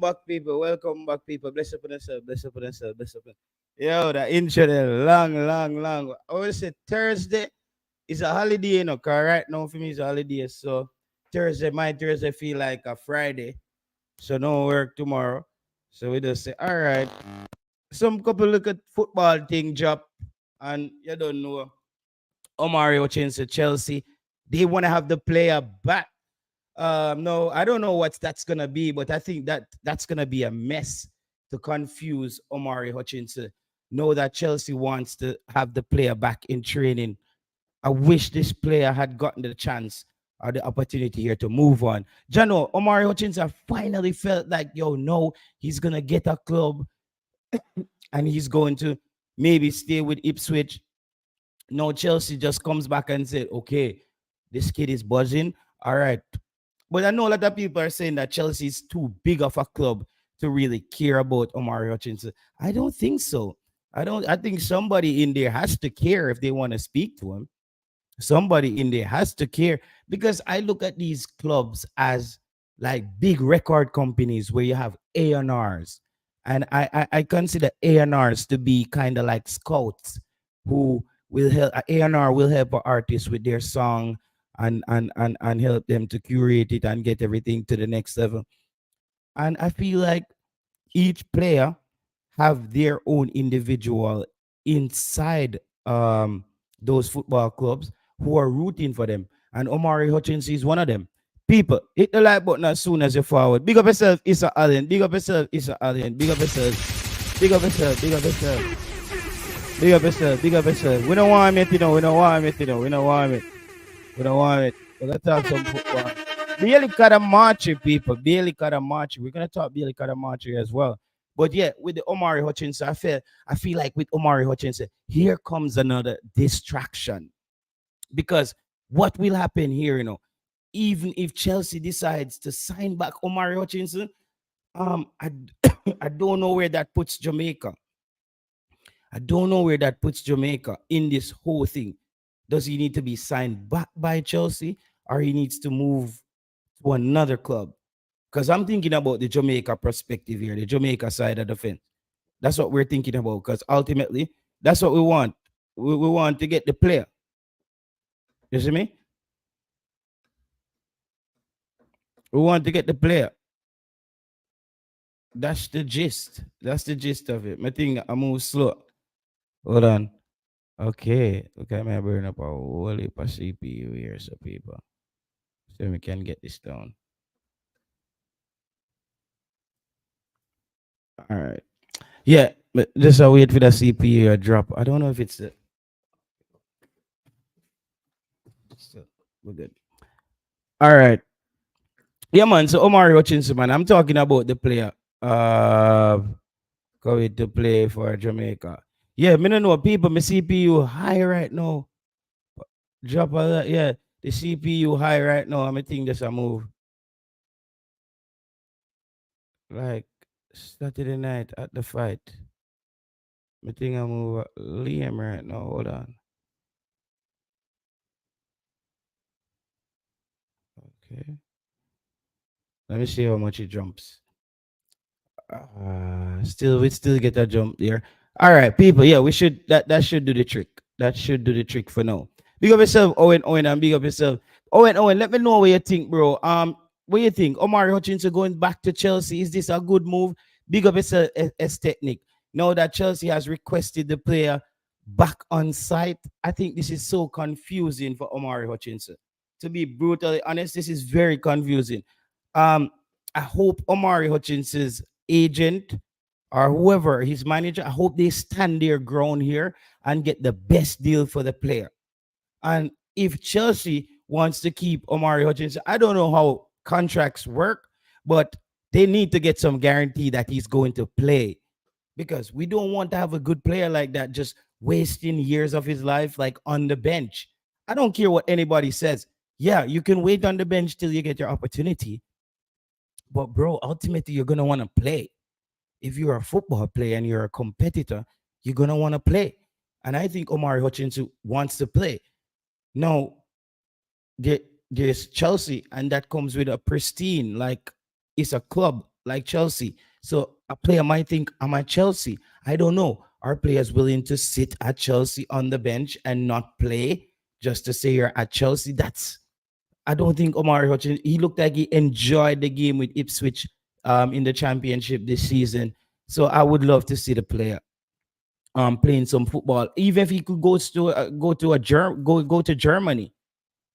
back, people. Welcome back, people. Bless up on yourself. Bless up on yourself. Bless up on. Yo, the intro there, long, long, long. I always say Thursday is a holiday, you know. Cause right now for me it's a holiday, so my Thursday feel like a Friday. So no work tomorrow. So we just say, all right. Some couple look at football thing job, and you don't know. Omari Hutchinson, Chelsea, they want to have the player back. No, I don't know what that's gonna be, but I think that's gonna be a mess to confuse Omari Hutchinson. Know that Chelsea wants to have the player back in training. I wish this player had gotten the chance or the opportunity here to move on. Jano, Omari Hutchinson finally felt like, yo, no, he's gonna get a club and he's going to maybe stay with Ipswich. No, Chelsea just comes back and said, okay, this kid is buzzing. All right, but I know a lot of people are saying that Chelsea is too big of a club to really care about Omari Hutchinson. I don't think so. I think somebody in there has to care if they want to speak to him. Somebody in there has to care because I look at these clubs as like big record companies where you have A&Rs. And I consider A&Rs to be kind of like scouts who will help. A&R will help an artist with their song and help them to curate it and get everything to the next level. And I feel like each player have their own individual inside those football clubs who are rooting for them. And Omari Hutchinson is one of them. People, hit the like button as soon as you forward. Big up yourself, Issa Allen. Big up yourself, Issa Allen. Big up yourself. Big up yourself. Big up yourself. Big up yourself. Big up yourself. We don't want it, you know. We don't want it, you know. We don't want it. We don't want it. We're gonna talk some football. Bailey Cadamarteri, people. Bailey Cadamarteri. We're gonna talk Bailey Cadamarteri as well. But yeah, with the Omari Hutchinson, I feel like with Omari Hutchinson, here comes another distraction. Because what will happen here, you know, even if Chelsea decides to sign back Omari Hutchinson, I I don't know where that puts Jamaica. I don't know where that puts Jamaica in this whole thing. Does he need to be signed back by Chelsea or he needs to move to another club? Because I'm thinking about the Jamaica perspective here, the Jamaica side of the fence. That's what we're thinking about. Because ultimately, that's what we want. We want to get the player. You see me? We want to get the player. That's the gist. That's the gist of it. I think I move slow. Hold on. Okay. Okay, I'm burn up a whole heap of CPU here, so people. So we can get this down. All right. Yeah, but just wait for the CPU drop. I don't know if it's the. Still, we're good. All right. Yeah, man. So Omari Hutchinson, man. I'm talking about the player. Going to play for Jamaica. Yeah, me don't know people. My CPU high right now. Drop a lot. Yeah, the CPU high right now. I'm think that's a move. Like Saturday night at the fight. I think I move Liam right now. Hold on. Okay. Let me see how much it jumps. Still, we still get a jump there. All right, people. Yeah, we should that should do the trick. That should do the trick for now. Big up yourself, Owen, and big up yourself, Owen. Let me know what you think, bro. What you think? Omari Hutchinson going back to Chelsea, is this a good move? Big up yourself, S Technic. Now that Chelsea has requested the player back on site, I think this is so confusing for Omari Hutchinson. To be brutally honest, this is very confusing. Um, I hope Omari Hutchinson's agent or whoever his manager, I hope they stand their ground here and get the best deal for the player. And if Chelsea wants to keep Omari Hutchinson, I don't know how contracts work, but they need to get some guarantee that he's going to play because we don't want to have a good player like that just wasting years of his life like on the bench. I don't care what anybody says. Yeah, you can wait on the bench till you get your opportunity. But bro, ultimately you're gonna want to play. If you're a football player and you're a competitor, you're gonna want to play. And I think Omari Hutchinson wants to play. Now, there's Chelsea, and that comes with a pristine, like it's a club like Chelsea. So a player might think, I'm at Chelsea. I don't know. Are players willing to sit at Chelsea on the bench and not play just to say you're at Chelsea? I don't think Omari Hutchinson, he looked like he enjoyed the game with Ipswich in the championship this season. So I would love to see the player playing some football. Even if he could go to Germany,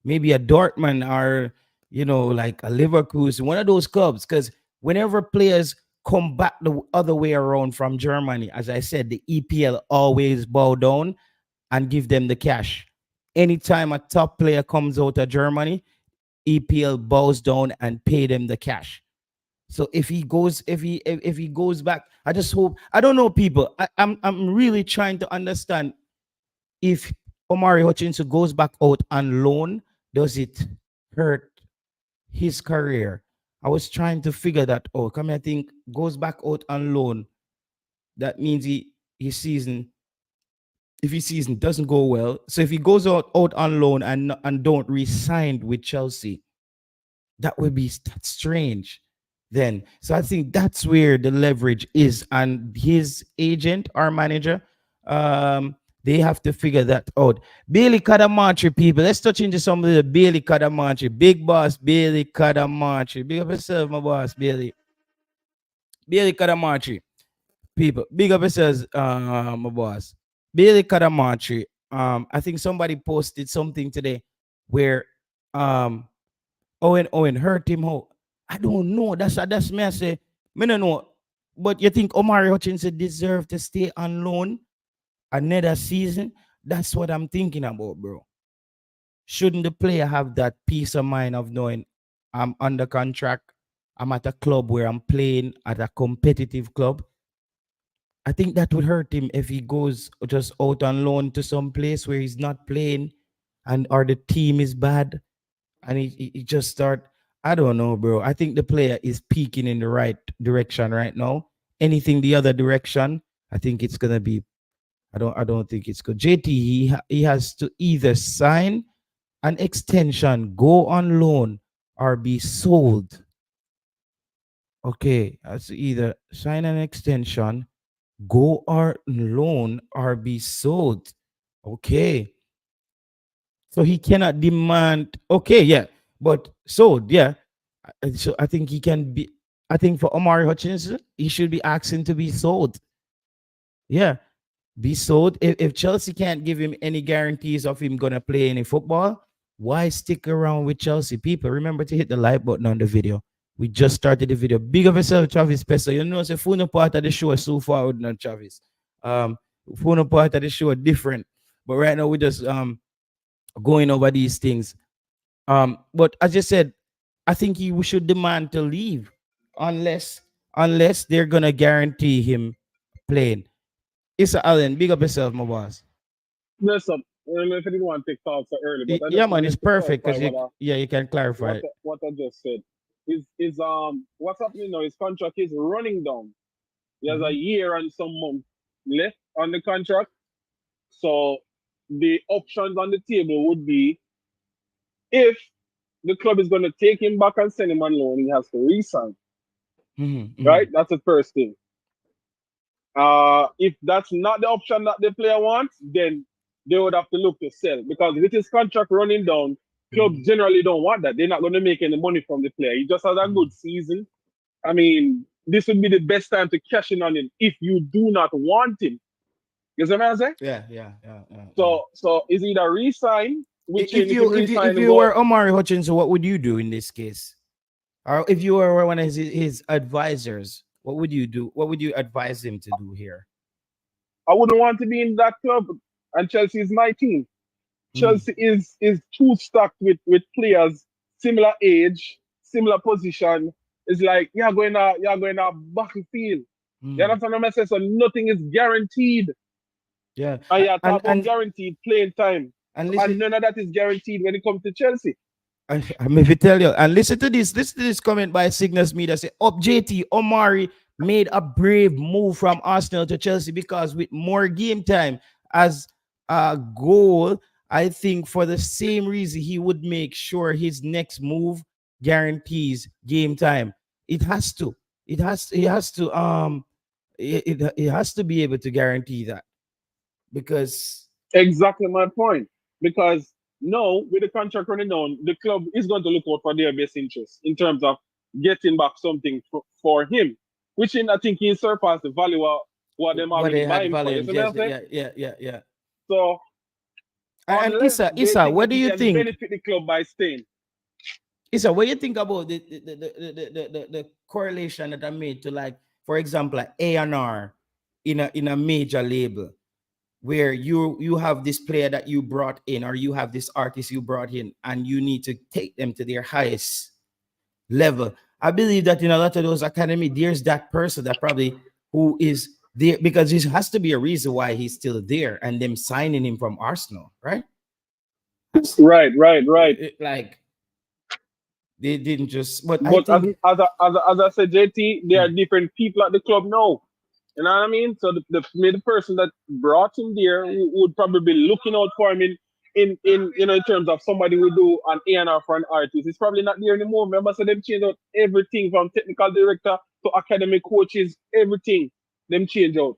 maybe a Dortmund or like a Leverkusen, one of those clubs. Because whenever players come back the other way around from Germany, as I said, the EPL always bow down and give them the cash. Anytime a top player comes out of Germany, EPL bows down and pay them the cash. So if he goes back, I just hope. I don't know, people. I'm really trying to understand if Omari Hutchinson goes back out on loan, does it hurt his career? I was trying to figure that out. I think goes back out on loan. That means his season, if his season doesn't go well. So if he goes out on loan and don't re-sign with Chelsea, that would be that's strange. Then, so I think that's where the leverage is, and his agent or manager, they have to figure that out. Bailey Cadamarteri, people. Let's touch into some of the Bailey Cadamarteri. Big boss Bailey Cadamarteri. Big up yourself, my boss, Bailey. Bailey Cadamarteri. People. Big up yourselves, my boss. Bailey Cadamarteri. I think somebody posted something today where Owen hurt him how? I don't know. That's me. I say, me no know. But you think Omari Hutchinson deserve to stay on loan another season? That's what I'm thinking about, bro. Shouldn't the player have that peace of mind of knowing I'm under contract, I'm at a club where I'm playing at a competitive club? I think that would hurt him if he goes just out on loan to some place where he's not playing and or the team is bad and he just start. I don't know, bro. I think the player is peaking in the right direction right now. Anything the other direction, I think it's gonna be. I don't think it's good. JT, he has to either sign an extension, go on loan, or be sold. Okay, that's either sign an extension, go on loan, or be sold. Okay, so he cannot demand. Okay, yeah, but sold, yeah. So I think he can be. I think for Omari Hutchinson, he should be asking to be sold. Yeah, be sold. If Chelsea can't give him any guarantees of him gonna play any football, why stick around with Chelsea? People, remember to hit the like button on the video. We just started the video. Big of yourself, Travis Pesa. You know, it's a full part of the show so far with not Travis. Um, full part of the show different, but right now we just going over these things. But as I said, I think he should demand to leave unless they're gonna guarantee him playing. Issa Allen, big up yourself, my boss. Yes, sir. I don't know if anyone want to take talk so early, but I Yeah, just man, it's wanted to perfect clarify because you can clarify it. what I just said. Is what's happening now? His contract is running down. He has a Mhm. year and some months left on the contract. So the options on the table would be if the club is going to take him back and send him on loan, he has to resign. Mhm, Right? mhm, That's the first thing. If that's not the option that the player wants, then they would have to look to sell because with his contract running down, clubs mhm, generally don't want that. They're not going to make any money from the player. He just has a good mhm. season. I mean, this would be the best time to cash in on him if you do not want him. You see what I'm saying? Yeah, yeah, yeah, yeah, yeah. So is either resign, which If you can you if you resign if and you go. were Omari Hutchinson, what would you do in this case? Or if you were one of his advisors, what would you do? What would you advise him to do here? I wouldn't want to be in that club, and Chelsea is my team. Mm, Chelsea is too stacked with players similar age, similar position. It's like you're going to battlefield. You mm. understand what I'm saying? So nothing is guaranteed. Yeah, And you and talk about guaranteed playing time. and And listen. none of that is guaranteed when it comes to Chelsea. I maybe tell you, and listen to this. Listen to this comment by Cygnus Media. Say, up JT Omari made a brave move from Arsenal to Chelsea because with more game time as a goal, I think for the same reason he would make sure his next move guarantees game time. It has to. it has to be able to guarantee that because Exactly my point. Because no, with the contract running down, the club is going to look out for their best interest in terms of getting back something for him, which in I think he surpassed the value of what them what already they had buying for. You volumes. see what Yes, I'm saying? yeah. So And unless they Issa, think what that do he you can think? benefit the club by staying. Issa, what do you think about the correlation that I made to, like, for example, like A&R in a major label where you have this player that you brought in, or you have this artist you brought in, and you need to take them to their highest level. I believe that in a lot of those academy, there's that person that probably who is there because there has to be a reason why he's still there, and them signing him from Arsenal, right? Right. Like they didn't just, but I But think. as I said, JT, there are Mm, different people at the club now. You know what I mean? So the person that brought him there would probably be looking out for him in in terms of somebody who do an A&R for an artist. It's probably not there anymore. Remember, so them change out everything from technical director to academic coaches, everything. Them change out.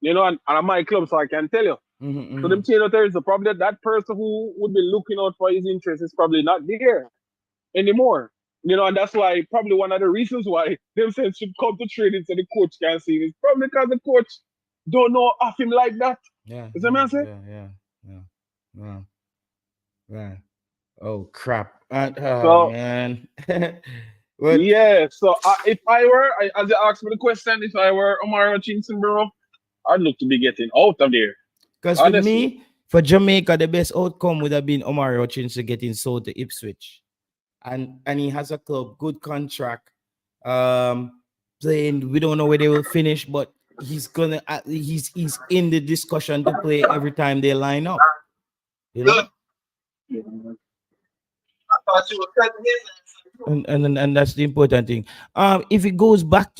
You know, and I'm my club, so I can tell you. So them mhm. change out there is a probably that person who would be looking out for his interests is probably not there anymore. You know, and that's why probably one of the reasons why them said should come to training so the coach can see him is probably because the coach don't know of him like that. Yeah, Is that yeah, what I'm saying? yeah, yeah, yeah. Wow, wow. Oh crap! Oh So man. But yeah, so if I were, as you asked me the question, if I were Omari Hutchinson, bro, I'd look to be getting out of there. because for Honestly, me, for Jamaica, the best outcome would have been Omari Hutchinson getting sold to Ipswich, and he has a club, good contract, um, playing. We don't know where they will finish, but he's in the discussion to play every time they line up. You know. And that's the important thing. If he goes back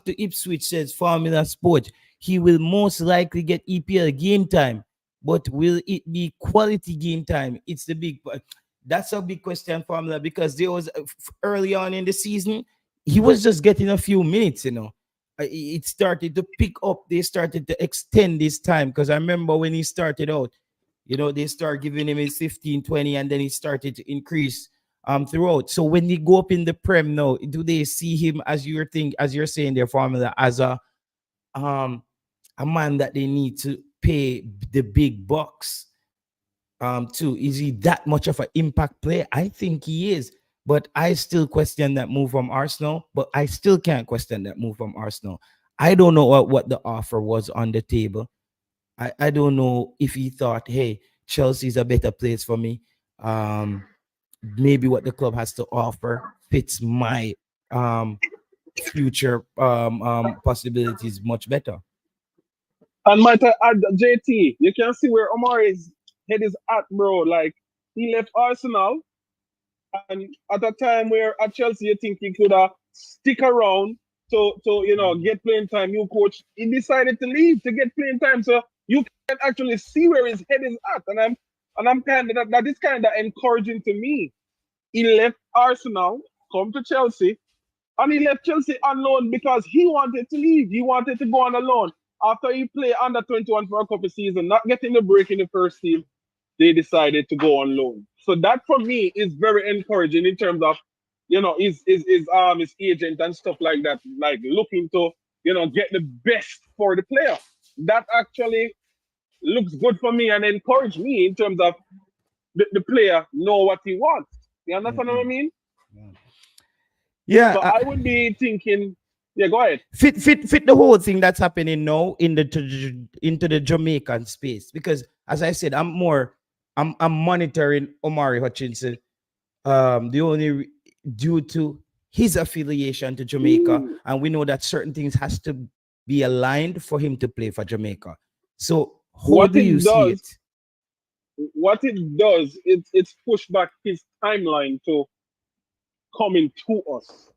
to Ipswich, says Formula Sport, he will most likely get EPL game time. But will it be quality game time? It's the big. That's a big question, Formula, because there was early on in the season, he was just getting a few minutes. It started to pick up. They started to extend this time because I remember when he started out, they start giving him his 15, 20, and then he started to increase throughout. So when they go up in the Prem now, do they see him as you're saying their formula as um a man that they need to pay the big bucks to? Is he that much of an impact player? I think he is. But I still question that move from Arsenal. But I still can't question that move from Arsenal. I don't know what the offer was on the table. I don't know if he thought, hey, Chelsea's a better place for me. Um, Maybe what the club has to offer fits my future possibilities much better. and might I add, JT, you can see where Omari's head is at, bro. Like he left Arsenal, and at a time where at Chelsea you think he could stick around to get playing time. New coach, he decided to leave to get playing time. So you can actually see where his head is at, and I'm kind of that is kind of encouraging to me. He left Arsenal, come to Chelsea, and he left Chelsea on loan because he wanted to leave. He wanted to go on a loan after he played under 21 for a couple seasons, not getting the break in the first team. They decided to go on loan. So that for me is very encouraging in terms of his agent and stuff like that, like looking to get the best for the player. That actually looks good for me and encourage me in terms of the player know what he wants. You understand what I Mm-mm. mean? Yeah, So I would be thinking, yeah, go ahead. fit the whole thing that's happening now into the Jamaican space, because as I said, I'm monitoring Omari Hutchinson. The only due to his affiliation to Jamaica, and we know that certain things has to be aligned for him to play for Jamaica. So how What do you it see does, it? it's pushed back his timeline to coming to us.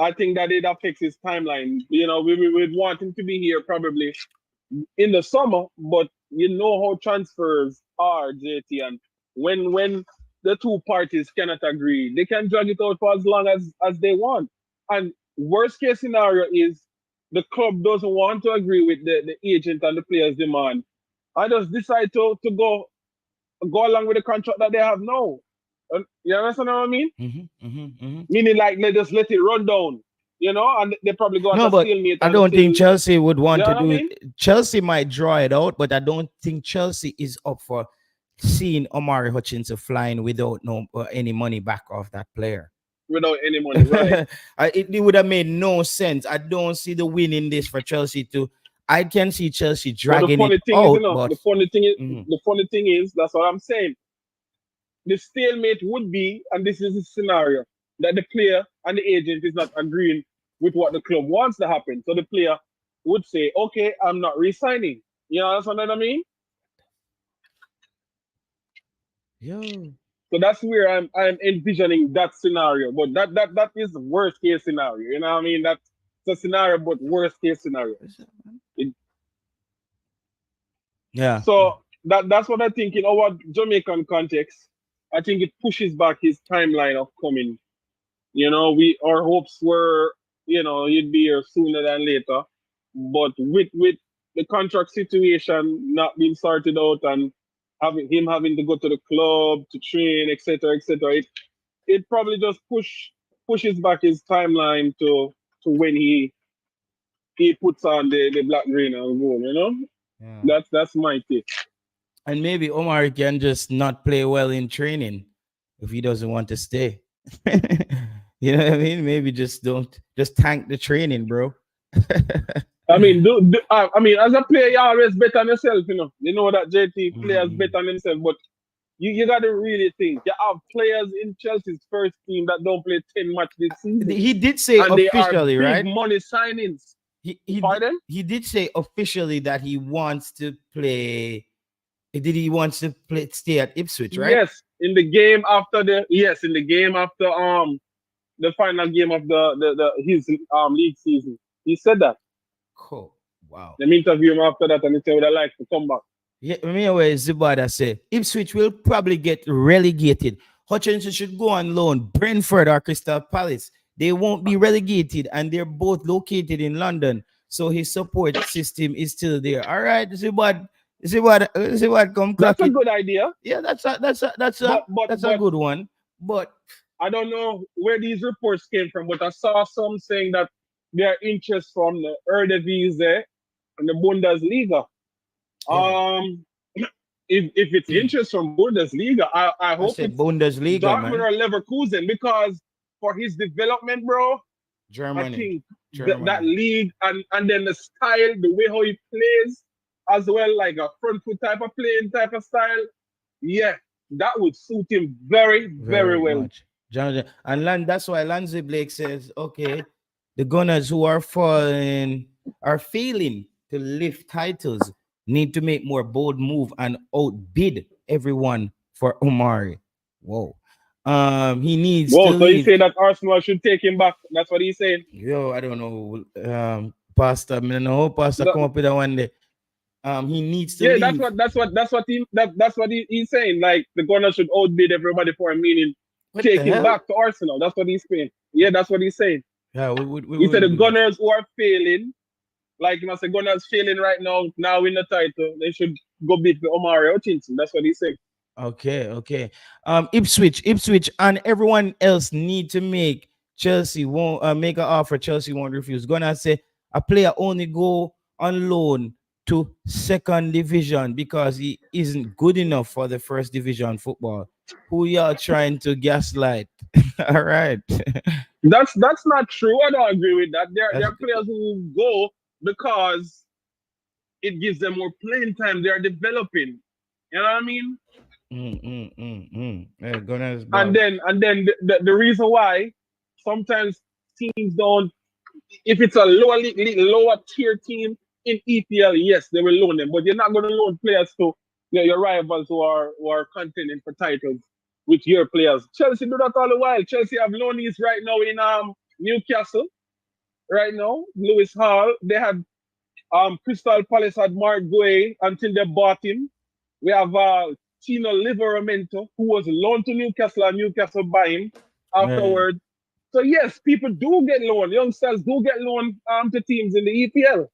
I think that it affects his timeline. We would want him to be here probably in the summer, but you know how transfers are, JT, and when the two parties cannot agree, they can drag it out for as long as they want. And worst case scenario is the club doesn't want to agree with the agent and the players' demand. I just decide to go along with the contract that they have now. You understand what I mean? Meaning like they just let it run down, and they probably go at No, a but stalemate I and don't think still, Chelsea would you want know to what I do mean? it. Chelsea might draw it out, but I don't think Chelsea is up for seeing Omari Hutchinson flying without no any money back off that player. Without any money, right? It would have made no sense. I don't see the win in this for Chelsea to. I can see Chelsea But the dragging it funny thing is, out, but mhm. the funny thing is, that's what I'm saying. The stalemate would be, and this is the scenario, that the player and the agent is not agreeing with what the club wants to happen. So the player would say, "Okay, I'm not re-signing." You understand what I mean? Yo. So that's where I'm envisioning that scenario. But that is the worst case scenario. You know what I mean? That's a scenario, but worst case scenario. It- Yeah. so that's what I think in our Jamaican context. I think it pushes back his timeline of coming. We our hopes were, he'd be here sooner than later. But with the contract situation not being sorted out and having to go to the club to train, etc., it probably just pushes back his timeline to when he puts on the black, green, and gold. Yeah. That's my take. And maybe Omar can just not play well in training if he doesn't want to stay. You know what I mean? Maybe just don't just tank the training, bro. I mean, as a player, you always bet on yourself. You know that JT players bet Mhm. on themselves, but you got to really think. You have players in Chelsea's first team that don't play 10 match this season, He did say and they are officially, big right? money signings. Pardon? He did say officially that he wants to play. Did he wants to play stay at Ipswich, right? Yes, in the game after the final game of the his league season, he said that. Cool. Wow. They interview him after that, and he said, "Would I like to come back?" Yeah, me away Zubada say Ipswich will probably get relegated. Hutchinson should go on loan. Brentford or Crystal Palace. They won't be relegated, and they're both located in London. So his support system is still there. All right, Zubad, come That's clock a it. good idea, Yeah, that's a but good one. But I don't know where these reports came from, but I saw some saying that there are interest from the Eredivisie and the Bundesliga. yeah, Um, if it's interest from Bundesliga, I I hope said it's Bundesliga, Dortmund man. or Leverkusen, because for his development, bro, I Germany, think that Germany. league and then the style, the way how he plays, as well, like a front foot type of playing type of style, yeah, that would suit him very, very Very well. much. Jonathan. And that's why Lansley Blake says, okay, the Gunners who are falling are failing to lift titles need to make more bold move and outbid everyone for Omari. Whoa. He needs to Whoa, so you leave. say that Arsenal should take him back? That's what he's saying. Yo, I don't know. Pastor, I don't know. Pastor The- come up with that one day. He needs to yeah, leave. that's what he's saying. Like the Gunners should outbid everybody for him, meaning What the take him hell? back to Arsenal. That's what he's saying. Yeah, that's what he's saying. Yeah, we He said wouldn't the do that. Gunners who are failing, like you must say Gunners failing right now in the title, they should go beat the Omari Hutchinson. That's what he's saying. Okay. Ipswich, and everyone else need to make Chelsea won't make an offer. Chelsea won't refuse. Gonna say a player only go on loan to second division because he isn't good enough for the first division football. Who y'all trying to gaslight? All right. That's not true. I don't agree with that. There That's are players who go because it gives them more playing time. They are developing. You know what I mean? Yeah, Gunners And boss. then the reason why sometimes teams don't, if it's a lower tier team in EPL, yes, they will loan them, but you're not going to loan players to your rivals who are contending for titles with your players. Chelsea do that all the while. Chelsea have loanees right now in Newcastle. Right now, Lewis Hall. They had Crystal Palace had Mark Guay until they bought him. We have Tino Liveramento, who was loaned to Newcastle and Newcastle buy him Yeah. afterward. So yes, people do get loan. Youngsters do get loan to teams in the EPL.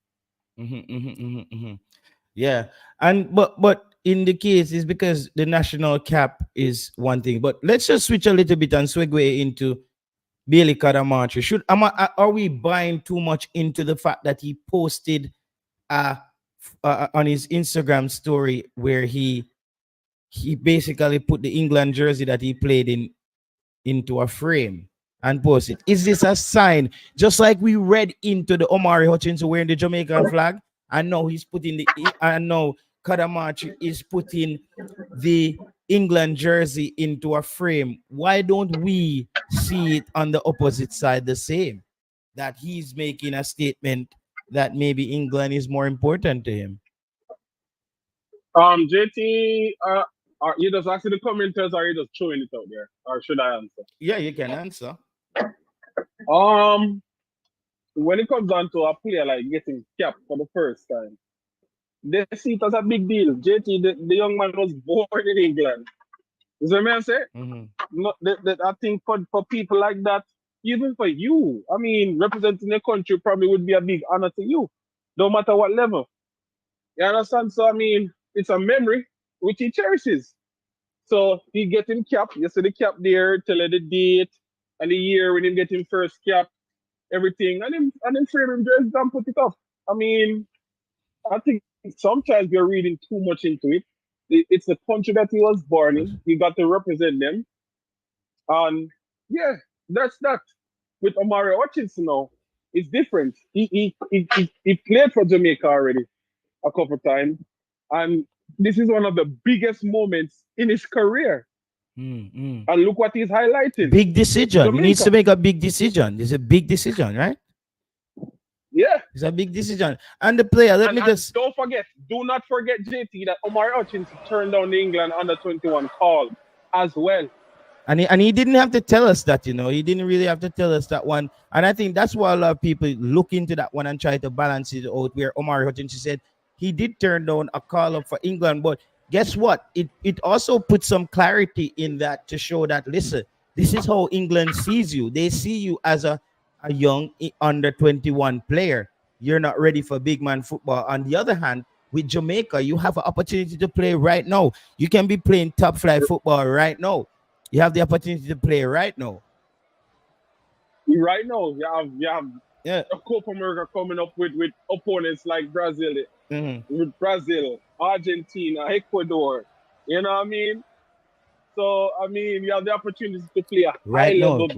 Yeah, and but in the case is because the national cap is one thing. But let's just switch a little bit and segue into Bailey Cadamarteri. Are we buying too much into the fact that he posted uh, on his Instagram story where he basically put the England jersey that he played in into a frame and post it? Is this a sign, just like we read into the Omari Hutchinson wearing the Jamaican flag, and now he's putting and now Cadamarteri is putting the England jersey into a frame? Why don't we see it on the opposite side the same? That he's making a statement that maybe England is more important to him. JT, you just asking the commenters, or you just throwing it out there, or should I answer? Yeah, you can answer. When it comes down to a player like getting capped for the first time, they see it as a big deal. JT, the young man was born in England. You see what I say? I think for people like that, even for you, I mean, representing a country probably would be a big honor to you, no matter what level. You understand? So, I mean, it's a memory which he cherishes. So, he get him cap. You see the cap there, tell you the date and the year when he get him first cap, everything. And then frame him just and put it up. I mean, I think sometimes you're reading too much into it. It's the country that he was born in. He got to represent them. And yeah, that's that. With Omari Hutchinson now, it's different. He played for Jamaica already a couple times. And this is one of the biggest moments in his career. And look what he's highlighting. Big decision. Jamaica. He needs to make a big decision. It's a big decision, right? Yeah. It's a big decision. And the player, let me just... do not forget, JT, that Omari Hutchinson turned down the England under-21 call as well. And he didn't have to tell us that, you know. He didn't really have to tell us that one. And I think that's why a lot of people look into that one and try to balance it out, where Omari Hutchinson said he did turn down a call up for England. But guess what? It also puts some clarity in that to show that, listen, this is how England sees you. They see you as a young under-21 player. You're not ready for big man football. On the other hand, with Jamaica, you have an opportunity to play right now. You can be playing top flight football right now. You have the opportunity to play right now. Right now, you have a Copa America coming up with opponents like Brazil, with Brazil, Argentina, Ecuador. You know what I mean? So, I mean, you have the opportunity to play a high-level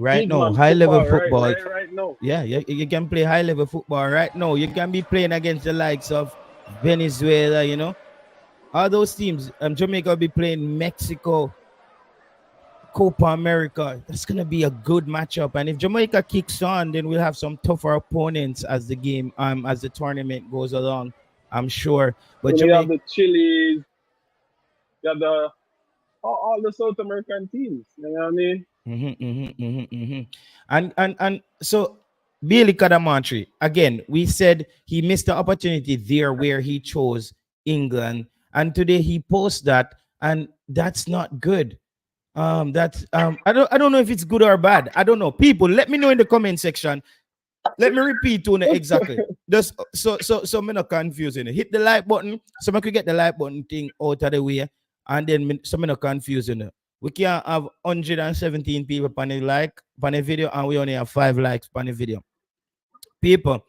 football. Right now. Yeah, you can play high-level football right now. You can be playing against the likes of Venezuela, you know. All those teams. Jamaica will be playing Mexico, Copa America. That's going to be a good matchup. And if Jamaica kicks on, then we'll have some tougher opponents as the game, as the tournament goes along, I'm sure. But you have the Chilis, you have all the South American teams, you know what I mean? And so Bailey Cadamarteri, again, we said he missed the opportunity there where he chose England, and today he posts that, and that's not good. I don't know if it's good or bad. I don't know. People, let me know in the comment section. Let me repeat to you exactly. Just so me not confusing. Hit the like button so I could get the like button thing out of the way. And then some not confusing. We can't have 117 people on the video, and we only have 5 likes on the video. People,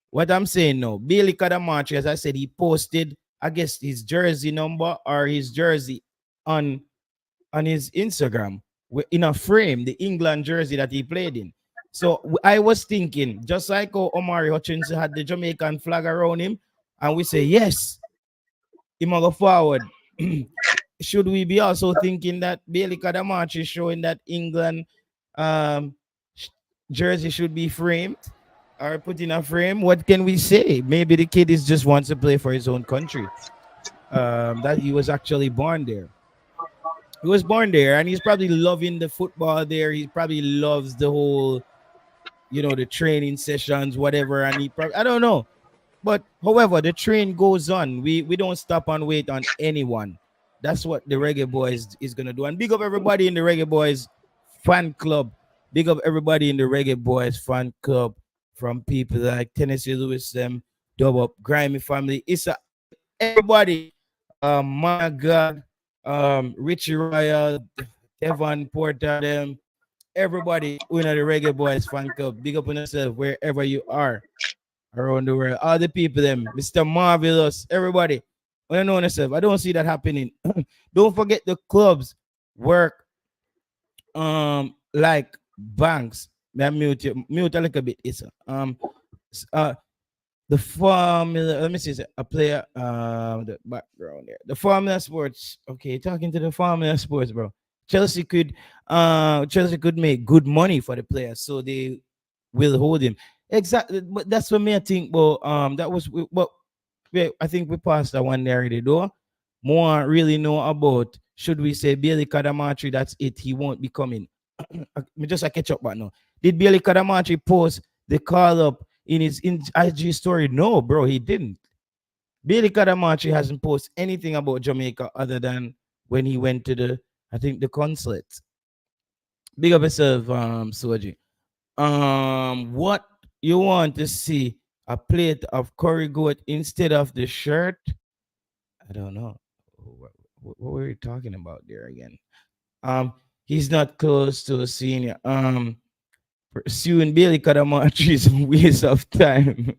what I'm saying now, Bailey Cadamarteri, as I said, he posted, I guess, his jersey number or his jersey on his Instagram in a frame, the England jersey that he played in. So I was thinking, just like how Omari Hutchinson had the Jamaican flag around him, and we say, yes, he might go forward. Should we be also thinking that Bailey Cadamarteri is showing that England jersey should be framed or put in a frame? What can we say? Maybe the kid just wants to play for his own country. That he was actually born there. He was born there, and he's probably loving the football there. He probably loves the whole, you know, the training sessions, whatever. And he probably, I don't know. But however, the train goes on. We don't stop and wait on anyone. That's what the Reggae Boys is gonna do. And big up everybody in the Reggae Boys fan club. Big up everybody in the Reggae Boys fan club, from people like Tennessee Lewis, them, Dub Up, Grimy family. It's a everybody. My God, Richie Royal, Devon Porter, them, everybody in the Reggae Boys fan club. Big up on yourself wherever you are around the world. All the people, them, Mr. Marvelous, everybody. When I know yourself, I don't see that happening. Don't forget the clubs work like banks. May I mute a little bit. It's the formula. Let me see. A player. The background there. The Formula Sports. Okay, talking to the Formula Sports, bro. Chelsea could Chelsea could make good money for the players, so they will hold him. Exactly, but that's what me I think. But that was what I think we passed that one there already. Though more really know about, should we say, Bailey Cadamarteri? That's it. He won't be coming. Me just a catch up but now. Did Bailey Cadamarteri post the call up in his IG story? No, bro, he didn't. Bailey Cadamarteri hasn't posted anything about Jamaica other than when he went to the, I think, the consulate. Big up yourself, Soji. What you want to see? A plate of curry goat instead of the shirt? I don't know. What were we talking about there again? Um, he's not close to a senior. Pursuing Bailey Cadamarteri is a waste of time.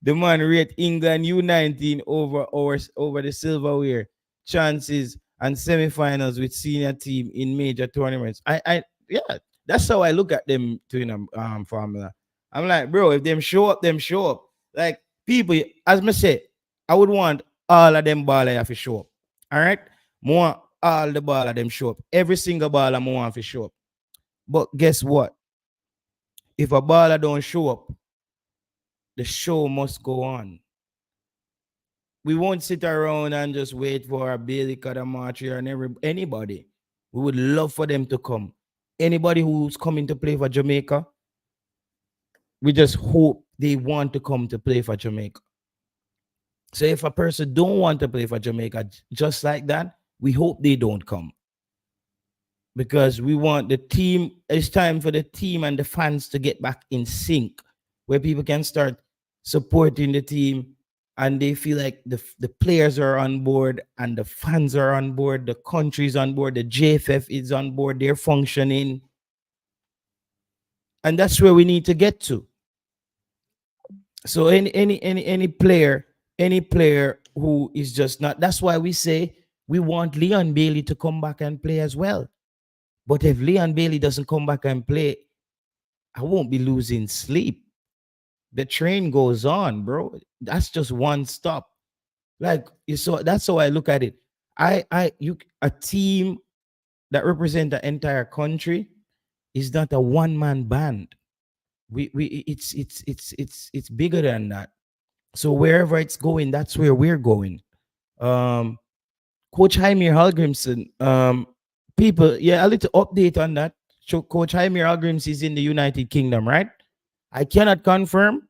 The man rate England U19 over the silverware chances and semifinals with senior team in major tournaments. Yeah, that's how I look at them doing formula. I'm like, bro, if them show up, them show up. Like people, as me say, I would want all of them baller to show up. All right, more all the baller them show up. Every single baller I want to show up. But guess what? If a baller don't show up, the show must go on. We won't sit around and just wait for a Bailey Cadamarteri and anybody. We would love for them to come. Anybody who's coming to play for Jamaica, we just hope they want to come to play for Jamaica. So if a person don't want to play for Jamaica just like that, we hope they don't come. Because we want the team, it's time for the team and the fans to get back in sync, where people can start supporting the team and they feel like the players are on board and the fans are on board, the country's on board, the JFF is on board, they're functioning. And that's where we need to get to. So any player who is just not, that's why we say we want Leon Bailey to come back and play as well. But if Leon Bailey doesn't come back and play, I won't be losing sleep. The train goes on, bro. That's just one stop. Like, so that's how I look at it. A team that represent the entire country is not a one-man band. It's bigger than that. So wherever it's going, that's where we're going. Um, Coach Jaime Hallgrimson, people, yeah, a little update on that. So Coach Jaime Hallgrimson is in the United Kingdom, right? I cannot confirm,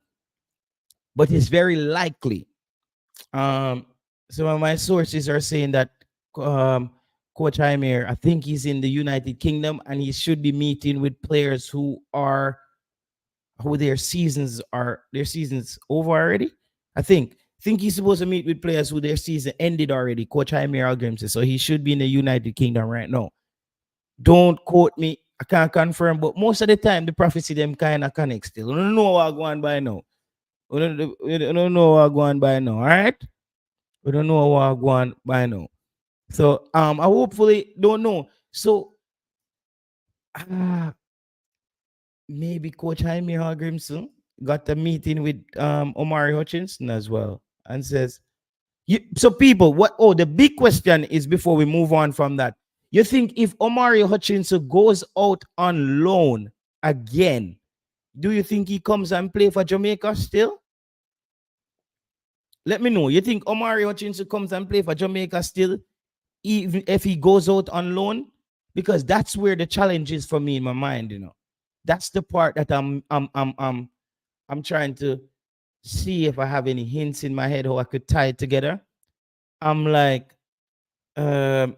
but it's very likely. Um, some of my sources are saying that um, Coach Jaime, I think he's in the United Kingdom, and he should be meeting with players who their seasons over already. I think he's supposed to meet with players who their season ended already. Coach Jaime Hallgrimson, so he should be in the United Kingdom right now. Don't quote me. I can't confirm, but most of the time the prophecy them kind of connect still. I don't know what I'm going by now. We don't know what I'm going by now. All right, we don't know what I'm going by now. So I hopefully don't know. So ah, maybe Coach Jaime Hallgrimson got a meeting with Omari Hutchinson as well, and says, so people, what? Oh, the big question is, before we move on from that, you think if Omari Hutchinson goes out on loan again, do you think he comes and play for Jamaica still? Let me know. You think Omari Hutchinson comes and play for Jamaica still, even if he goes out on loan? Because that's where the challenge is for me in my mind. That's the part that I'm trying to see if I have any hints in my head how I could tie it together. I'm like, um,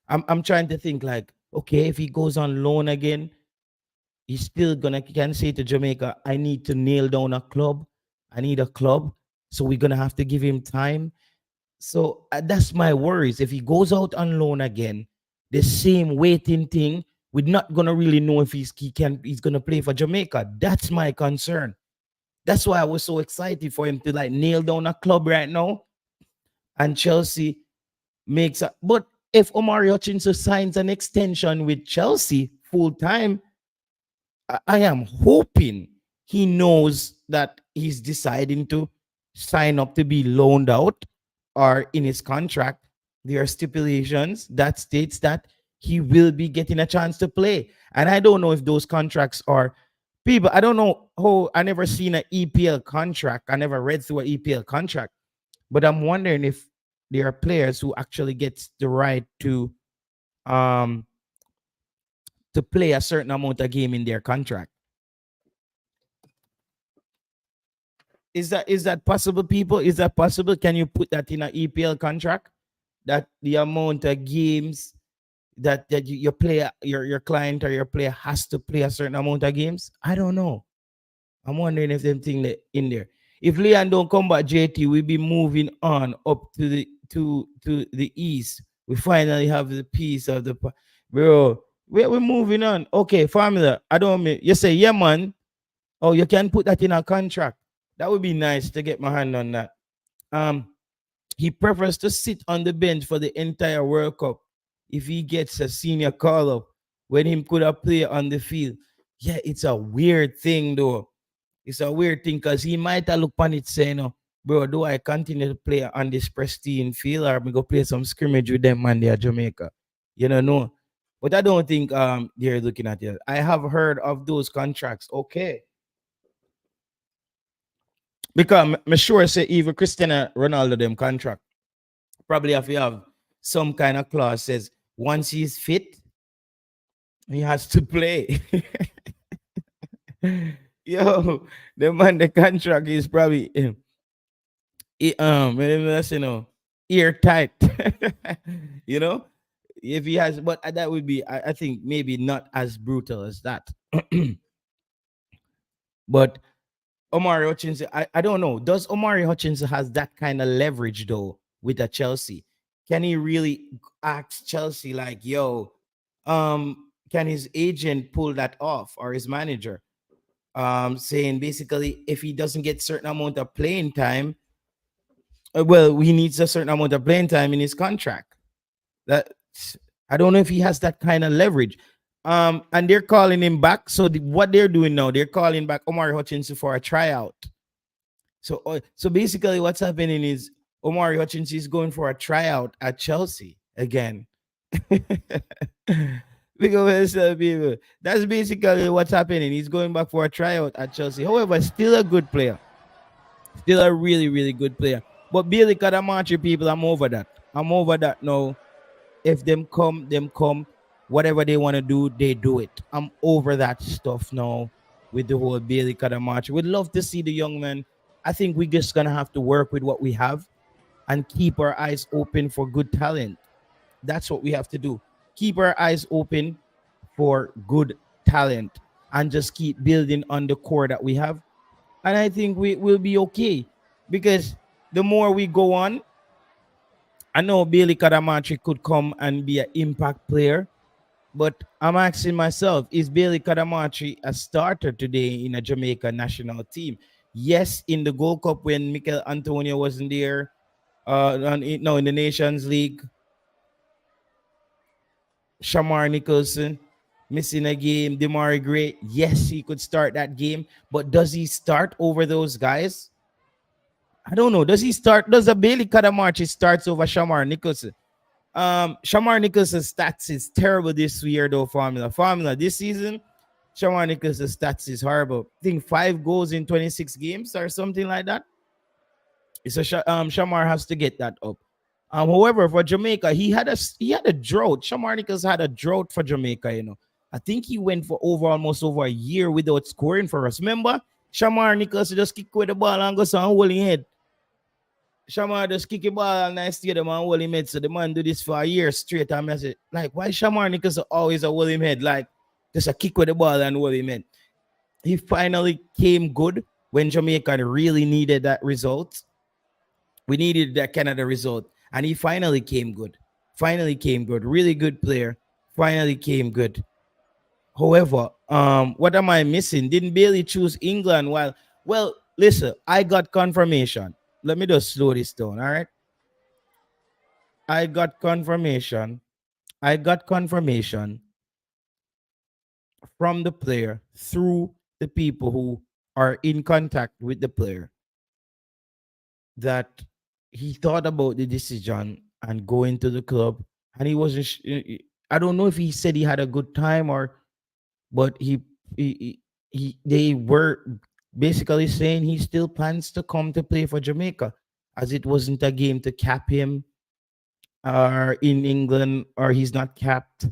I'm trying to think like, okay, if he goes on loan again, he's still gonna can say to Jamaica, I need to nail down a club. I need a club. So we're gonna have to give him time. So that's my worries. If he goes out on loan again, the same waiting thing, we're not gonna really know if he's gonna play for Jamaica. That's my concern. That's why I was so excited for him to like nail down a club right now. And Chelsea makes a, but if Omari Hutchinson signs an extension with Chelsea full time, I am hoping he knows that he's deciding to sign up to be loaned out, or in his contract, there are stipulations that states that he will be getting a chance to play. And I don't know if those contracts are people. I don't know how I never seen an EPL contract. I never read through an EPL contract, but I'm wondering if there are players who actually gets the right um to play a certain amount of game in their contract. Is that possible, people? Is that possible? Can you put that in an EPL contract? That the amount of games that your player, your client or your player has to play a certain amount of games? I don't know. I'm wondering if them thing that in there. If Leon don't come back, JT, we be moving on up to the east. We finally have the piece of the bro. We're moving on. Okay, formula. I don't mean you say yeah, man. Oh, you can put that in a contract. That would be nice to get my hand on that. Um, he prefers to sit on the bench for the entire World Cup if he gets a senior call up when him could have played on the field. Yeah, it's a weird thing though. It's a weird thing because he might have looked on it saying, "No, bro, do I continue to play on this pristine field or we go play some scrimmage with them man there at Jamaica?" You know, no. But I don't think they're looking at it. I have heard of those contracts. Okay, because I'm sure say even Cristiano Ronaldo them contract probably have to have some kind of clause says once he's fit, he has to play. Yo, the man the contract is probably let's airtight. you know, if he has, but that would be I think maybe not as brutal as that. But Omari Hutchinson, I don't know. Does Omari Hutchinson has that kind of leverage though with a Chelsea? Can he really ask Chelsea like, yo, can his agent pull that off or his manager? Saying basically if he doesn't get certain amount of playing time, well, he needs a certain amount of playing time in his contract. That I don't know if he has that kind of leverage. And they're calling him back. So what they're doing now, they're calling back Omari Hutchinson for a tryout. So basically, what's happening is Omari Hutchinson is going for a tryout at Chelsea again. Because people, that's basically what's happening. He's going back for a tryout at Chelsea. However, still a good player, still a really really good player. But Bailey Cadamarteri, people, I'm over that. I'm over that now. If them come. Whatever they want to do, they do it. I'm over that stuff now with the whole Bailey Cadamarteri. We'd love to see the young man. I think we're just gonna have to work with what we have and keep our eyes open for good talent. That's what we have to do. Keep our eyes open for good talent and just keep building on the core that we have. And I think we will be okay because the more we go on, I know Bailey Cadamarteri could come and be an impact player, but I'm asking myself, is Bailey Cadamarteri a starter today in a Jamaica national team? Yes, in the Gold Cup when Mikel Antonio wasn't there, no, in the Nations League, Shamar Nicholson missing a game, Demari Gray. Yes, he could start that game, but does he start over those guys? I don't know. Does he start? Does a Bailey Cadamarteri starts over Shamar Nicholson? Shamar Nicholson's stats is terrible this year though. Formula this season, Shamar Nicholson's stats is horrible. I think 5 goals in 26 games or something like that. So Shamar has to get that up. However, for Jamaica, he had a drought. Shamar Nichols had a drought for Jamaica. I think he went for almost over a year without scoring for us. Remember, Shamar Nichols just kick with the ball and go some holding head. Shamar just kick a ball and I stay them and hold him head. So the man do this for a year straight. And I say, like, why Shamar Nichols always a hold him head? Like, just a kick with the ball and hold him head. He finally came good when Jamaica really needed that result. We needed that kind of the result. And he finally came good. Finally came good. Really good player. Finally came good. However, what am I missing? Didn't Bailey choose England? Well, listen, I got confirmation. Let me just slow this down, all right? I got confirmation. I got confirmation from the player through the people who are in contact with the player that he thought about the decision and going to the club, and he wasn't. I don't know if he said he had a good time or, but they were basically saying he still plans to come to play for Jamaica, as it wasn't a game to cap him, or in England, or he's not capped,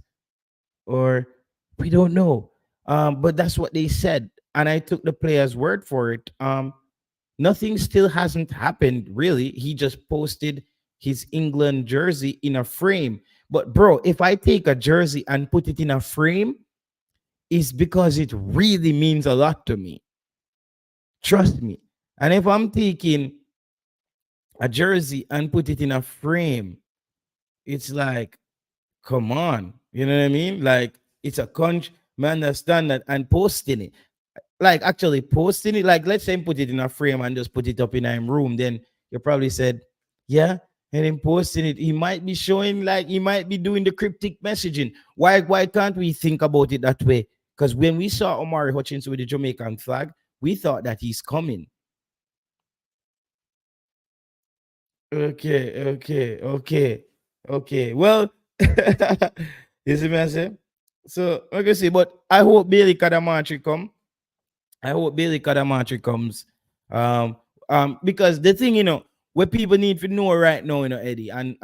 or we don't know. But that's what they said, and I took the player's word for it. Nothing still hasn't happened really. He just posted his England jersey in a frame. But bro, if I take a jersey and put it in a frame, it's because it really means a lot to me. Trust me. And if I'm taking a jersey and put it in a frame, it's like, come on. You know what I mean? Like, it's a conch. Man, understand that. And posting it, like actually posting it, like let's say put it in a frame and just put it up in a room, then you probably said, yeah. And then posting it, he might be showing, like he might be doing the cryptic messaging. Why can't we think about it that way? Because when we saw Omari Hutchinson with the Jamaican flag, we thought that he's coming. Okay. Well, you see me I say? So like I say, but I hope Bailey Cadamarteri come. I hope Bailey Cadamarteri comes. Um, because the thing, what people need to know right now, Eddie and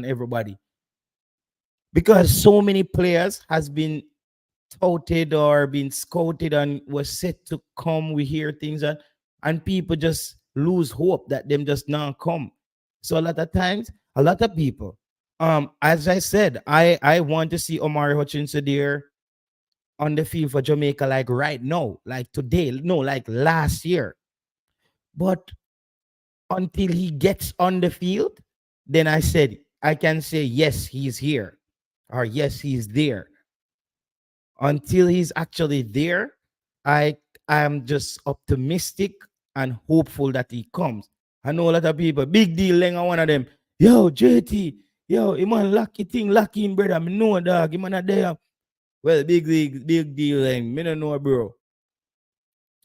everybody, because so many players has been touted or been scouted and was set to come. We hear things and people just lose hope that them just now come. So a lot of times, a lot of people, as I said, I want to see Omari Hutchinson there on the field for Jamaica, like right now, like today, no, like last year. But until he gets on the field, then I said, I can say, yes, he's here, or yes, he's there. Until he's actually there, I am just optimistic and hopeful that he comes. I know a lot of people, big deal, Lenga, one of them, yo, JT, yo, he man lucky thing, lucky in brother, me know dog, he man a there. Well, big league, big deal, me don't know, bro.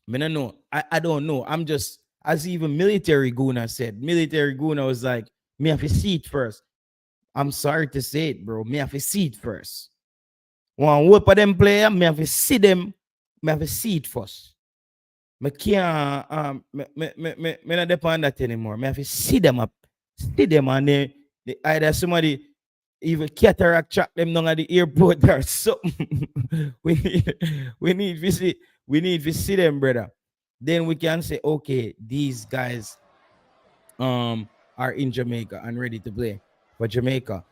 Me don't know. I don't know. I'm just, as even Military Guna said, Military Guna was like, me have to see it first. I'm sorry to say it, bro. Me have to see it first. One whoop of them player, me have to see them, me have to see it first. Me can't me not depend on that anymore. Me have to see them up, see them, and they either somebody even cataract track them down at the airport or something. We need to see them, brother. Then we can say, okay, these guys are in Jamaica and ready to play for Jamaica.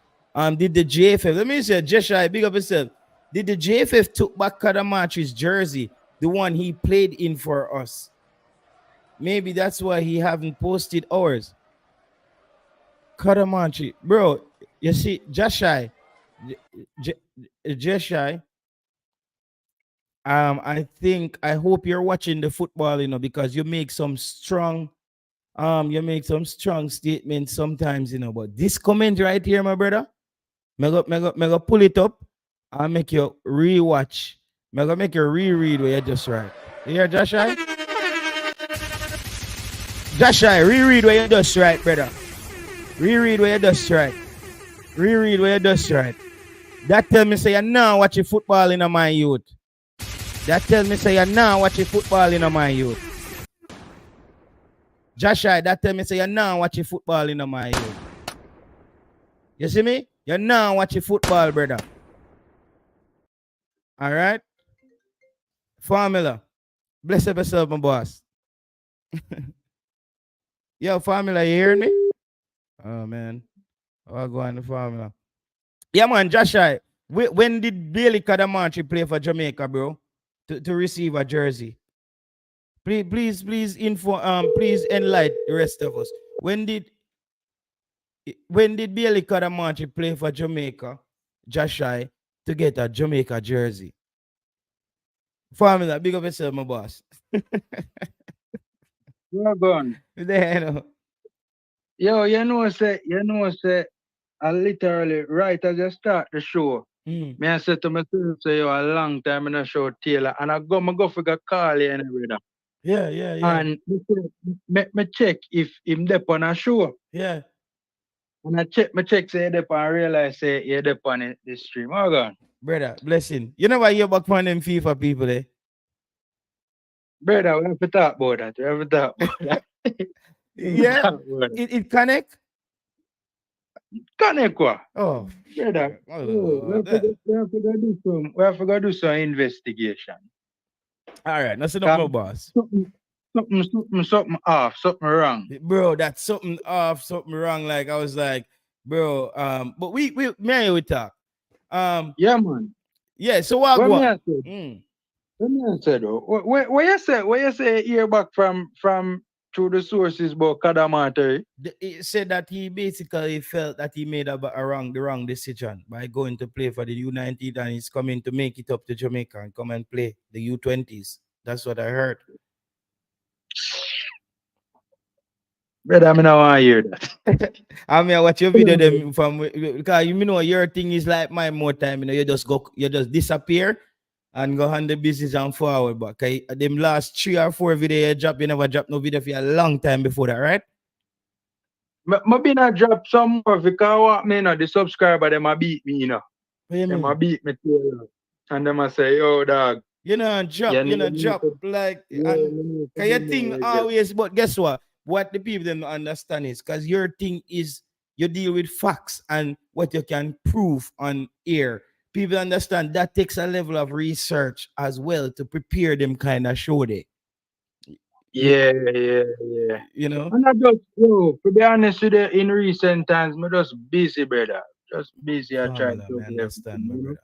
Did the JFF, let me say, Jeshai, big up yourself. Did the JFF took back Cadamarteri's jersey, the one he played in for us? Maybe that's why he haven't posted ours. Cadamarteri, bro, you see, Jeshai, Jeshai, I hope you're watching the football, because you make some strong statements sometimes, but this comment right here, my brother, me go pull it up and make you rewatch. Me go make you reread what you just right. You hear Joshai? Joshai, reread what you just right, brother. Reread what you just right. Reread what you just right. That tell me say you now watching football in my youth. That tell me say you now watching football in my youth. Joshai, that tell me say you now watching football in my youth. You see me? You now watching football, brother. All right? Formula. Bless up yourself, my boss. Yo, Formula, you hearing me? Oh man. I'll go on the Formula. Yeah, man, Joshua. When did Bailey Cadamarteri play for Jamaica, bro? To receive a jersey. Please info please enlighten the rest of us. When did Bailey Cadamarteri play for Jamaica, Joshua, to get a Jamaica jersey? Formula, big up yourself, my boss. You're gone. There, you know. Yo, say, I literally, right as I start the show, Mm. me I said to myself, say, yo, a long time in a show, Taylor, and I go for the call you and everything. Yeah. And me check if him dep on a show. Yeah. And I check say dep and realize say he dep on the stream. Oh God. Brother, blessing. You know why you're back on them FIFA people, eh? Brother, we have to talk about that. We have to talk about that. Yeah. It connect? Connect what? Oh. Brother, we have that. to go do some investigation. All right, that's enough, my boss. Something off, something wrong. Bro, that's something off, something wrong. Like I was like, bro, but we we talk. Yeah, man. Yeah, so what What me go? I said? What me I said though? What you say hear back from through the sources about Cadamarteri? He said that he basically felt that he made the wrong decision by going to play for the U19 and he's coming to make it up to Jamaica and come and play the U20s. That's what I heard. Brother, I don't want to hear that. I mean, I watch your video them from because you know your thing is like my more time. You know, you just disappear and go handle business and forward. But them last 3 or 4 video you drop, you never drop no video for a long time before that, right? Maybe not drop some more because what me, you know, the subscriber them a beat me, you know. Them a beat me too, and them a say, yo, dog. You know, drop like and your thing always, but guess what? What the people don't understand is because your thing is you deal with facts and what you can prove on air. People understand that takes a level of research as well to prepare them kind of show there. Yeah. You know? And I just, to be honest with you, in recent times, me just busy, brother. Just busy. I try to understand, my brother.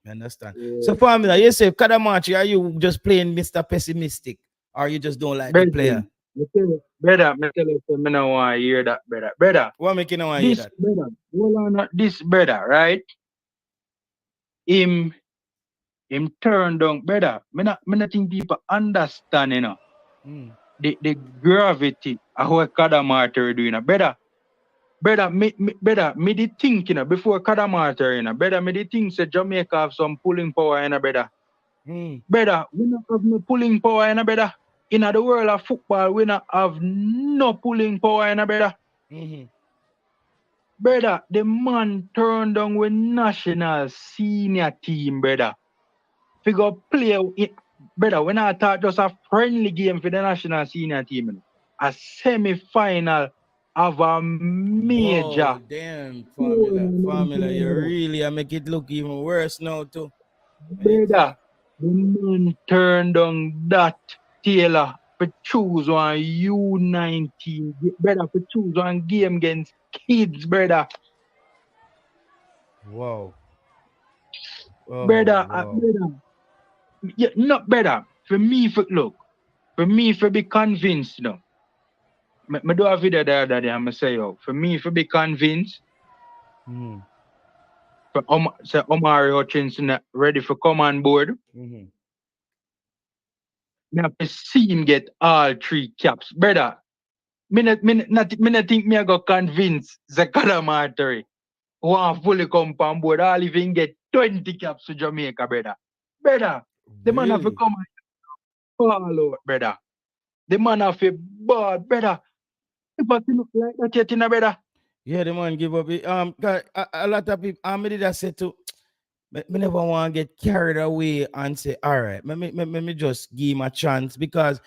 I understand. Yeah. So, Formula, you say, Cadamarteri, are you just playing Mr. Pessimistic or you just don't like the player? Brother, me tell you, I don't want to hear that, brother. Brother, what make you not want to hear that? Brother, hold on, this brother, right? Him turned down, brother. Me not think people understand, you know, the gravity of what Cadamarteri doing, brother, me the think, you know, before Cadamarteri, you know, brother, me the think say Jamaica have some pulling power, you know, brother. Brother, we not have no pulling power, you know, brother. In the world of football, we not have no pulling power, you know, brother. Brother, the man turned down with national senior team, brother. Figure play it, brother. When I thought just a friendly game for the national senior team, you know, a semi-final of a major. Whoa, damn, Formula, you really make it look even worse now too. Brother, the man turned on that Taylor for choose one U19, brother, for choose one game against kids, brother. Wow. Brother, brother. Yeah, not brother. For me, for be convinced, you know. Me do a video the other day, I'm say, yo, for me, for be convinced, for Omari Hutchinson ready for come on board. Me have to see him get all 3 caps. Brother, me not think me I go convince the Cadamarteri want fully come on board. I'll even get 20 caps to Jamaica, brother. Brother, the man have to come and ball out, brother. The man have to ball, brother. If I look like that yet, brother. Yeah, the man give up. A lot of people, I did that say too. Me never want to get carried away and say, all right, me just give him a chance because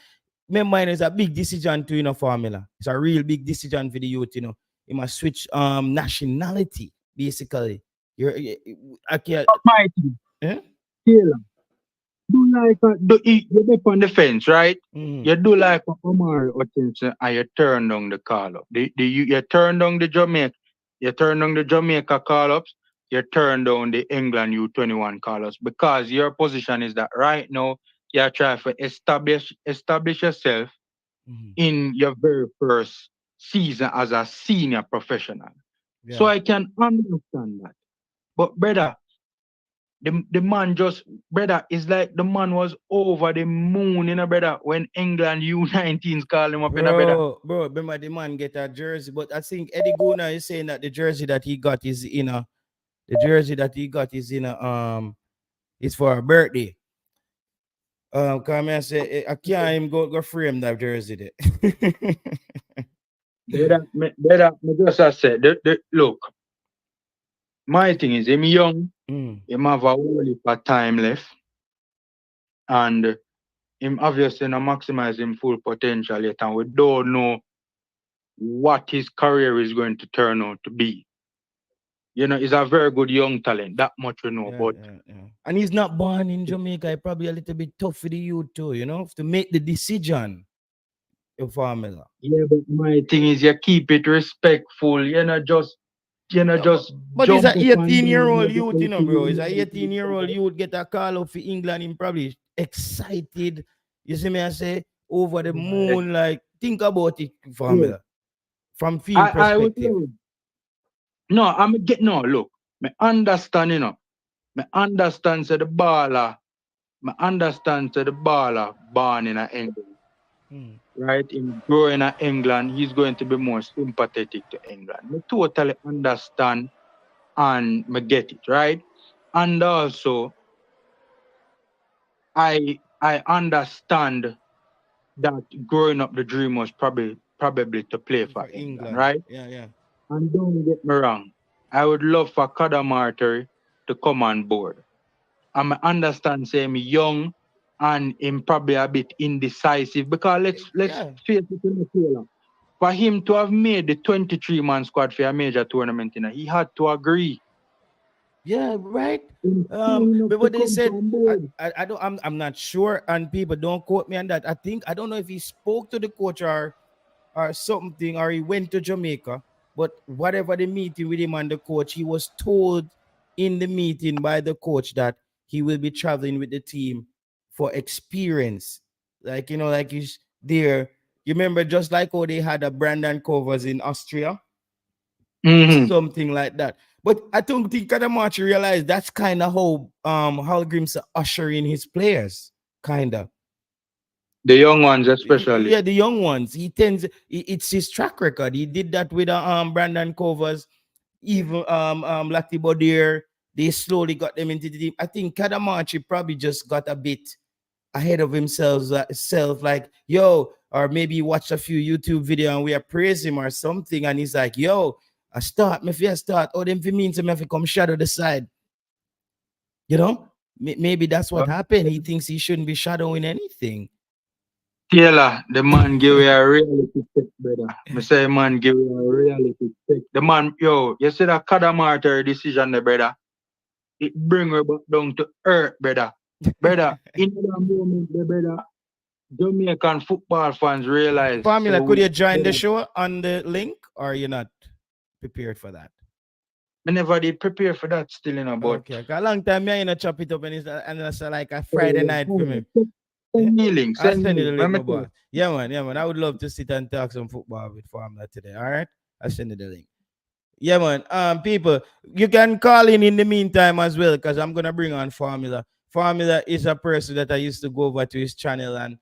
my mind is a big decision to, you know, Formula. It's a real big decision for the youth, you know. You must switch nationality, basically. I can't. Mighty. Eh? Taylor. do like you dip on the fence, right? Mm-hmm. You do like a Omari Hutchinson and you turn down the call up. You turn down the Jamaica, you turn down the Jamaica call ups, you turn down the England U21 call ups because your position is that right now you're trying to establish yourself Mm-hmm. in your very first season as a senior professional. So Yeah. I can understand that. But brother, the man just brother is like the man was over the moon, brother, when England U19s call him up, brother. Bro, remember the man get a jersey, but I think Eddie Guna is saying that the jersey that he got is in a the jersey that he got is in a is for a birthday. Come and say I can't him go frame that jersey there. Me just I said, look, my thing is him young, Mm. him have a whole heap of time left, and him obviously not maximize him full potential yet, and we don't know what his career is going to turn out to be. He's a very good young talent. That much we know. Yeah, But yeah, yeah. And he's not born in Jamaica. It's probably a little bit tough for the youth too, to make the decision. Your formula. yeah, but my thing is you keep it respectful. Yeah, Just but he's jump an up and down 18-year-old every youth, bro. He's an 18-year-old youth get a call up for England. Him probably excited. You see me, I say, over the moon. Like, think about it, yeah. formula. From field I would perspective. love. No, no, look, me understand, Me understand say the baller, me understand say the baller born in England. Mm. Right? In growing in England, he's going to be more sympathetic to England. Me totally understand and me get it, right? And also I understand that growing up the dream was probably to play for For England, England. right? Yeah, yeah. And don't get me wrong, I would love for Cadamarteri to come on board. I understand say me young and him probably a bit indecisive because let's Yeah. face it in the trailer. For him to have made the 23-man squad for a major tournament, he had to agree. Yeah, right. Him sign up But to what they come said, on board. I don't, I'm not sure, and people don't quote me on that. I don't know if he spoke to the coach or something, or he went to Jamaica. But whatever the meeting with him and the coach, he was told in the meeting by the coach that he will be traveling with the team for experience. Like, like he's there. You remember just like how they had a Brandon Covers in Austria? Mm-hmm. Something like that. But I don't think Cadamarteri realized that's kind of how Grims usher in his players, kind of. The young ones especially. Yeah, the young ones. He tends it's his track record. He did that with Brandon Covers, even Lati Bodier. They slowly got them into the team. I think Cadamarteri probably just got a bit ahead of himself, like, yo, or maybe he watched a few YouTube video and we are praising him or something, and he's like, yo, I start, me fear start, oh, them for mean to me if come shadow the side. Maybe that's what happened. He thinks he shouldn't be shadowing anything. Taylor, the man give you a reality check, brother. Me say man give you a reality check. The man, you see that Cadamarteri decision there, brother? It bring her back down to earth, brother. Brother, in that moment, brother, Jamaican football fans realize. Formula, could you join the show on the link, or you're not prepared for that? I never did prepare for that still, but okay. A long time I chop it up and it's like a Friday night for me. Send me link. I'll send you the link, my boy. Yeah, man. I would love to sit and talk some football with Formula today. All right, I'll send you the link. Yeah, man. People, you can call in the meantime as well, because I'm gonna bring on Formula. Formula is a person that I used to go over to his channel and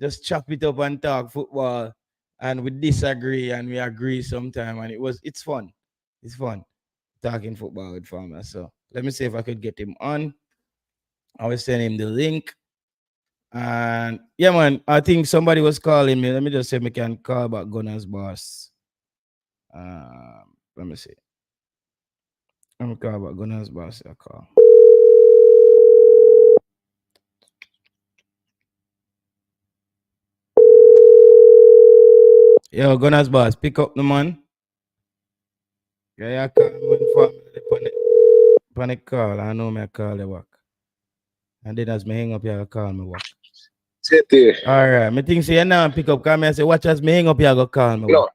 just chop it up and talk football, and we disagree and we agree sometime, and it's fun. It's fun talking football with Formula. So let me see if I could get him on. I will send him the link. And yeah, man, I think somebody was calling me. Let me just say we can call about Gunner's boss. Let me see. Let me call about Gunner's boss. I call. Yo, Gunner's boss, pick up the man. Yeah, call me for me. Panic call. I know me call you back. And then as me hang up, you go call me what? City. All right. Me think say you now pick up, call me and say, watch as me hang up, you go call me No. what?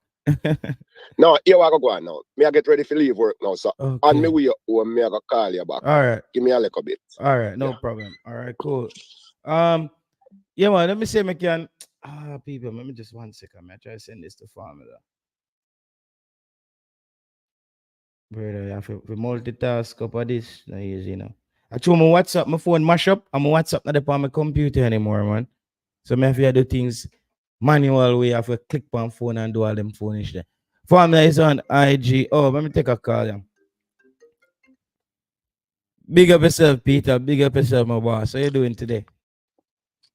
No, here I go on now. Me I get ready for leave work now, so Okay. on me way home, me I go call you back. All right. Give me a little bit. All right, no Yeah. problem. All right, cool. Yeah, man, let me see if I can. People, let me just 1 second, man. Try to send this to Formula. Brother, you have to multitask up of this. No easy, you know. I told my WhatsApp, my phone mash up, and my WhatsApp not up on my computer anymore, man. So I have to do things manual way. I have to click on phone and do all them phonish there. Formula is on IG. Oh, let me take a call, yeah. Big up yourself, Peter. Big up yourself, my boss. How you doing today?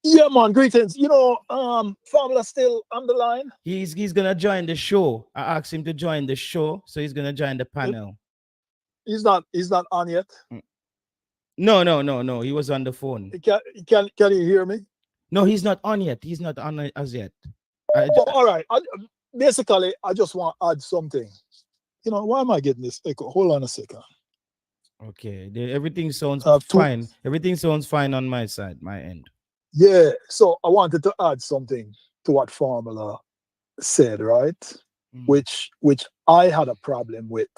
Yeah, man, greetings. You know, Formula still on the line. He's gonna join the show. I asked him to join the show, so he's gonna join the panel. He's not on yet. No. He was on the phone. Can you hear me? No, he's not on yet. He's not on as yet. All right. Basically, I just want to add something. You know, why am I getting this echo? Hold on a second. Okay. Everything sounds fine. Everything sounds fine on my side, my end. Yeah. So I wanted to add something to what Formula said, right? Which I had a problem with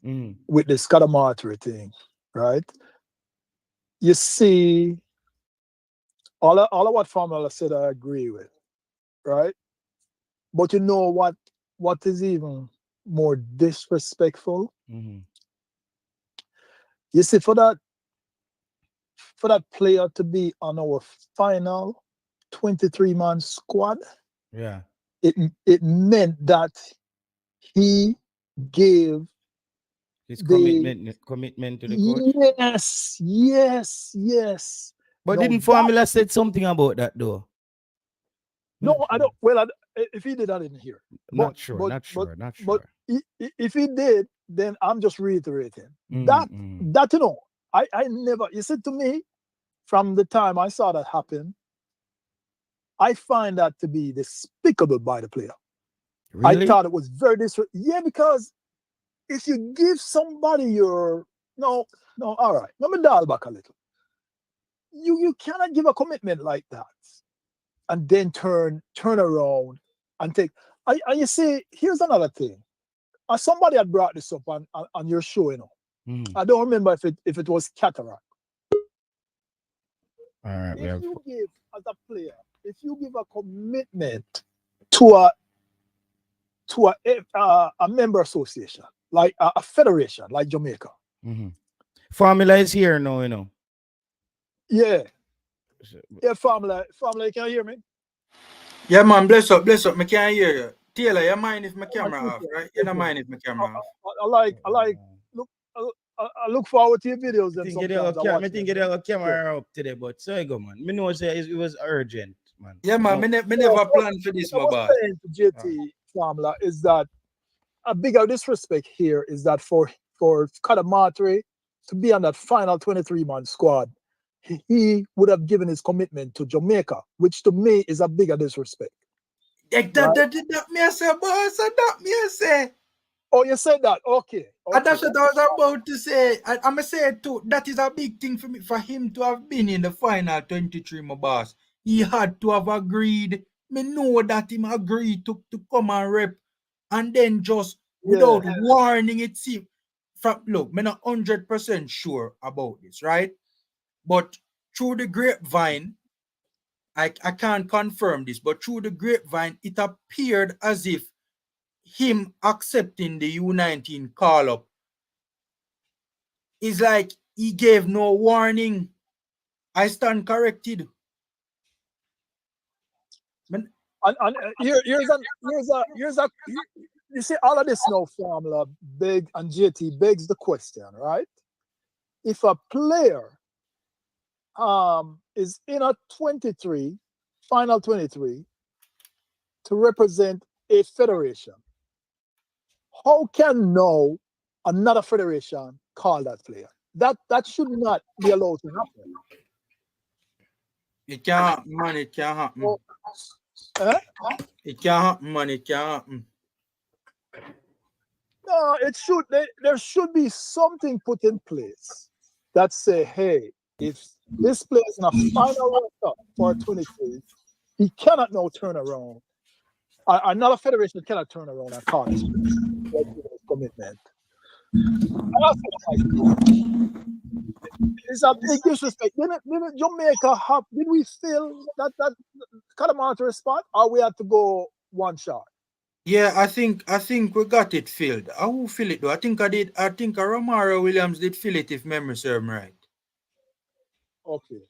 this Cadamarteri thing, right? You see, all of what Formula said, I agree with, right? But you know what is even more disrespectful? You see, for that player to be on our final 23-man squad, yeah, it meant that he gave his commitment to the coach. Yes. But didn't Formula said something about that though? No, I don't. Well, if he did, I didn't hear. Not sure. But if he did, then I'm just reiterating that you know, I never. You said to me, from the time I saw that happen, I find that to be despicable by the player. Really? I thought it was very disrespectful. Yeah, because if you give somebody your all right, let me dial back a little. You cannot give a commitment like that and then turn around and take. And you see, here's another thing. Somebody had brought this up on your show, you know. I don't remember if it was Cataract. All right, if you give as a player, if you give a commitment to a member association, like a federation, like Jamaica. Formula is here now, you know. Yeah, Formula, can you hear me? Yeah, man, bless up. Me can't hear you. Taylor, you mind if my camera off, right? You don't mind if my camera off. I look forward to your videos. I think you have a camera up today, but so you go, man. Me know say it was urgent, man. Yeah, man. Me never planned for this, my boss. Saying to JT Formula is that a bigger disrespect here is that for Cadamarteri to be on that final 23-man squad, he would have given his commitment to Jamaica, which to me is a bigger disrespect. That me I say, boss. That me I say. Oh, you said that? Okay. And that's what I was about to say. I'm going to say too, that is a big thing for him to have been in the final 23, my boss. He had to have agreed. Me know that him agreed to come and rep. And then just without warning it seems. Look, I'm not 100% sure about this, right? But through the grapevine, I can't confirm this, but through the grapevine, it appeared as if him accepting the U19 call-up is like he gave no warning. I stand corrected. And here's a you see all of this now, Formula big and JT begs the question, right? If a player is in a 23, final 23 to represent a federation, how can now another federation call that player? That should not be allowed to happen. It can't happen, man. It can't happen. It can't happen, man. It can't happen. No, it should. There should be something put in place that say, hey, if this player is in a final World Cup for 23, he cannot now turn around. Another federation cannot turn around and call his commitment. It's a big disrespect. Didn't Jamaica have? Did we fill that Cadamarteri spot, or we had to go one shot? Yeah, I think we got it filled. I will fill it though. I think Romaro Williams did fill it if memory serves me right. Okay.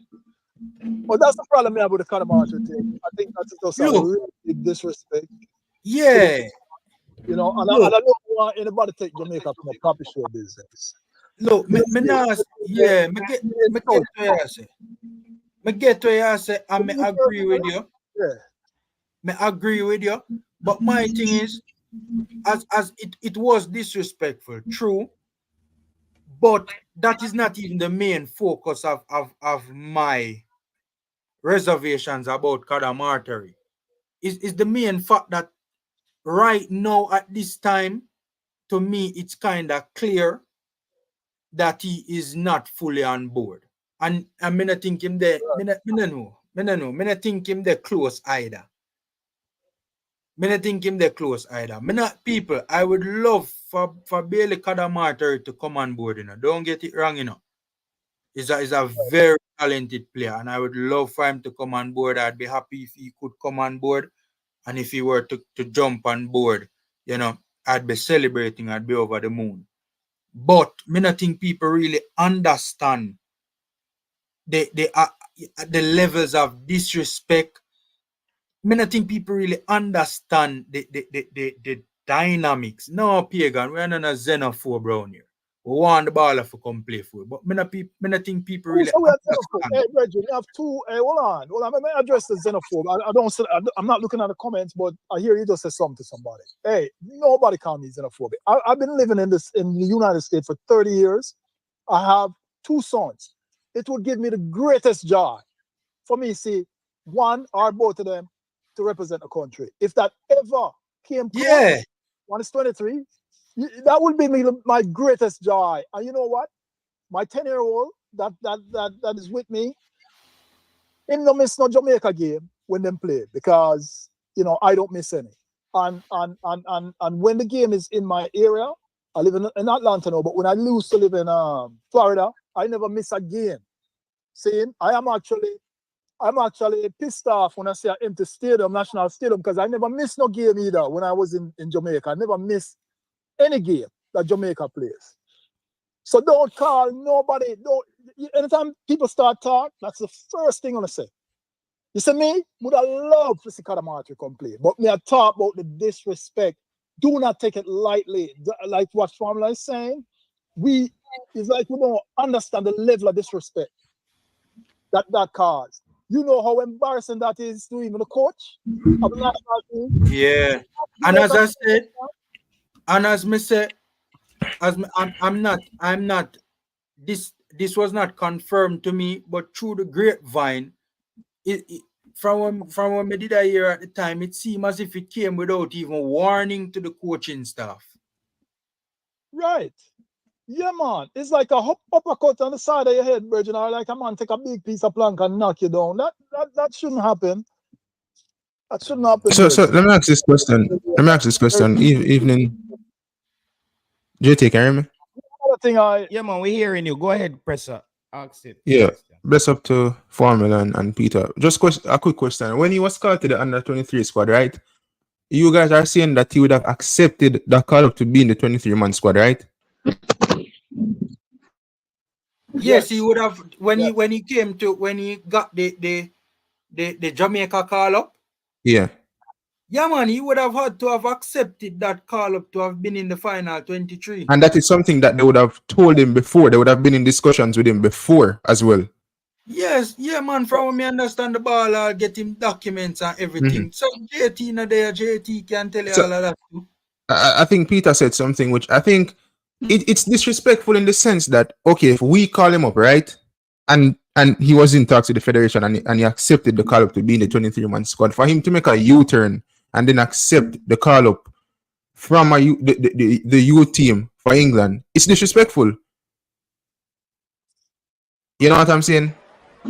Well, that's the problem I have with the Cadamarteri thing. I think that's just a really big disrespect. Yeah. You know, and I don't want anybody to take Jamaica from a copy show business. Look, me get to you say, and me agree with you. Yeah. Me agree with you. But my thing is, as it was disrespectful, true. But that is not even the main focus of my reservations about Cadamarteri. Is the main fact that right now at this time, to me, it's kind of clear that he is not fully on board. And I mean, I think him there, I don't think him there close either. People, I would love for Bailey Cadamarteri to come on board, you know. Don't get it wrong, you know. He's a very talented player, and I would love for him to come on board. I'd be happy if he could come on board. And if he were to jump on board, you know, I'd be celebrating, I'd be over the moon. But I don't think people really understand the levels of disrespect. I don't think people really understand the dynamics. No, Pagan, we're not a xenophobe around here. We want the baller to come play for it. But I don't think people really understand. Hey, Reggie, we have two. Hold on. Let me address the xenophobe. I'm not looking at the comments, but I hear you just say something to somebody. Hey, nobody call me xenophobic. I've been living in the United States for 30 years. I have 2 sons. It would give me the greatest joy for me to see one or both of them to represent a country. If that ever came close, one is 23, that would be my greatest joy. And you know what? My 10-year-old that is with me, him don't miss no Jamaica game when them play, because you know I don't miss any. And when the game is in my area, I live in Atlanta now, but when I used to live in Florida, I never miss a game. Saying I'm actually pissed off when I see an empty stadium, National Stadium, because I never miss no game either when I was in Jamaica. I never miss any game that Jamaica plays. So don't call nobody. Anytime people start talk, that's the first thing I'm gonna say. You see me? Would I love to see Cadamarteri come play, but me I talk about the disrespect. Do not take it lightly. Like what Formula is saying, it's like we don't understand the level of disrespect that caused. You know how embarrassing that is to even the coach of the national team. Yeah, and as I said, and as me say, I'm not. This was not confirmed to me, but through the grapevine, from when we did I hear at the time, it seemed as if it came without even warning to the coaching staff. Right. Yeah, man. It's like a uppercut on the side of your head, Virgin, or like a man take a big piece of plank and knock you down. That shouldn't happen. That shouldn't happen. So let me ask this question. Evening. JT, can you hear me? Yeah, man, we're hearing you. Go ahead, Presser. Ask it. Yeah. Bless up to Formula and Peter. Just a quick question. When he was called to the under 23 squad, right? You guys are saying that he would have accepted the call up to be in the 23-man squad, right? Yes, he would have when he got the Jamaica call up. Yeah. Yeah, man, he would have had to have accepted that call up to have been in the final 23. And that is something that they would have told him before. They would have been in discussions with him before as well. Yes, yeah, man. From what me understand the ball, I'll get him documents and everything. So JT in there, JT can tell you all of that too. I think Peter said something which I think it's disrespectful in the sense that, okay, if we call him up, right? And he was in talks with the federation and he accepted the call up to be in the 23-man squad. For him to make a U-turn and then accept the call up from the youth team for England, it's disrespectful. You know what I'm saying?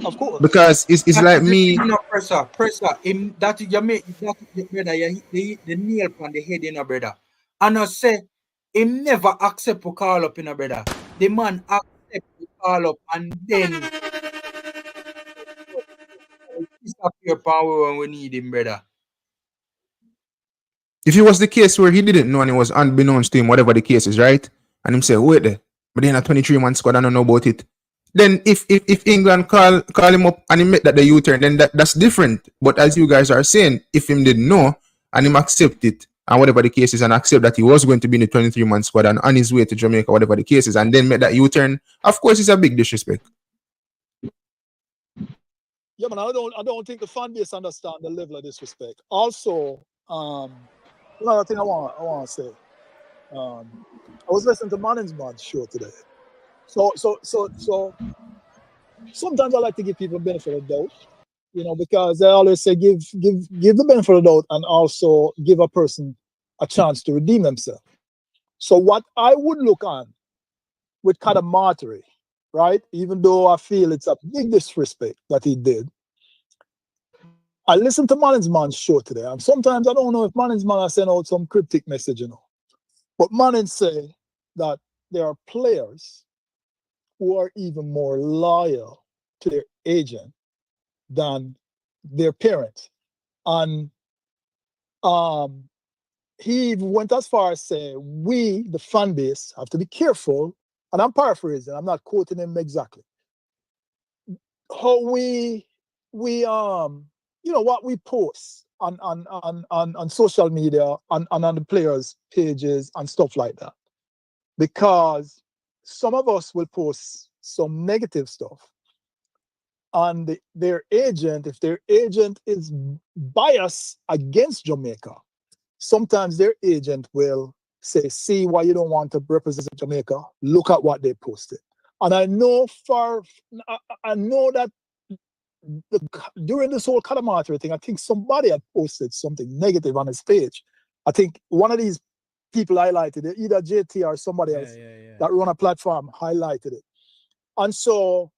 Of course. Because it's That like is the me. thing, pressure. Him that you make that brother, you hit the nail on the head, brother. And I say, him never accept to call up, brother. The man accept to call up and then disappear power when we need him, brother. If it was the case where he didn't know and it was unbeknownst to him, whatever the case is, right? And him say, wait there, but then a 23-man squad, I don't know about it. Then if England call him up and he make that the U-turn, then that's different. But as you guys are saying, if him didn't know and him accept it and whatever the case is and accept that he was going to be in the 23-man squad and on his way to Jamaica, whatever the case is, and then make that U-turn, of course it's a big disrespect. Yeah, man, I don't think the fan base understand the level of disrespect. Also, another thing I want to say. I was listening to Man's show today. So sometimes I like to give people benefit of the doubt, because they always say give the benefit of the doubt and also give a person a chance to redeem themselves. So what I would look on with Cadamarteri, right? Even though I feel it's a big disrespect that he did. I listened to Man's show today, and sometimes I don't know if Man's has sent out some cryptic message, But Manning say that there are players who are even more loyal to their agent than their parents. And he even went as far as say, we, the fan base, have to be careful, and I'm paraphrasing, I'm not quoting him exactly, how we what we post on social media and on the players' pages and stuff like that. Because some of us will post some negative stuff. And if their agent is biased against Jamaica, sometimes their agent will say, see why you don't want to represent Jamaica, look at what they posted. And I know that during this whole Cadamarteri thing, I think somebody had posted something negative on his page. I think one of these people highlighted it, either JT or somebody else that run a platform highlighted it. And so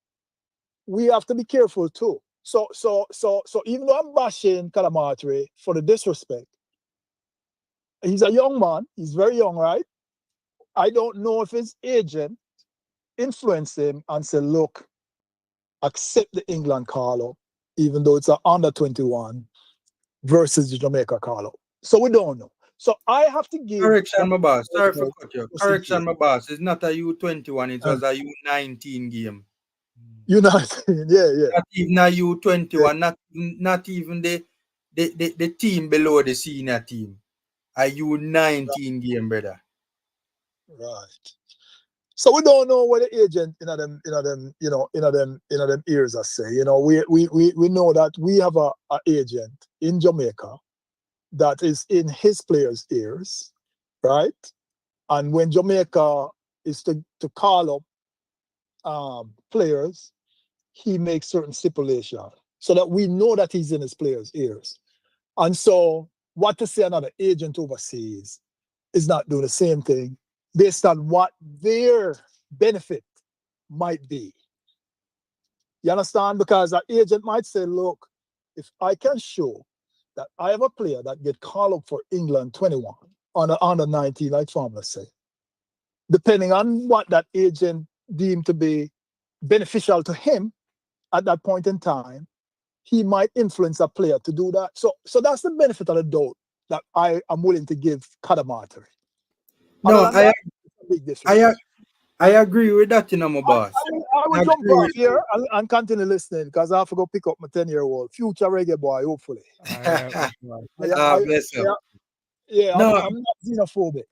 we have to be careful too. So even though I'm bashing Cadamarteri for the disrespect, he's a young man, he's very young, right? I don't know if his agent influenced him and said, look, accept the England call-up, even though it's an under 21 versus the Jamaica call-up. So we don't know. So I have to give correction, my boss. Sorry for cut you. Correction, my boss. It's not a U21, it was a U19 game. U19, yeah. Not even a U21, not even the team below the senior team. A U19 game, brother. Right. So we don't know what the agent in them ears are say. We know that we have a agent in Jamaica that is in his players' ears, right? And when Jamaica is to call up players, he makes certain stipulation so that we know that he's in his players' ears. And so what to say another agent overseas is not doing the same thing based on what their benefit might be. You understand? Because an agent might say, look, if I can show that I have a player that get called up for England 21 on the under 19, like farmers say, depending on what that agent deemed to be beneficial to him at that point in time, he might influence a player to do that. So that's the benefit of the doubt that I am willing to give Cadamarteri. No, I agree with that, my boss. I will jump off here and continue listening because I have to go pick up my 10-year-old future reggae boy, hopefully. Bless him. I'm not xenophobic.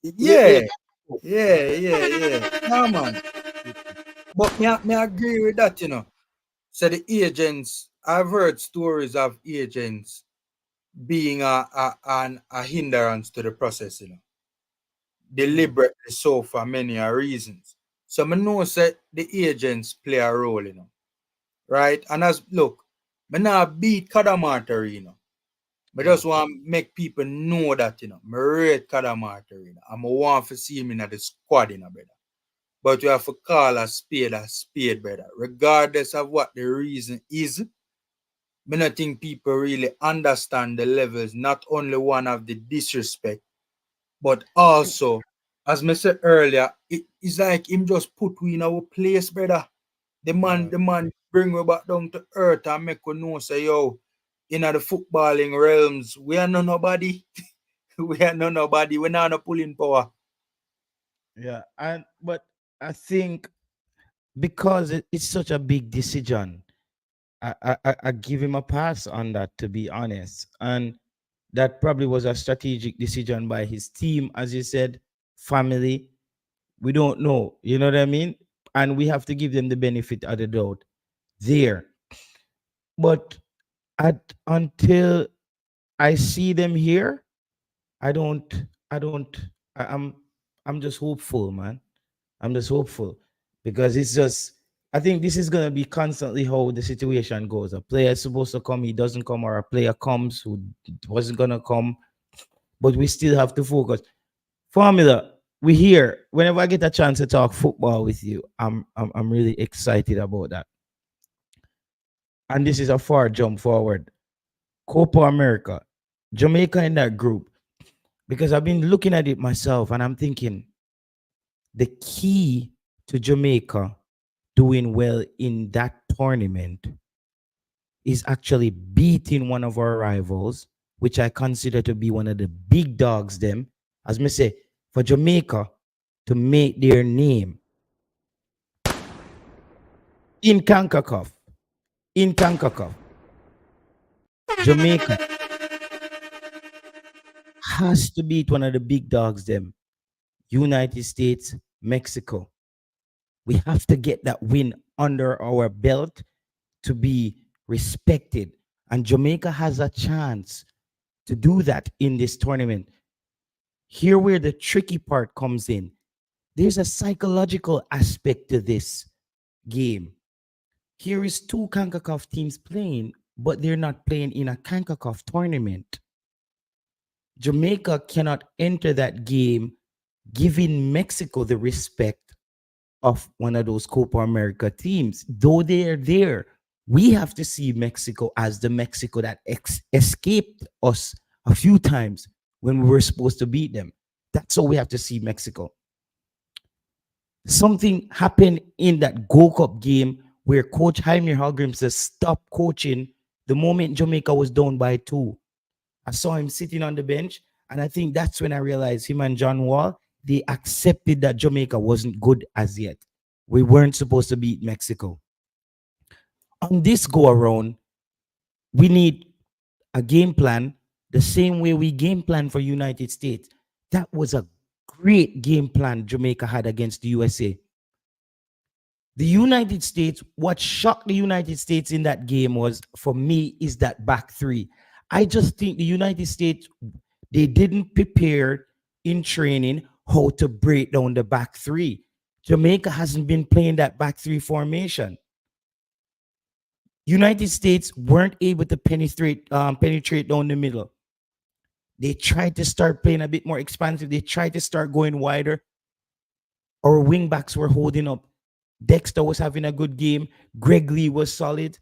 Yeah. No, man. But me agree with that, So the agents, I've heard stories of agents being a hindrance to the process, deliberately so for many reasons. So I know that the agents play a role, right? And I not beat Cadamarteri, I just want to make people know that, I rate Cadamarteri, I want to see him in the squad, brother. but we have to call a spade, brother. Regardless of what the reason is, I don't think people really understand the levels, not only one of the disrespect, but also, as I said earlier, it's like him just put we in our place, brother. The man bring we back down to earth and make we know, say, yo, in the footballing realms, we are no nobody. We are no nobody. We're not no pulling power. Yeah, but I think because it's such a big decision, I give him a pass on that, to be honest. And that probably was a strategic decision by his team, as you said, family. We don't know, you know what I mean? And we have to give them the benefit of the doubt there. But until I see them here, I don't, I don't, I, I'm, I'm just hopeful, man. I'm just hopeful because it's just, I think this is gonna be constantly how the situation goes. A player is supposed to come, he doesn't come, or a player comes who wasn't gonna come, but we still have to focus. Formula, we here. Whenever I get a chance to talk football with you, I'm really excited about that. And this is a far jump forward. Copa America, Jamaica in that group, because I've been looking at it myself and I'm thinking the key to Jamaica doing well in that tournament is actually beating one of our rivals, which I consider to be one of the big dogs, them, as me say, for Jamaica to make their name in CONCACAF. In CONCACAF, Jamaica has to beat one of the big dogs, them, United States, Mexico. We have to get that win under our belt to be respected. And Jamaica has a chance to do that in this tournament. Here where the tricky part comes in. There's a psychological aspect to this game. Here is two CONCACAF teams playing, but they're not playing in a CONCACAF tournament. Jamaica cannot enter that game giving Mexico the respect of one of those Copa America teams. Though they are there, we have to see Mexico as the Mexico that escaped us a few times when we were supposed to beat them. That's how we have to see Mexico. Something happened in that Gold Cup game where Coach Jaime Hallgrim says stop coaching the moment Jamaica was down by 2. I saw him sitting on the bench, and I think that's when I realized him and John Wall, they accepted that Jamaica wasn't good as yet. We weren't supposed to beat Mexico. On this go around, we need a game plan the same way we game plan for United States. That was a great game plan Jamaica had against the USA. The United States, what shocked the United States in that game was, for me, is that back three. I just think the United States, they didn't prepare in training how to break down the back three. Jamaica hasn't been playing that back three formation. United States weren't able to penetrate down the middle. They tried to start playing a bit more expansive. They tried to start going wider. Our wing backs were holding up. Dexter was having a good game. Greg Lee was solid.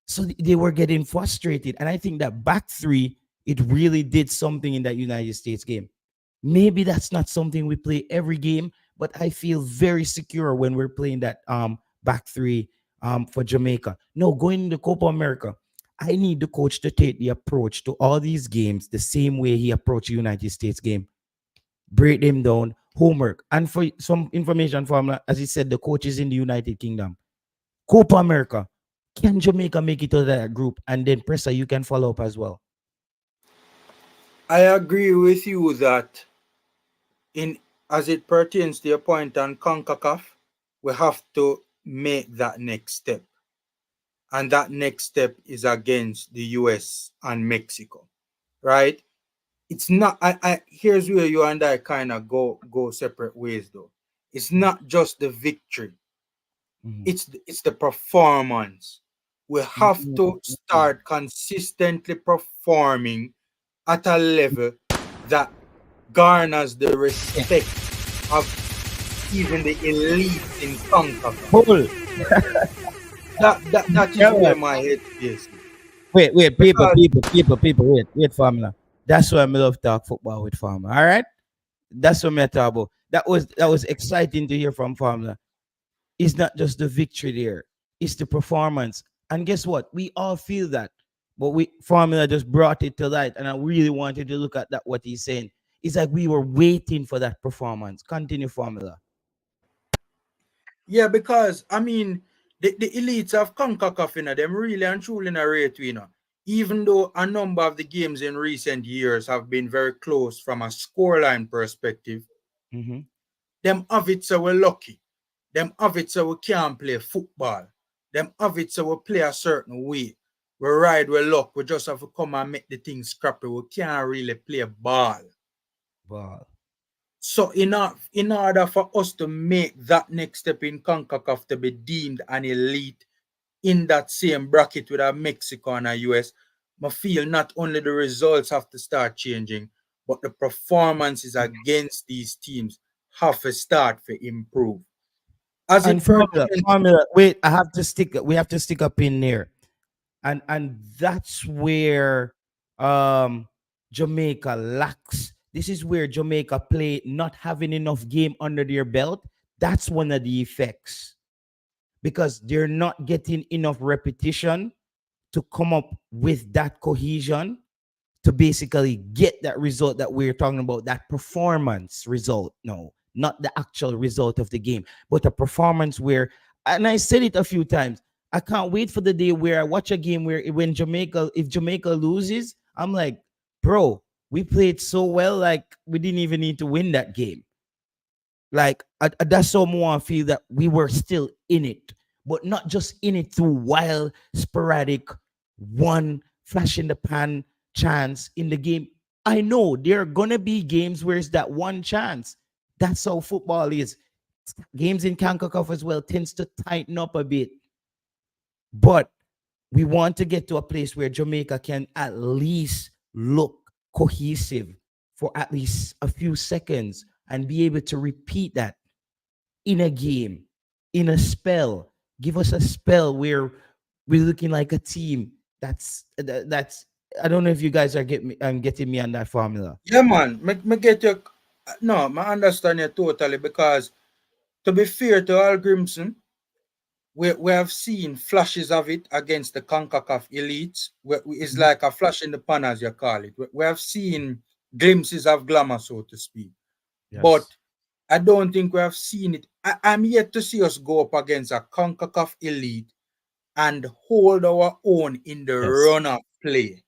So they were getting frustrated. And I think that back three, it really did something in that United States game. Maybe that's not something we play every game, but I feel very secure when we're playing that back three for Jamaica. No, going into Copa America, I need the coach to take the approach to all these games the same way he approached the United States game. Break them down, homework. And for some information from, as he said, the coach is in the United Kingdom. Copa America, can Jamaica make it to that group? And then, Pressa, you can follow up as well. I agree with you that as it pertains to your point on CONCACAF, we have to make that next step. And that next step is against the US and Mexico, right? It's not, here's where you and I kind of go separate ways though. It's not just the victory. Mm-hmm. It's the performance. We have to start consistently performing at a level that garners the respect of even the elite in CONCACAF. Bull. That is Yeah, where man. my head is. Wait, Because people, wait, Formula. That's why I love talk football with Formula. All right? That's what I'm talking about. That was exciting to hear from Formula. It's not just the victory there, it's the performance. And guess what? We all feel that. But we Formula just brought it to light, and I really wanted to look at that what he's saying. It's like we were waiting for that performance. Continue, Formula. yeah, because I mean the elites of CONCACAF, you know, them really and truly in a rate, you know. Even though a number of the games in recent years have been very close from a scoreline perspective, Mm-hmm. them have it so we're lucky. Them have it so we can't play football. Them have it so we play a certain way. We ride with luck. We just have to come and make the thing scrappy. We can't really play ball. Ball. So in order for us to make that next step in CONCACAF to be deemed an elite in that same bracket with a Mexico and a US, I feel not only the results have to start changing, but the performances against these teams have to start to improve. As And it pertains, Formula. Wait, I have to stick. We have to stick up in there, and that's where Jamaica lacks. This is where Jamaica play not having enough game under their belt. That's one of the effects because they're not getting enough repetition to come up with that cohesion to basically get that result that we're talking about, that performance result. No, not the actual result of the game, but a performance where, and I said it a few times, I can't wait for the day where I watch a game where if Jamaica loses, I'm like, bro, we played so well, like we didn't even need to win that game. Like that's so more I feel that we were still in it, but not just in it through wild, sporadic, one flash in the pan chance in the game. I know there are gonna be games where it's that one chance. That's how football is. Games in CONCACAF as well tends to tighten up a bit, but we want to get to a place where Jamaica can at least look cohesive for at least a few seconds and be able to repeat that in a game, in a spell. Give us a spell where we're looking like a team. That's I don't know if you guys are getting me on that formula. yeah, man, me get you. No, I understand you totally because to be fair to Al Grimson, we have seen flashes of it against the CONCACAF elites. It's like a flash in the pan, as you call it. We have seen glimpses of glamour, so to speak. Yes. But I don't think we have seen it. I'm yet to see us go up against a CONCACAF elite and hold our own in the run-up play.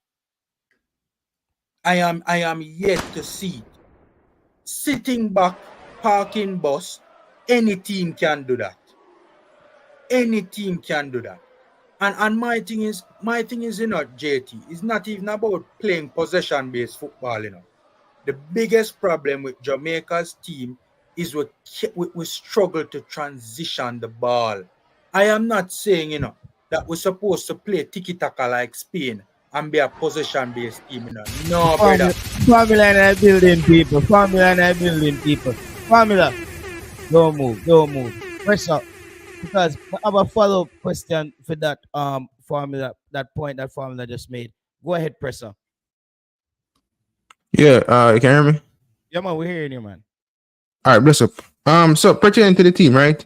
I am yet to see it. Sitting back, parking bus, any team can do that. Any team can do that. And my thing is, you know, JT, it's not even about playing possession-based football, you know. The biggest problem with Jamaica's team is we struggle to transition the ball. I am not saying, you know, that we're supposed to play tiki-taka like Spain and be a possession-based team, you know. No, brother. Formula and I building people. Formula. Don't move. Press up. Because I have a follow-up question for that formula, that point that formula just made. Go ahead, Presser. Yeah, you can hear me? Yeah, man, we're hearing you, man. All right, bless up. So pertaining to the team, right?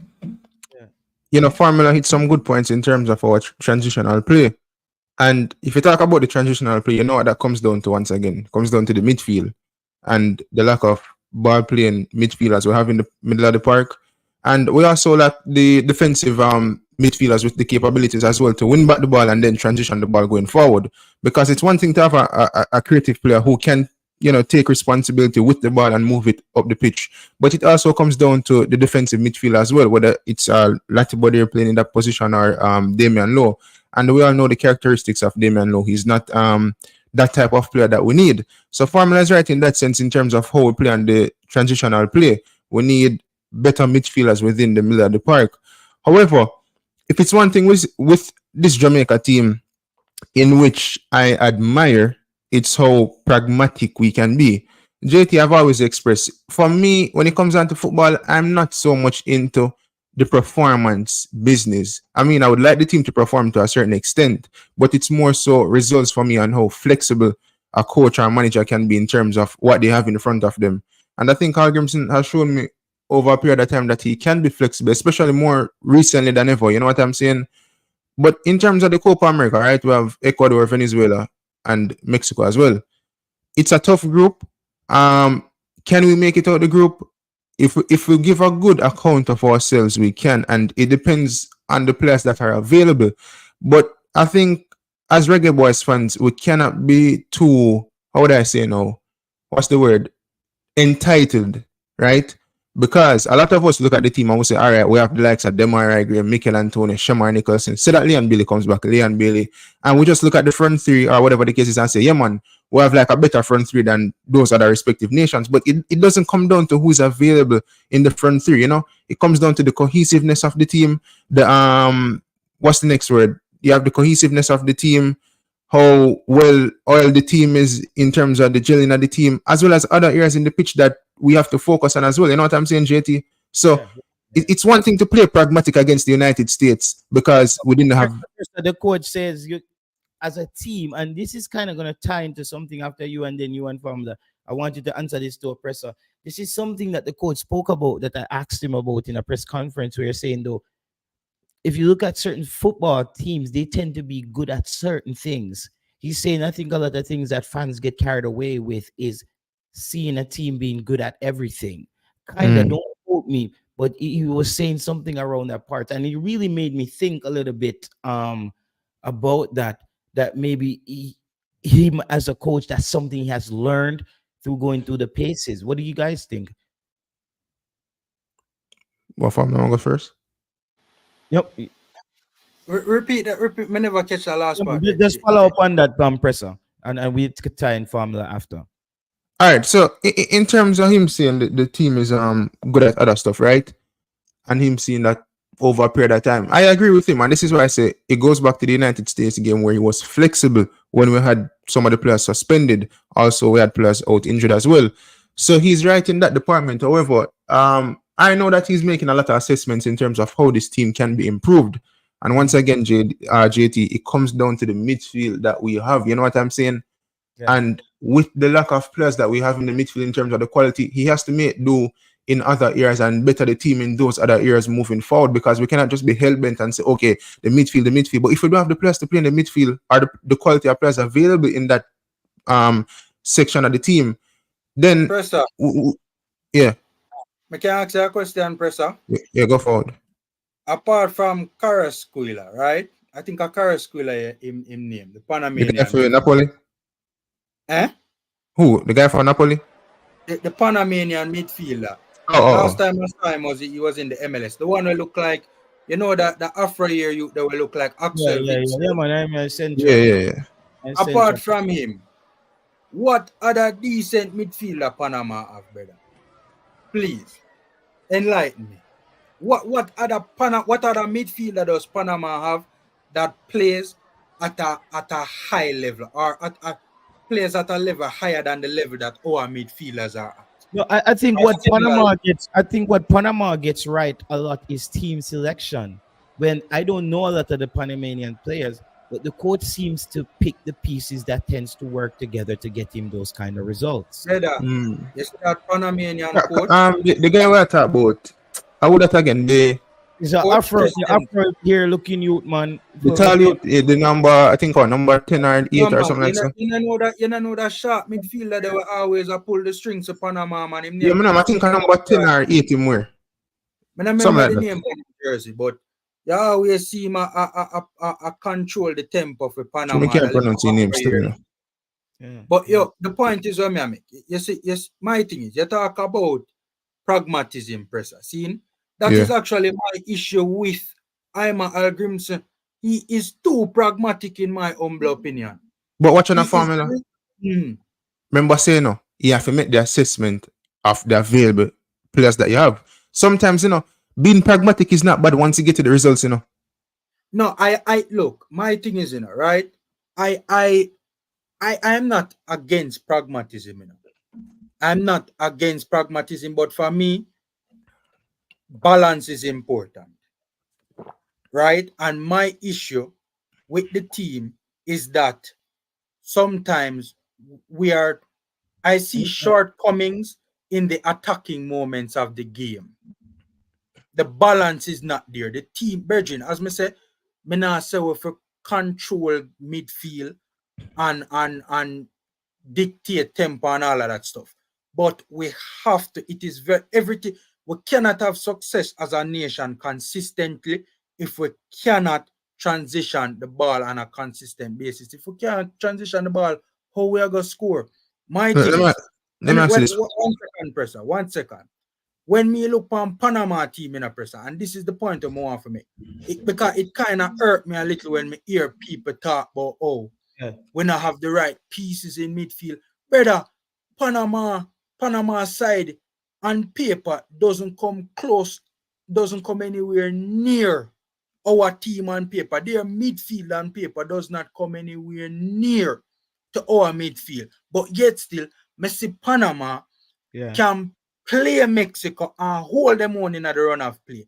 Yeah. You know, formula hit some good points in terms of our transitional play. And if you talk about the transitional play, you know what that comes down to once again. It comes down to the midfield and the lack of ball playing midfielders we have in the middle of the park. And we also lack the defensive midfielders with the capabilities as well to win back the ball and then transition the ball going forward. Because it's one thing to have a creative player who can, you know, take responsibility with the ball and move it up the pitch. But it also comes down to the defensive midfield as well, whether it's Latibody playing in that position or Damian Lowe. And we all know the characteristics of Damian Lowe. He's not that type of player that we need. So formula is right in that sense in terms of how we play on the transitional play. We need better midfielders within the middle of the park. However, if it's one thing with this Jamaica team in which I admire, it's how pragmatic we can be. JT, I've always expressed, for me, when it comes down to football, I'm not so much into the performance business. I mean, I would like the team to perform to a certain extent, but it's more so results for me on how flexible a coach or manager can be in terms of what they have in front of them. And I think Carl Grimson has shown me over a period of time that he can be flexible, especially more recently than ever. You know what I'm saying? But in terms of the Copa America, right, we have Ecuador, Venezuela, and Mexico as well. It's a tough group. Can we make it out the group? If we give a good account of ourselves, we can, and it depends on the players that are available. But I think as REGGAEBOYZ fans, we cannot be too, how would I say now? What's the word? Entitled, right? Because a lot of us look at the team and we say, all right, we have the likes of Omari Hutchinson, Mikel Antonio, Shamar Nicholson. Say that Leon Bailey comes back, Leon Bailey. And we just look at the front three or whatever the case is and say, yeah, man, we have like a better front three than those other respective nations. But it doesn't come down to who's available in the front three, you know? It comes down to the cohesiveness of the team. What's the next word? You have the cohesiveness of the team, how well oiled the team is in terms of the gelling of the team, as well as other areas in the pitch that we have to focus on as well. You know what I'm saying, JT? So it's one thing to play pragmatic against the United States because we didn't have... The coach says you as a team, and this is kind of going to tie into something after you and then you and Formula. I want you to answer this to a presser. This is something that the coach spoke about that I asked him about in a press conference where you're saying, though, if you look at certain football teams, they tend to be good at certain things. He's saying, I think a lot of things that fans get carried away with is seeing a team being good at everything. Kind of, don't quote me, but he was saying something around that part. And he really made me think a little bit about that maybe him as a coach, that's something he has learned through going through the paces. What do you guys think? What form do I go first? Yep. Repeat that. Repeat. Me never catch the last part. Just follow up on that compressor, and we could tie in Formula after. All right. So in terms of him saying the team is good at other stuff, right? And him seeing that over a period of time, I agree with him, and this is why I say it goes back to the United States game where he was flexible when we had some of the players suspended. Also, we had players out injured as well. So he's right in that department. However, I know that he's making a lot of assessments in terms of how this team can be improved. And once again, JT, it comes down to the midfield that we have. You know what I'm saying? Yeah. And with the lack of players that we have in the midfield in terms of the quality, he has to make do in other areas and better the team in those other areas moving forward, because we cannot just be hell-bent and say, okay, the midfield. But if we don't have the players to play in the midfield or the quality of players available in that section of the team, then... yeah. I can ask you a question, Presser? Yeah, go forward. Apart from Carrasquilla, right? I think a Carrasquilla him name, the Panamanian. The guy for Napoli? Eh? Who? The guy from Napoli? The Panamanian midfielder. Last time I saw him he was in the MLS. The one who looked like, you know, that the Afro here, that will look like Axel. Yeah, man. Yeah. Apart from him, what other decent midfielder Panama have, brother? Please enlighten me. What other midfielder does Panama have that plays at a high level or plays at a level higher than the level that our midfielders are at? No, I think what Panama gets right a lot is team selection. When I don't know a lot of the Panamanian players, but the coach seems to pick the pieces that tends to work together to get him those kind of results. You see that Panamanian coach? The guy we talk about, I would have again He's an Afro here looking youth, man. The tall youth, the number, I think, number 10 or 8 or something like that. You know that sharp midfielder that will always pull the strings of Panama, man. I think number 10 or 8 him where. I remember the name of the jersey, but you always see him control the tempo for Panama. I can't pronounce his name still. Yeah. But the point is, what I make. You see, my thing is, you talk about pragmatism, Presser. See? That is actually my issue with Omari Hutchinson. He is too pragmatic, in my humble opinion. But watching the formula, remember saying, you have to make the assessment of the available players that you have. Sometimes, being pragmatic is not bad once you get to the results, No, I look, my thing is, right? I am not against pragmatism, I'm not against pragmatism, but for me, balance is important, right? And my issue with the team is that sometimes I see shortcomings in the attacking moments of the game. The balance is not there. The team, Virgin, as me say, me not say we for control midfield and dictate tempo and all of that stuff. But we have to, it is very everything. We cannot have success as a nation consistently if we cannot transition the ball on a consistent basis. If we can't transition the ball, how we are going to score? My Let thing me, is, let me ask you this. 1 second, presser, 1 second. When me look on Panama team in a presser, and this is the point of more for me, because it kind of hurt me a little when me hear people talk about, oh, when I have the right pieces in midfield. Brother, Panama side on paper doesn't come close, doesn't come anywhere near our team on paper. Their midfield on paper does not come anywhere near to our midfield. But yet still, Messi Panama can play Mexico and hold them on in the run of play.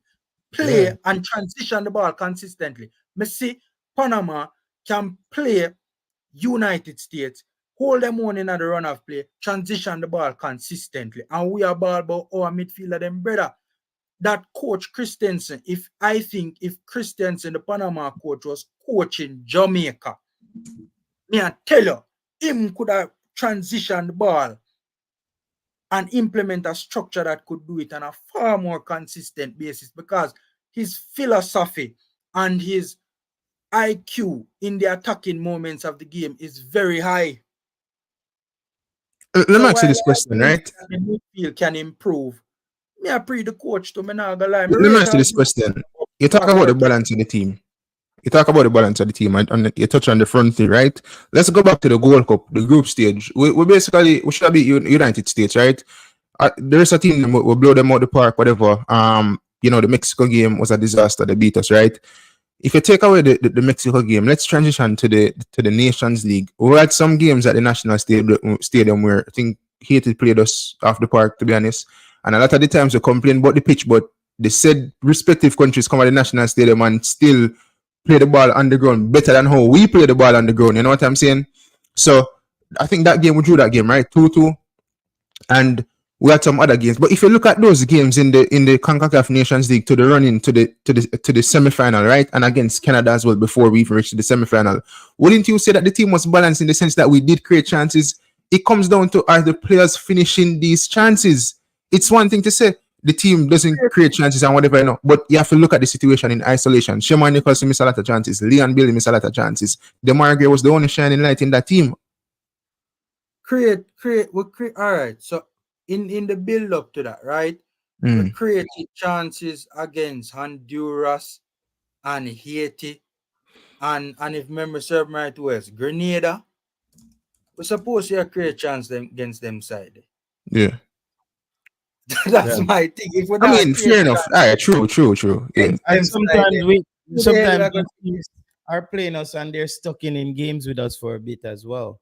And transition the ball consistently. Messi Panama can play United States, hold them on in the run of play, transition the ball consistently. And we are ball about our midfielder, them brother. That coach Christensen, if Christensen, the Panama coach, was coaching Jamaica, me I tell you, him could have transitioned the ball and implement a structure that could do it on a far more consistent basis, because his philosophy and his IQ in the attacking moments of the game is very high. Let me ask you this question, right? The midfield can improve. Me I pre the coach to me not gonna lie. Let me ask you this question. You talk about the balance of the team. You talk about the balance of the team, and you touch on the front thing, right? Let's go back to the Gold Cup, the group stage. We should be United States, right? There's a team we blow them out the park, whatever. The Mexico game was a disaster. They beat us, right? If you take away the Mexico game, let's transition to the Nations League. We had some games at the National Stadium where I think Haiti played us off the park, to be honest. And a lot of the times we complain about the pitch, but they said respective countries come at the National Stadium and still play the ball on the ground better than how we play the ball on the ground. You know what I'm saying? So I think that game, we drew that game, right? 2-2. And we had some other games. But if you look at those games in the CONCACAF Nations League to the run into the semi-final, right? And against Canada as well before we even reached the semi-final, wouldn't you say that the team was balanced in the sense that we did create chances? It comes down to, are the players finishing these chances? It's one thing to say the team doesn't create chances and whatever, but you have to look at the situation in isolation. Shema Nicholson missed a lot of chances. Leon Bailey missed a lot of chances. Demar Gray was the only shining light in that team. Create. All right. So in the build up to that, right? We created chances against Honduras and Haiti, and if memory serves me right, was Grenada. We're supposed to create chances against them side. Yeah. That's my thing. If fair enough. All right, true. Yeah. And sometimes teams are playing us and they're stuck in games with us for a bit as well.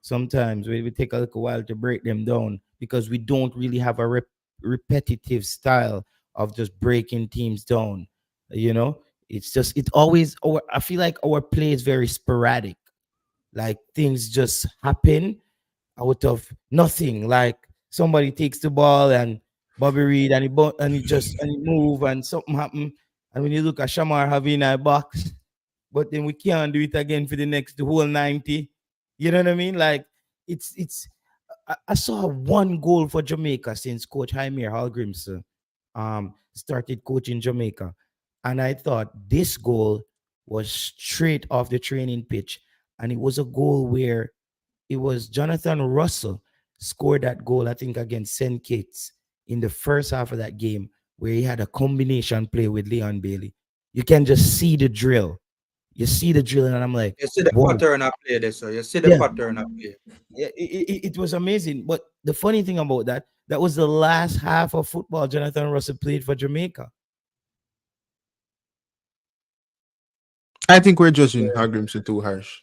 Sometimes we take a little while to break them down because we don't really have a repetitive style of just breaking teams down. It's always I feel like our play is very sporadic. Like things just happen out of nothing. Like somebody takes the ball and Bobby Reed and he move and something happen. And when you look at Shamar having a box, but then we can't do it again for the whole 90. You know what I mean? Like I saw one goal for Jamaica since Coach Jaime Hallgrimson started coaching Jamaica. And I thought this goal was straight off the training pitch. And it was a goal where it was Jonathan Russell scored that goal, I think, against St. Kitts in the first half of that game, where he had a combination play with Leon Bailey. You can just see the drill. You see the drill, and I'm like, you see the pattern of play there, so you see the pattern of play. It was amazing. But the funny thing about that was the last half of football Jonathan Russell played for Jamaica. I think we're judging Hallgrimson too harsh.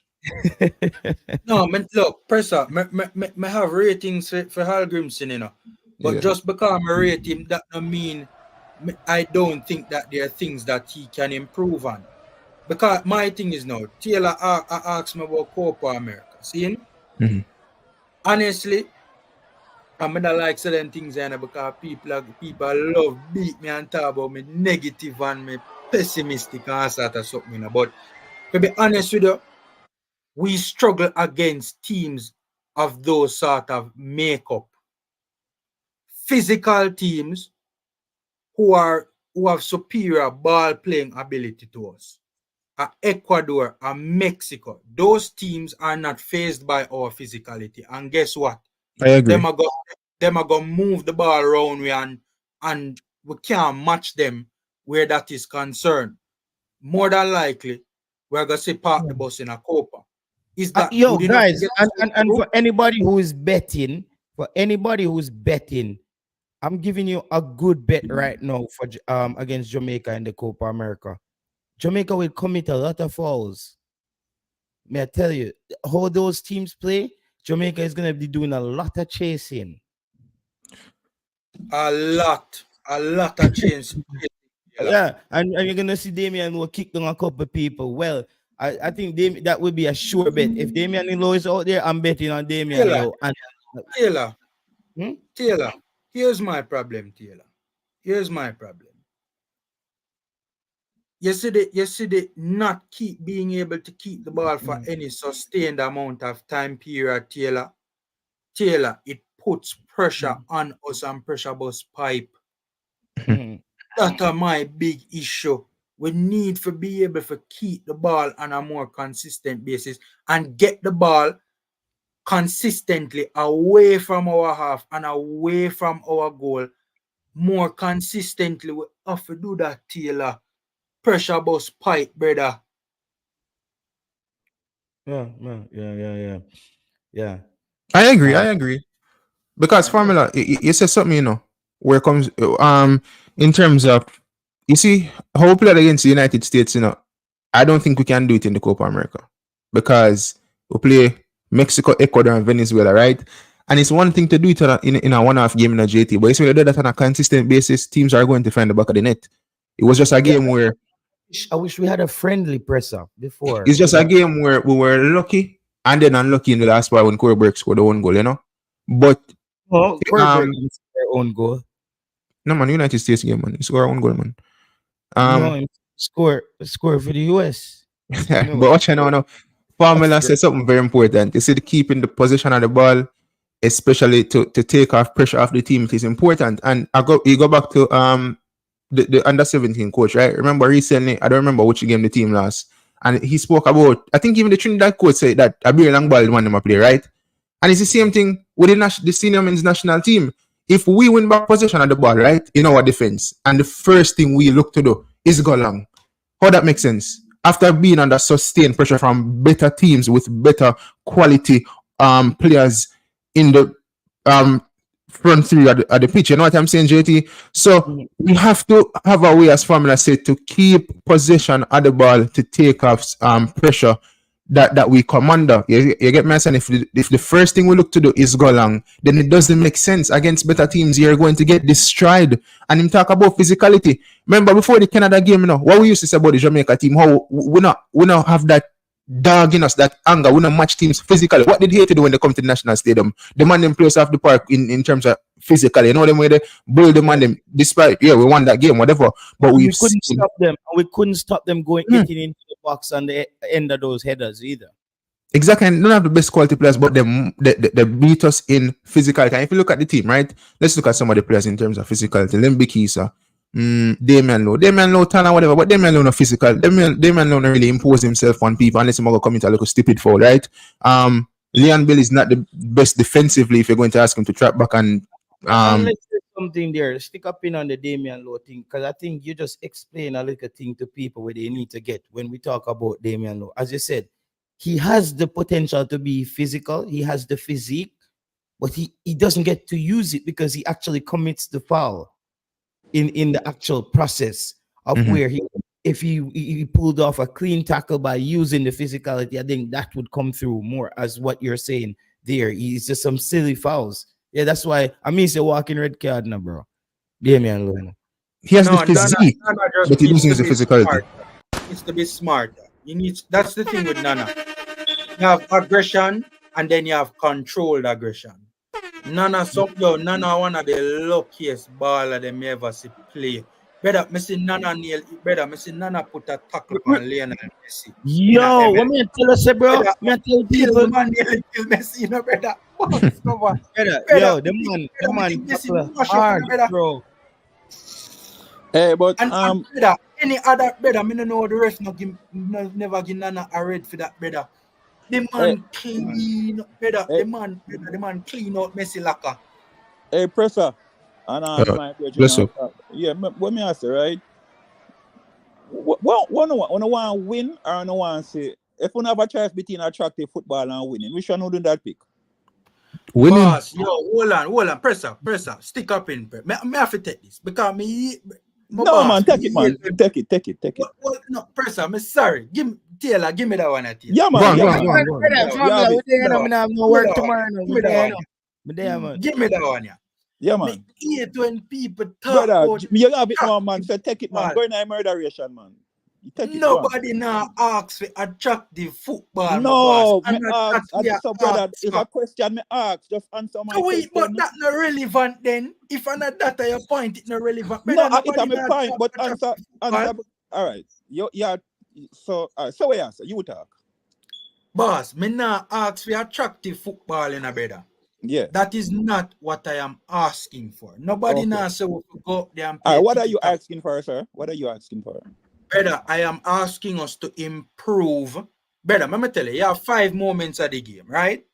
No, man, look, Pressa, me have ratings for Hallgrimson, you know. But Yeah. just because I rate him, that don't mean I don't think that there are things that he can improve on. Because my thing is now, Taylor asked me about Copa America. See? Mhm. Honestly, I mean, I like certain things because people love beat me and talk about me negative and me pessimistic and sort of something. But to be honest with you, we struggle against teams of those sort of makeup. Physical teams who have superior ball playing ability to us. Ecuador and Mexico, those teams are not phased by our physicality. And guess what? I agree. Them are gonna move the ball around we and we can't match them where that is concerned. More than likely, we're gonna see park the bus in a Copa. Is that Yo, good enough to guys, get and for anybody who is betting, I'm giving you a good bet right now for against Jamaica in the Copa America. Jamaica will commit a lot of fouls. May I tell you how those teams play? Jamaica is gonna be doing a lot of chasing. a lot of change? Yeah, and you're gonna see Damian will kick down a couple of people. Well, I think that would be a sure bet. If Damian Lowe is out there, I'm betting on Damian Lowe. And Taylor, here's my problem, Taylor. Here's my problem. Yesterday, not keep being able to keep the ball for any sustained amount of time period, Taylor. Taylor, it puts pressure on us and pressure bust pipe. That's my big issue. We need to be able to keep the ball on a more consistent basis and get the ball consistently away from our half and away from our goal more consistently. We have to do that, Taylor. Pressure bust pipe, brother. Yeah. I agree. Because formula, you said something, you know, where it comes in terms of, you see, how we played against the United States, you know, I don't think we can do it in the Copa America because we play Mexico, Ecuador, and Venezuela, right? And it's one thing to do it in a one-off game in a JT, but it's when you do that on a consistent basis, teams are going to find the back of the net. It was just a game where I wish we had a friendly presser before. it's just a game where we were lucky and then unlucky in the last part when Corey Burke scored the one goal, you know. But Corey Burke their own goal. no man, United States game, man. He scored one goal, man. No, score for the US. But watch now. Formula said something very important. They said keeping the position of the ball, especially to take off pressure off the team, it is important. And you go back to the under 17 coach, right? Remember recently, I don't remember which game the team lost, and he spoke about, I think even the Trinidad coach said that a very long ball one them play, right? And it's the same thing with the senior men's national team. If we win back possession of the ball, right, in our defense, and the first thing we look to do is go long, how that makes sense? After being under sustained pressure from better teams with better quality players in the front three at the pitch, you know what I'm saying, JT? So we have to have a way, as formula said, to keep possession of the ball to take off pressure that we commander. You get me saying? If the first thing we look to do is go long, then it doesn't make sense. Against better teams, you're going to get destroyed. And him talk about physicality. Remember before the Canada game, you know, what we used to say about the Jamaica team, how we not have that dog in us, that anger. We don't match teams physically. What did he to do when they come to the national stadium? The man them players off the park in terms of physically. You know them way they build the man them. Despite we won that game, whatever. But we couldn't stop them. We couldn't stop them getting into the box on the end of those headers either. Exactly, and none of the best quality players, but they beat us in physicality. And if you look at the team, right? Let's look at some of the players in terms of physicality. Lembikisa, Damian Lowe, Tana, whatever, but Damian Lowe not physical. Damian Lowe not really impose himself on people unless he's going to commit a little stupid foul, right? Leon Bill is not the best defensively if you're going to ask him to trap back and let's say something there. Stick up in on the Damian Lowe thing, because I think you just explain a little thing to people where they need to get when we talk about Damian Lowe. As you said, he has the potential to be physical, he has the physique, but he doesn't get to use it because he actually commits the foul in the actual process of where he if he pulled off a clean tackle by using the physicality, I think that would come through more as what you're saying there. He's just some silly fouls. Yeah, that's why I mean it's a walking red card now, bro. Damien Luna. He has No, the physique, Nana just but he needs doesn't to use the be physicality. smart. He needs to be smarter. That's the thing with Nana. You have aggression and then you have controlled aggression. Nana one of the luckiest baller them ever see play. Brother, me see Nana put a tackle on Lionel Messi. Yo, what me tell us, bro? Brother, Me tell kill people, man nearly kill Messi, you know, brother. yo, the man tackle hard, bro. Hey, but And brother, any other brother, me no know the ref never give Nana a red for that, brother. The man clean, brother. The man clean out Messi locker. Hey, Presser, and my bless up. yeah, what me ask you, right? What want to win or no want to say? If you have a choice between attractive football and winning, which one would do that pick? Winning. Boss, yo, hold on, Presser, stick up in. Me have to take this because me. No, boss, man, take it, man. Take it. Well, no, Presser, I'm sorry. Give me that one at you. Yeah, man. Go on. Give me that one, yeah. Yeah, man. Me hate when people talk Brother, about you have it now, man. So take it, man. Go in a murderation, man. You take it, nobody now asks for attractive football. no, my boss. me ask. So, brother, it's a question me ask. Just answer my wait, question. but that's not relevant then. If I'm not that your point, it's not relevant. No, it's a my point, but answer. All right. Yeah. So what you answer? You talk. Boss, me now ask for attractive football in a brother. Yeah. That is not what I am asking for. Nobody now say we go up there and play. All right, what are you asking for, sir? What are you asking for? Brother, I am asking us to improve. Brother, let me tell you have 5 moments of the game, right?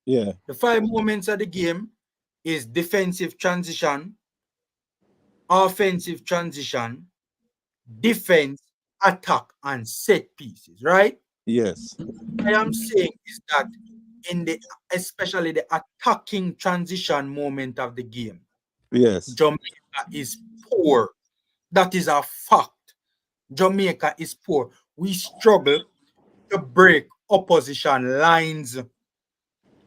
Yeah. The 5 moments of the game is defensive transition, offensive transition, defense, attack, and set pieces, right? Yes. I am saying is that especially the attacking transition moment of the game, Yes. Jamaica is poor. That is a fact. Jamaica is poor. We struggle to break opposition lines.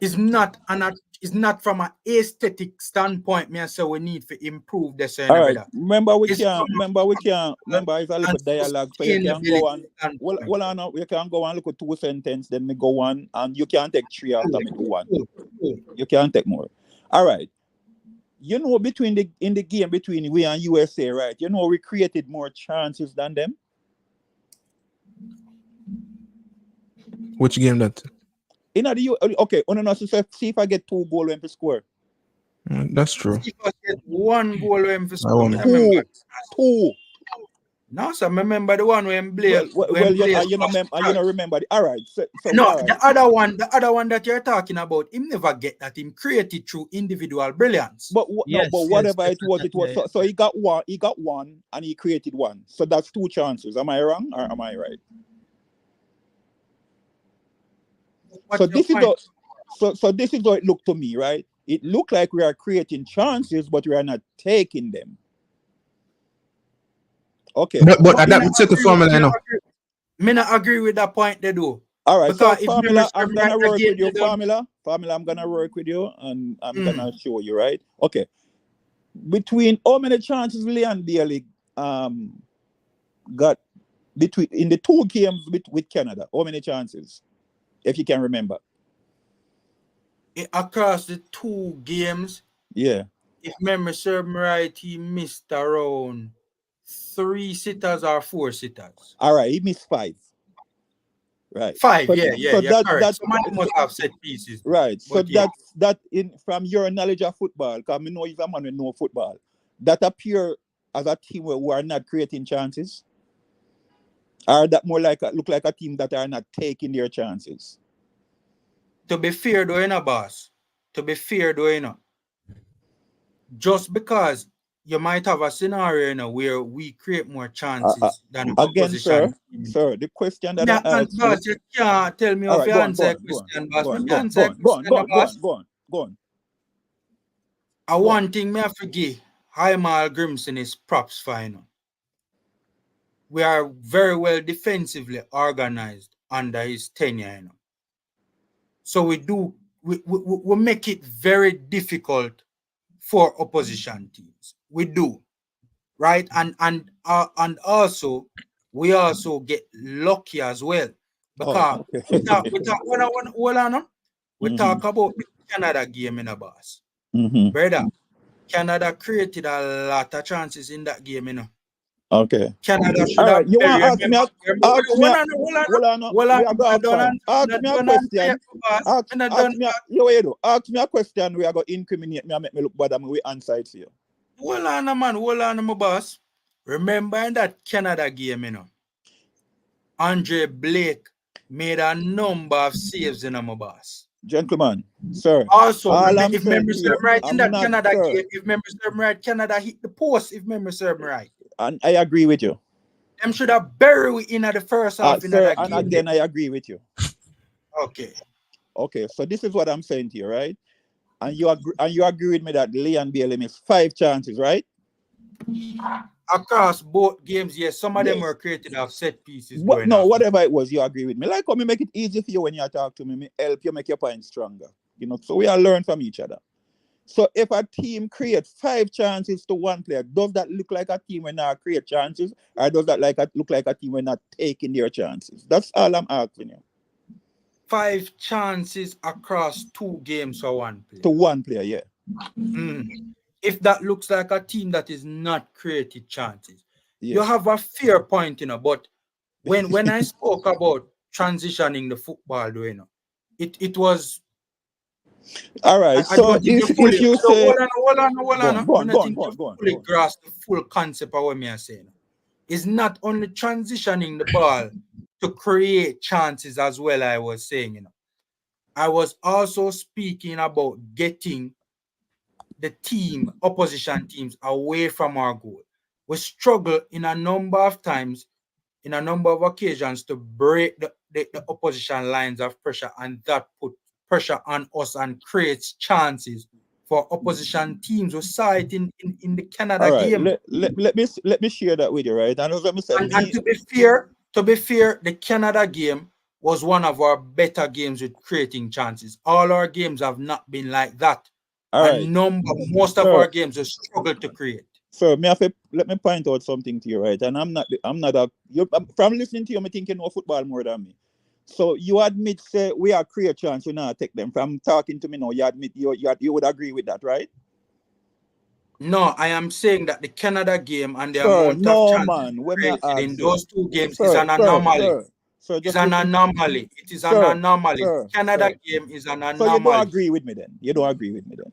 It's not from an aesthetic standpoint. Me I say we need to improve this. All right. Remember it's a little dialogue. So you can go on. Well, on. You can go and look at 2 sentences. Then me go on, and you can't take 3 after me do 1. You can't take more. All right. You know, in the game between we and USA, right? You know, we created more chances than them. Which game that? Okay, see if I get 2 goals when to score. That's true. If I get 1 goal when to score, 2. No, sir. Remember the one when Blair. You know, remember. All right. So no, all right. the other one that you're talking about, him never get that. Him created through individual brilliance. But whatever it was. So he got 1, and he created 1. So that's 2 chances. Am I wrong or am I right? So this is how it looked to me, right? It looked like we are creating chances, but we are not taking them. Okay. But that would set the formula, you know. Me not agree with that point they do. All right, because so formula, I'm gonna work with you. Formula, I'm gonna work with you, and I'm gonna show you, right? Okay. Between how many chances Leon Bailey got in the 2 games with Canada? How many chances, if you can remember? Across the 2 games, yeah. If memory serves me right, he missed around 3 sitters or 4 sitters. All right, he missed 5. Right. 5, so correct. Somebody must have set pieces. Right. So that in from your knowledge of football, because I know he's a man who know football, that appear as a team who are not creating chances, or that more like look like a team that are not taking their chances. To be fair, though, you know, boss. To be fair, though, you know, just because you might have a scenario, you know, where we create more chances than opposition. Sir, the question that I asked boss, you can't tell me if you answer a question, boss. Go on. One thing me I forget, Hymal Grimson is props final. we are very well defensively organized under his tenure, you know. So we make it very difficult for opposition teams. We do, right? And also we also get lucky as well, because okay. we talk about the Canada game in a boss. Brother, Canada created a lot of chances in that game, you know. Okay. Canada should All right, have you want to buried. ask me a question. Ask me a question. We are going to incriminate me and make me look bad and we answer it for you. Hold on, my boss. Remember in that Canada game, you know, Andre Blake made a number of saves in my boss. Gentlemen, sir. Also, if memory serve right in that Canada game, if memory serve right, Canada hit the post, if memory serve right. And I agree with you. Them should have buried in the first half in that and game. again, I agree with you. Okay. Okay, so this is what I'm saying to you, right? And you agree with me that Leon Bailey missed 5 chances, right? Across both games, yes. Some of them were created off set pieces. Whatever it was, you agree with me. Like how me make it easy for you when you talk to me help you make your point stronger. You know, so we all learn from each other. So if a team creates 5 chances to one player, does that look like a team when not create chances, or does that look like a team when not taking their chances? That's all I'm asking you. 5 chances across 2 games for one player. To one player, yeah. If that looks like a team that is not creating chances, you have a fair point, you know. But when I spoke about transitioning the football, you know, it was. All right. So if you say, hold on. I think you fully grasp the full concept of what me are saying. It's not only transitioning the ball to create chances as well. I was saying, you know, I was also speaking about getting the opposition teams away from our goal. We struggle in a number of times, in a number of occasions, to break the opposition lines of pressure, and that put pressure on us and creates chances for opposition teams. We saw it in the Canada game. Let me share that with you, right? And to be fair, the Canada game was one of our better games with creating chances. All our games have not been like that. Most of our games have struggled to create. So let me point out something to you, right? And I'm not from listening to you, I think you know football more than me. So you admit, say, we are create chance, we not take them. From talking to me now, you admit you would agree with that, right? No, I am saying that the Canada game and the amount of chances created in those 2 games is an anomaly. It's an anomaly. It is an anomaly. Canada game is an anomaly. So you don't agree with me then?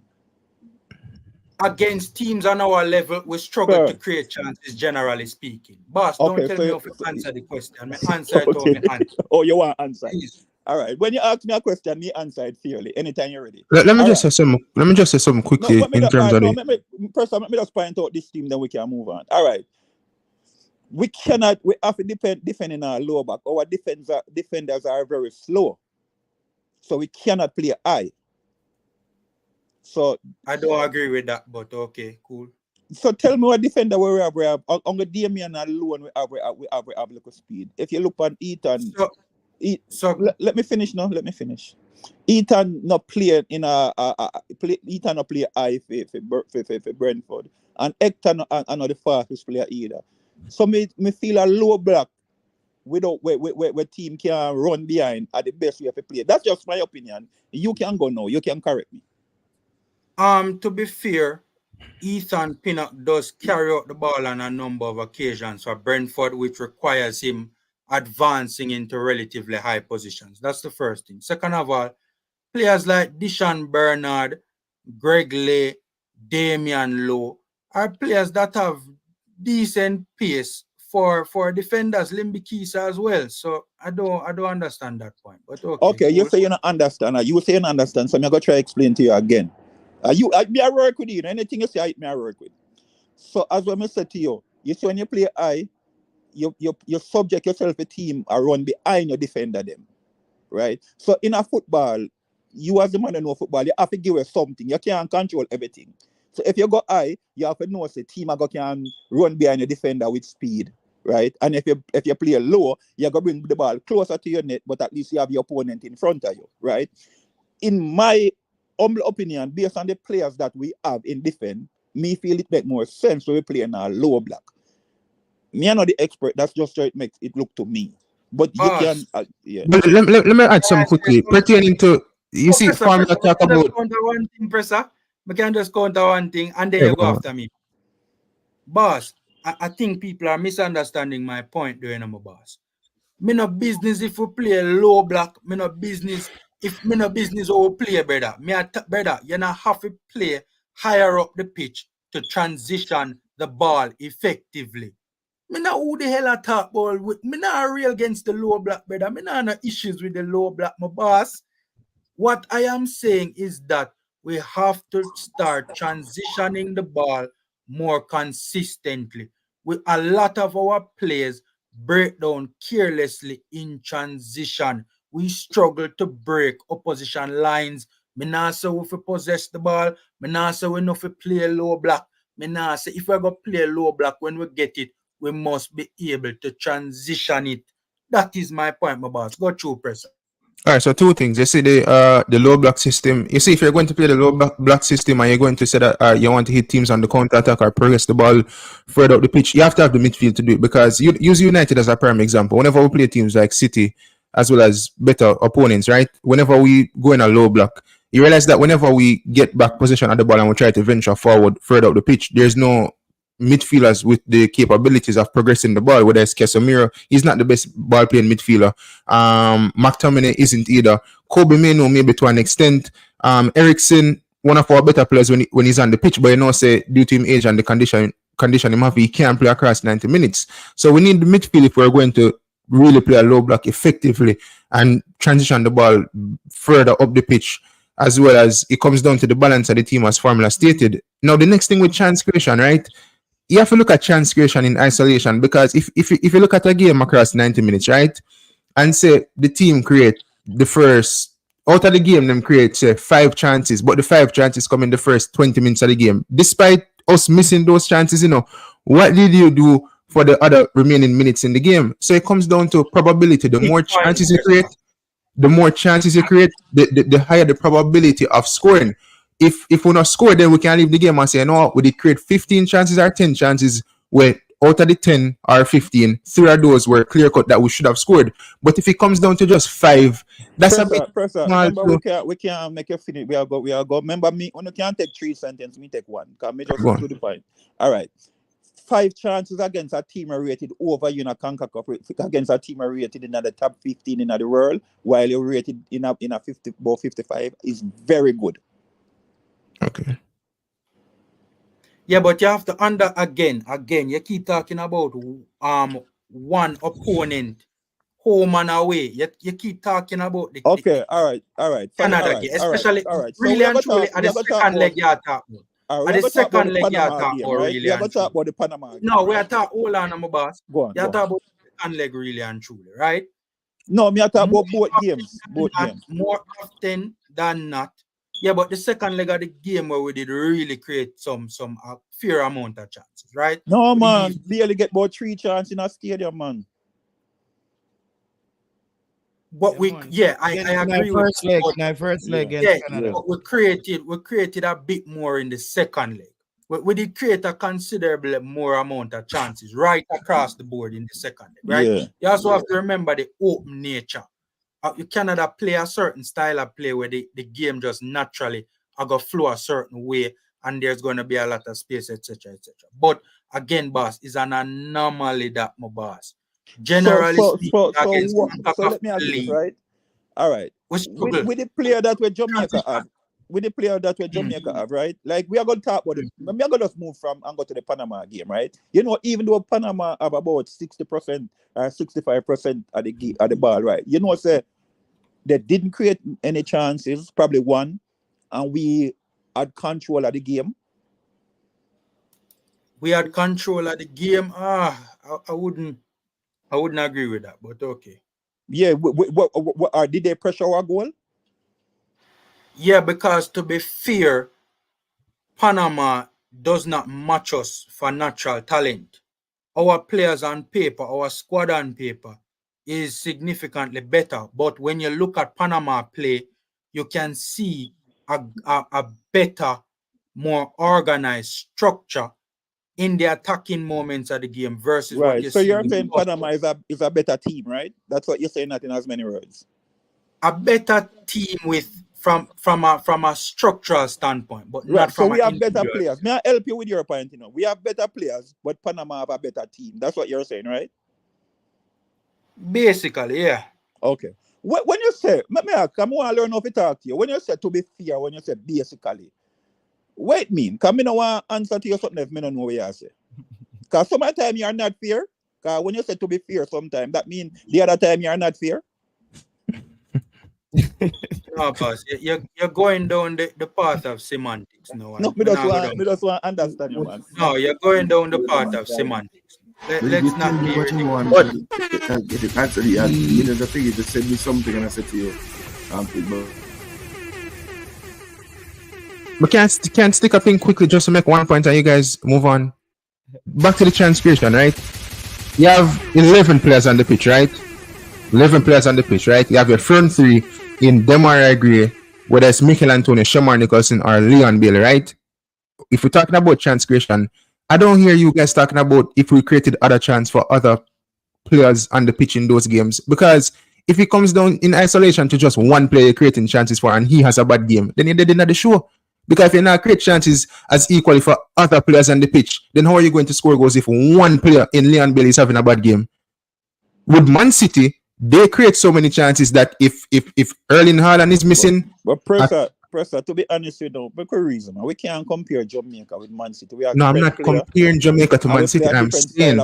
Against teams on our level, we struggle to create chances, generally speaking. Boss, don't tell me how to answer the question. Me answer it or me answer. Oh, you want to answer? Please. All right. When you ask me a question, me answer it fairly. Anytime you're ready. Let me just say something quickly in terms of the. First, let me just point out this team, then we can move on. All right. We have to defend in our lower back. Our defenders are very slow. So we cannot play high. So I don't agree with that, but okay, cool. So tell me what defender we have on the Damien alone we have little speed. If you look on Ethan, let me finish now. Ethan not play in Ethan not play high for Brentford, and Hector not the fastest player either. So me feel a low block without where team can run behind at the best way to play. That's just my opinion. You can go now. You can correct me. To be fair, Ethan Pinnock does carry out the ball on a number of occasions for Brentford, which requires him advancing into relatively high positions. That's the first thing. Second of all, players like Deshaun Bernard, Greg Lay, Damian Lowe are players that have decent pace for defenders, Limbikisa as well. So I don't understand that point. But okay, you say you don't understand. You say you don't understand. So I'm gonna try to explain to you again. I work with you. Anything you say, I work with. So as when I said to you, you see when you play high, you subject yourself a team around behind your defender them, right? So in a football, you as the man who know football, you have to give us something. You can't control everything. So if you go high, you have to know the team can run behind your defender with speed, right? And if you play low, you're gonna bring the ball closer to your net, but at least you have your opponent in front of you, right? In my humble opinion, based on the players that we have in defense, me feel it make more sense when we play in a low block. Me, I'm not the expert. That's just how it makes it look to me. But you can, yeah. But let me add some quickly pertaining to you see formula talk about. One thing, Pressa. We can just counter one thing, and then Yeah, you go go on. after me. Boss, I think people are misunderstanding my point doing my boss. Me no business if we play low block. Me no business if me no business or we play, brother. Brother, you not have to play higher up the pitch to transition the ball effectively. Me not who the hell I talk ball with. Me not real against the low block, brother. Me not no issues with the low block, my boss. What I am saying is that we have to start transitioning the ball more consistently. With a lot of our players break down carelessly in transition. We struggle to break opposition lines. Me not say if we possess the ball. Me not say we know if we play low block. Me not say if we're going to play low block when we get it, we must be able to transition it. That is my point, my boss. Go through, Pressa. All right, so two things. You see the low block system. You see, if you're going to play the low block system and you're going to say that you want to hit teams on the counter attack or progress the ball further up the pitch, you have to have the midfield to do it. Because you use United as a prime example. Whenever we play teams like City, as well as better opponents, right? Whenever we go in a low block, you realize that whenever we get back position at the ball and we try to venture forward further up the pitch, there's no midfielders with the capabilities of progressing the ball, whether it's Casemiro, he's not the best ball playing midfielder. McTominay isn't either. Kobe Meno maybe to an extent. Ericsson, one of our better players when he's on the pitch, but you know, say due to him age and the condition him have, he can't play across 90 minutes. So we need the midfield if we're going to really play a low block effectively and transition the ball further up the pitch, as well as it comes down to the balance of the team as formula stated. Now the next thing with chance creation, right? You have to look at chance creation in isolation, because if you look at a game across 90 minutes, right, and say the team create the first, out of the game, them create, say, 5 chances, but the 5 chances come in the first 20 minutes of the game. Despite us missing those chances, you know, what did you do for the other remaining minutes in the game? So it comes down to probability. The more chances you create, the higher the probability of scoring. If we not score, then we can leave the game and say, no, we did create 15 chances or 10 chances where out of the 10 or 15, 3 of those were clear cut that we should have scored. But if it comes down to just 5, that's a bit remember, we can't make you finish. We are go. Remember me, when you can't take 3 sentences, me take 1. Because me just to the point. All right. 5 chances against a team rated over you in a Conca Cup, against a team rated in the top 15 in the world, while you're rated in a 50, about 55 is very good. Okay. Yeah, but you have to again, you keep talking about one opponent, home and away. You keep talking about the all right. Canada game, especially really and truly at the second leg you are talking about. At the second leg you are talking about really. We are going to talk about the Panama game. No, we are talking, hold on, my boss. Go on. You are talking about the second leg really and truly, right? No, me are talking about both games. More often than not. Yeah, but the second leg of the game where we did really create some fair amount of chances, right? No, man, barely get about 3 chances in a stadium, man. But I agree with first leg Canada. But we created a bit more in the second leg. We did create a considerable more amount of chances right across the board in the second leg, right? Yeah. You also have to remember the open nature. You cannot play a certain style of play where the game just naturally go flow a certain way and there's going to be a lot of space, etc., etc. But again, boss, is an anomaly that my boss. Generally speaking, so let me ask you this, right? All right. With the player that we Jamaica have, right? Like we are going to talk about it. We are going to just move from and go to the Panama game, right? You know, even though Panama have about 60% or 65% of the ball, right? You know, say they didn't create any chances, probably one, and we had control of the game. We had control of the game. I wouldn't agree with that, but okay. Yeah, did they pressure our goal? Yeah, because to be fair, Panama does not match us for natural talent. our players on paper, our squad on paper is significantly better. But when you look at Panama play, you can see a better, more organized structure in the attacking moments of the game versus what Right. you So see. you're saying Panama is a better team, right? That's what you're saying, not in as many words. A better team with from a structural standpoint, but Right. not So from we an have better individual. players. May I help you with your point? You know, we have better players, but Panama have a better team. That's what you're saying, right? Basically, yeah. Okay. When you say, I want to learn how to talk to you. When you say to be fair, when you say basically, what mean? Because I don't want to answer to you something if I don't know what you say. Because some of the time you are not fair. Because when you say to be fair sometimes, that means the other time you are not fair. No, boss, you're going down the path of semantics now. No, me just want to understand you, man. No, you're going down the path of semantics. Let's not be what you want. But Actually, the thing is, just send me something and I said to you, We can't stick a thing quickly just to make one point and you guys move on. Back to the transcription, right? You have 11 players on the pitch, right? 11 players on the pitch, right? You have your front three in Demarai Gray, whether it's Michael Antonio, Shamar Nicholson, or Leon Bailey, right? If we're talking about transgression, I don't hear you guys talking about if we created other chance for other players on the pitch in those games. Because if it comes down in isolation to just one player creating chances for and he has a bad game, then you're dead in the show. Because if you're not create chances as equally for other players on the pitch, then how are you going to score goals if one player in Leon Bailey is having a bad game? With Man City, they create so many chances that if Erling Haaland is missing... But Pressa, to be honest with you, because reason, we can't compare Jamaica with Man City. No, I'm not comparing Jamaica to Man City. I'm saying...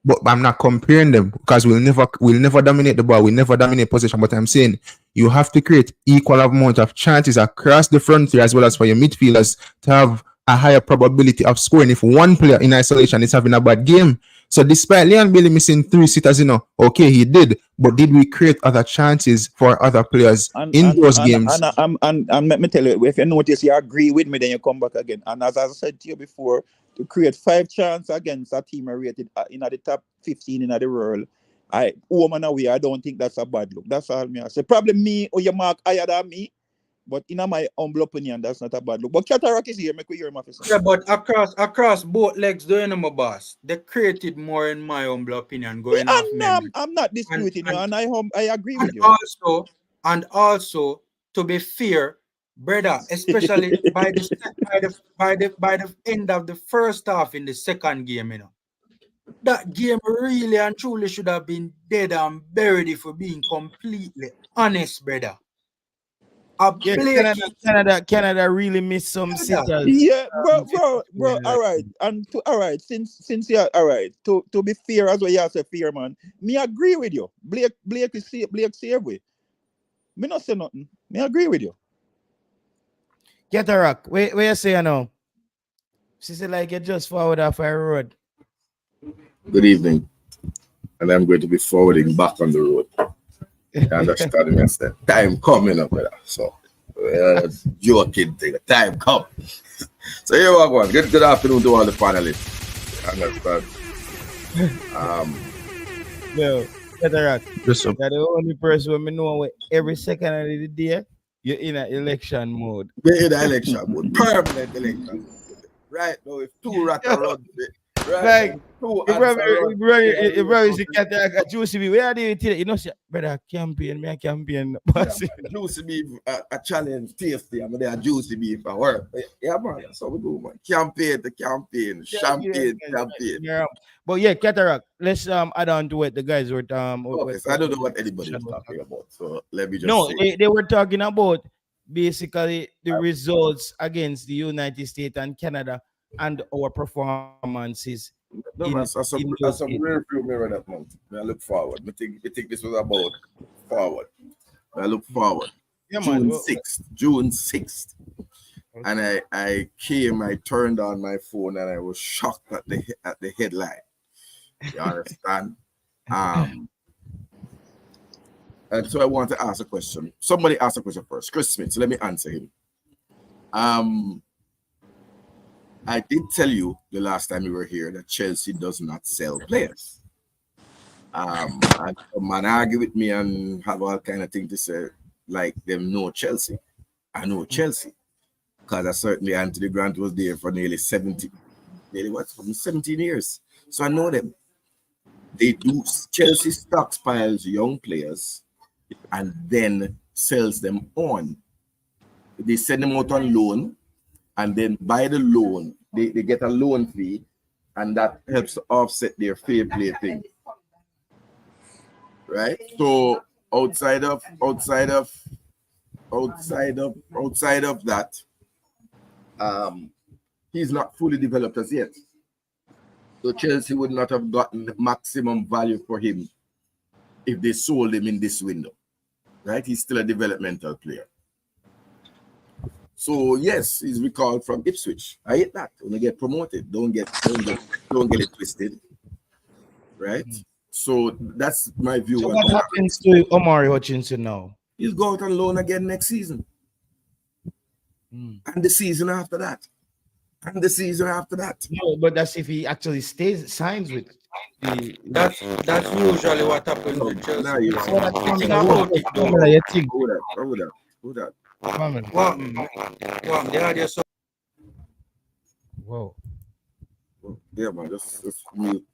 But I'm not comparing them because we'll never dominate the ball. We'll never dominate possession. But I'm saying you have to create equal amount of chances across the front three as well as for your midfielders to have a higher probability of scoring if one player in isolation is having a bad game. So despite Leon Bailey missing 3 sitters, okay, he did. But did we create other chances for other players in those games? And let me tell you, if you notice, you agree with me, then you come back again. And as I said to you before, to create 5 chances against a team rated in the top 15 in the world, I don't think that's a bad look. That's all me I say. Probably me or your mark higher than me, but in my humble opinion, that's not a bad look. But Cataract is here, make we hear him. Yeah, but across both legs, doing them a boss, they created more in my humble opinion. Going off memory. I'm not disputing you, and I agree with you. Also, to be fair, brother, especially by the end of the first half in the second game, that game really and truly should have been dead and buried if we're being completely honest, brother. Canada really missed some sitters. Yeah, bro. All right. Since you're all right. To be fair, as well, you say fair, man. Me agree with you. Blake save way. Me not say nothing. Me agree with you. Cataract, where you say now? She said like you just forward off a road. Good evening. And I'm going to be forwarding back on the road. You understand me? Time coming up, brother. So, joking thing. Time come. So here we go. Good afternoon to all the panelists. You understand? Yo, Cataract. Yes, sir. You're the only person who know every second of the day you're in an election mode. We're in an election mode. Permanent election mode. Right now, if 2 rats are run, right? Like, if Cataract juicy beef, where are they today? You know, brother, campaign, me a campaign. Juicy beef, a challenge, tasty. I mean, they are juicy beef at work. Yeah, man, that's how we do, man. Campaign to campaign, champagne. Yeah. But yeah, Cataract, let's add on to what the guys were okay, so I don't know what anybody was talking about. So let me just say. They were talking about basically the results against the United States and Canada and our performances. No, that's some real few mirror that month. I look forward. I think this was about forward. I look forward. Yeah, June 6th. Okay. And I turned on my phone and I was shocked at the headline. You understand? And so I want to ask a question. Somebody asked a question first. Chris Smith. So let me answer him. I did tell you the last time we were here that Chelsea does not sell players. And some man argue with me and have all kind of thing to say, like them know Chelsea. I know Chelsea. Because I certainly Anthony Grant was there for nearly 17 years. So I know them. They do. Chelsea stockpiles young players and then sells them on. They send them out on loan, and then by the loan, they get a loan fee, and that helps to offset their fair play thing. Right? So outside of that, he's not fully developed as yet. So Chelsea would not have gotten the maximum value for him if they sold him in this window. Right? He's still a developmental player. So yes, he's recalled from Ipswich. I hate that. When they get promoted, don't get it twisted. Right? So that's my view. So what happens to Omari Hutchinson now? He'll go out on loan again next season. And the season after that. And the season after that. No, but that's if he actually signs with the. That's usually what happens with Chelsea. Who that? Whoa. Yeah, man, just mute.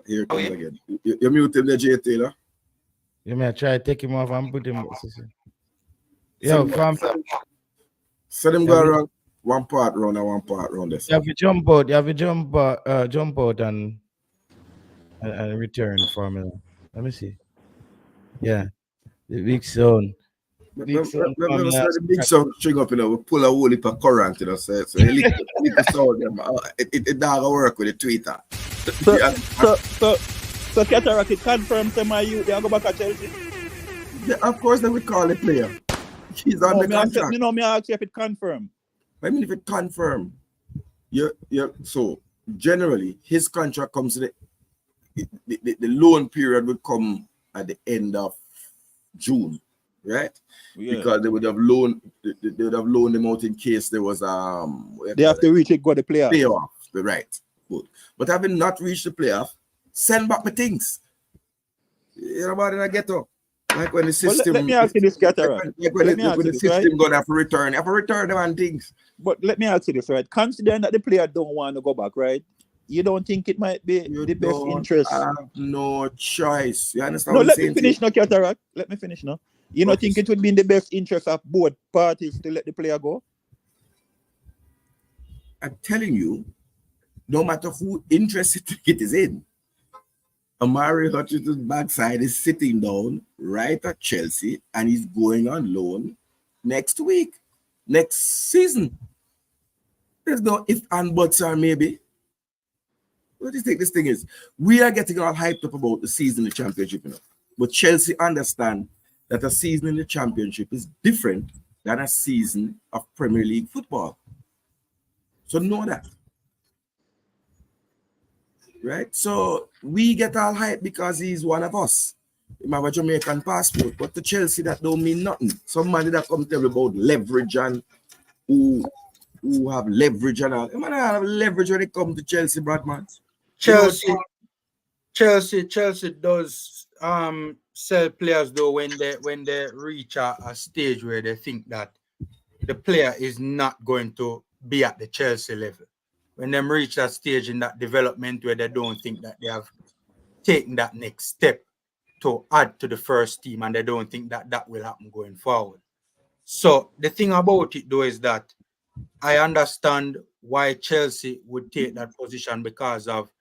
Here it comes again. You mute him there, J. Taylor. You may try to take him off and put him. Yo, fam. So them go around one part round and one part round this. You have to jump out. You have to jump out and return formula. Let me see. Yeah, the big zone. The big sound string up, we pull a whole heap of current, so it sound them. It doesn't work with the Twitter. So Cataract, it confirms them you they go back at Chelsea. Yeah, of course they would call the player. He's on the contract. Me ask you if it confirmed. I mean, if it confirmed, so generally his contract comes to the loan period would come at the end of June, right? Yeah. Because they would have loaned him out in case there was they have to reach it, go the playoff. Playoff, right? Good. But having not reached the playoff, send back my things. You know about it, I get up. Like when the system. Let me ask you this, Cataract. Like when the system gonna have to return them and things. But let me ask you this, right? Considering that the player don't want to go back, right? You don't think it might be the best interest? I have no choice. You understand? No, let me finish now, Cataract. Let me finish now. You don't think it would be in the best interest of both parties to let the player go? I'm telling you, no matter who interested it is in, Omari Hutchinson's backside is sitting down right at Chelsea and he's going on loan next season. There's no if and buts or maybe. What do you think this thing is? We are getting all hyped up about the season in the championship, but Chelsea understand that a season in the championship is different than a season of Premier League football. So know that. Right? So we get all hyped because he's one of us. He have a Jamaican passport, but to Chelsea that don't mean nothing. Somebody that come tell me about leverage and who have leverage and all. Man, I have leverage when it comes to Chelsea, Bradman. Chelsea does sell players though when they reach a stage where they think that the player is not going to be at the Chelsea level. When they reach that stage in that development where they don't think that they have taken that next step to add to the first team and they don't think that that will happen going forward. So the thing about it though is that I understand why Chelsea would take that position because of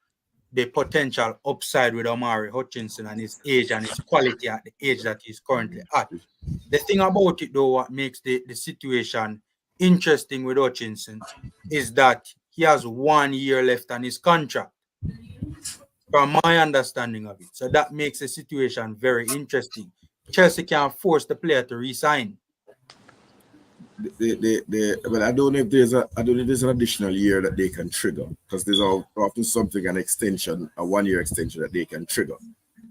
the potential upside with Omari Hutchinson and his age and his quality at the age that he's currently at. The thing about it though, what makes the situation interesting with Hutchinson is that he has 1 year left on his contract, from my understanding of it. So that makes the situation very interesting. Chelsea can't force the player to resign. Well, I don't know if there's an additional year that they can trigger, because there's often something, an extension, a 1 year extension that they can trigger,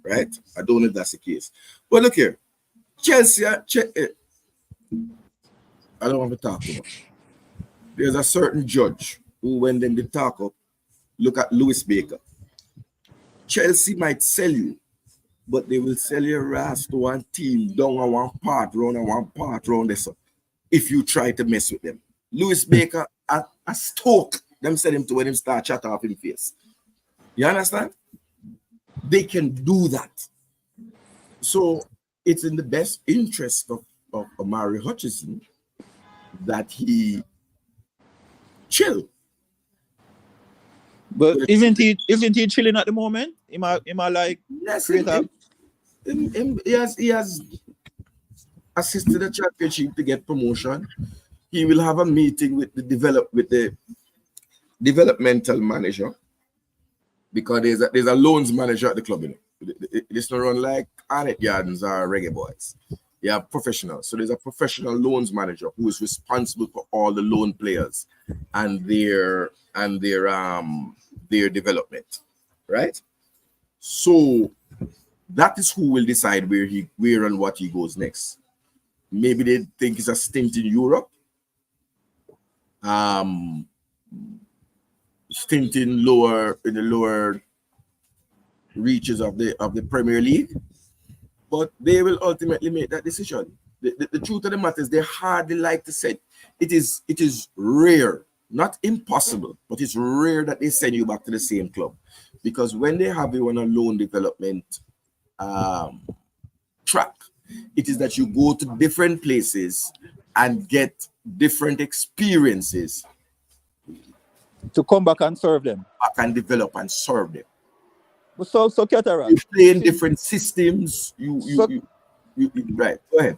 right? I don't know if that's the case. But look here, Chelsea, I don't want to talk too much. There's a certain judge who when them they talk up, look at Lewis Baker. Chelsea might sell you, but they will sell your ass to one team down on one part, round this up. If you try to mess with them. Lewis Baker at Stoke, them sell him to when him start chat off in the face. You understand? They can do that. So it's in the best interest of Omari Hutchinson that he chill. But isn't he chilling at the moment? Am I like yes, he has assisted the championship to get promotion. He will have a meeting with the developmental manager because there's a loans manager at the club. You know, it's not run like Arnett Gardens or REGGAEBOYZ. You have professionals. So there's a professional loans manager who is responsible for all the loan players and their development, right? So that is who will decide where and what he goes next. Maybe they think it's a stint in Europe, stint in the lower reaches of the Premier League, but they will ultimately make that decision. The truth of the matter is they hardly like to say it is rare, not impossible, but it's rare that they send you back to the same club, because when they have you on a loan development track, it is that you go to different places and get different experiences to come back and serve them, back and develop and serve them. But so Cataract, you play in different systems. You right. Go ahead.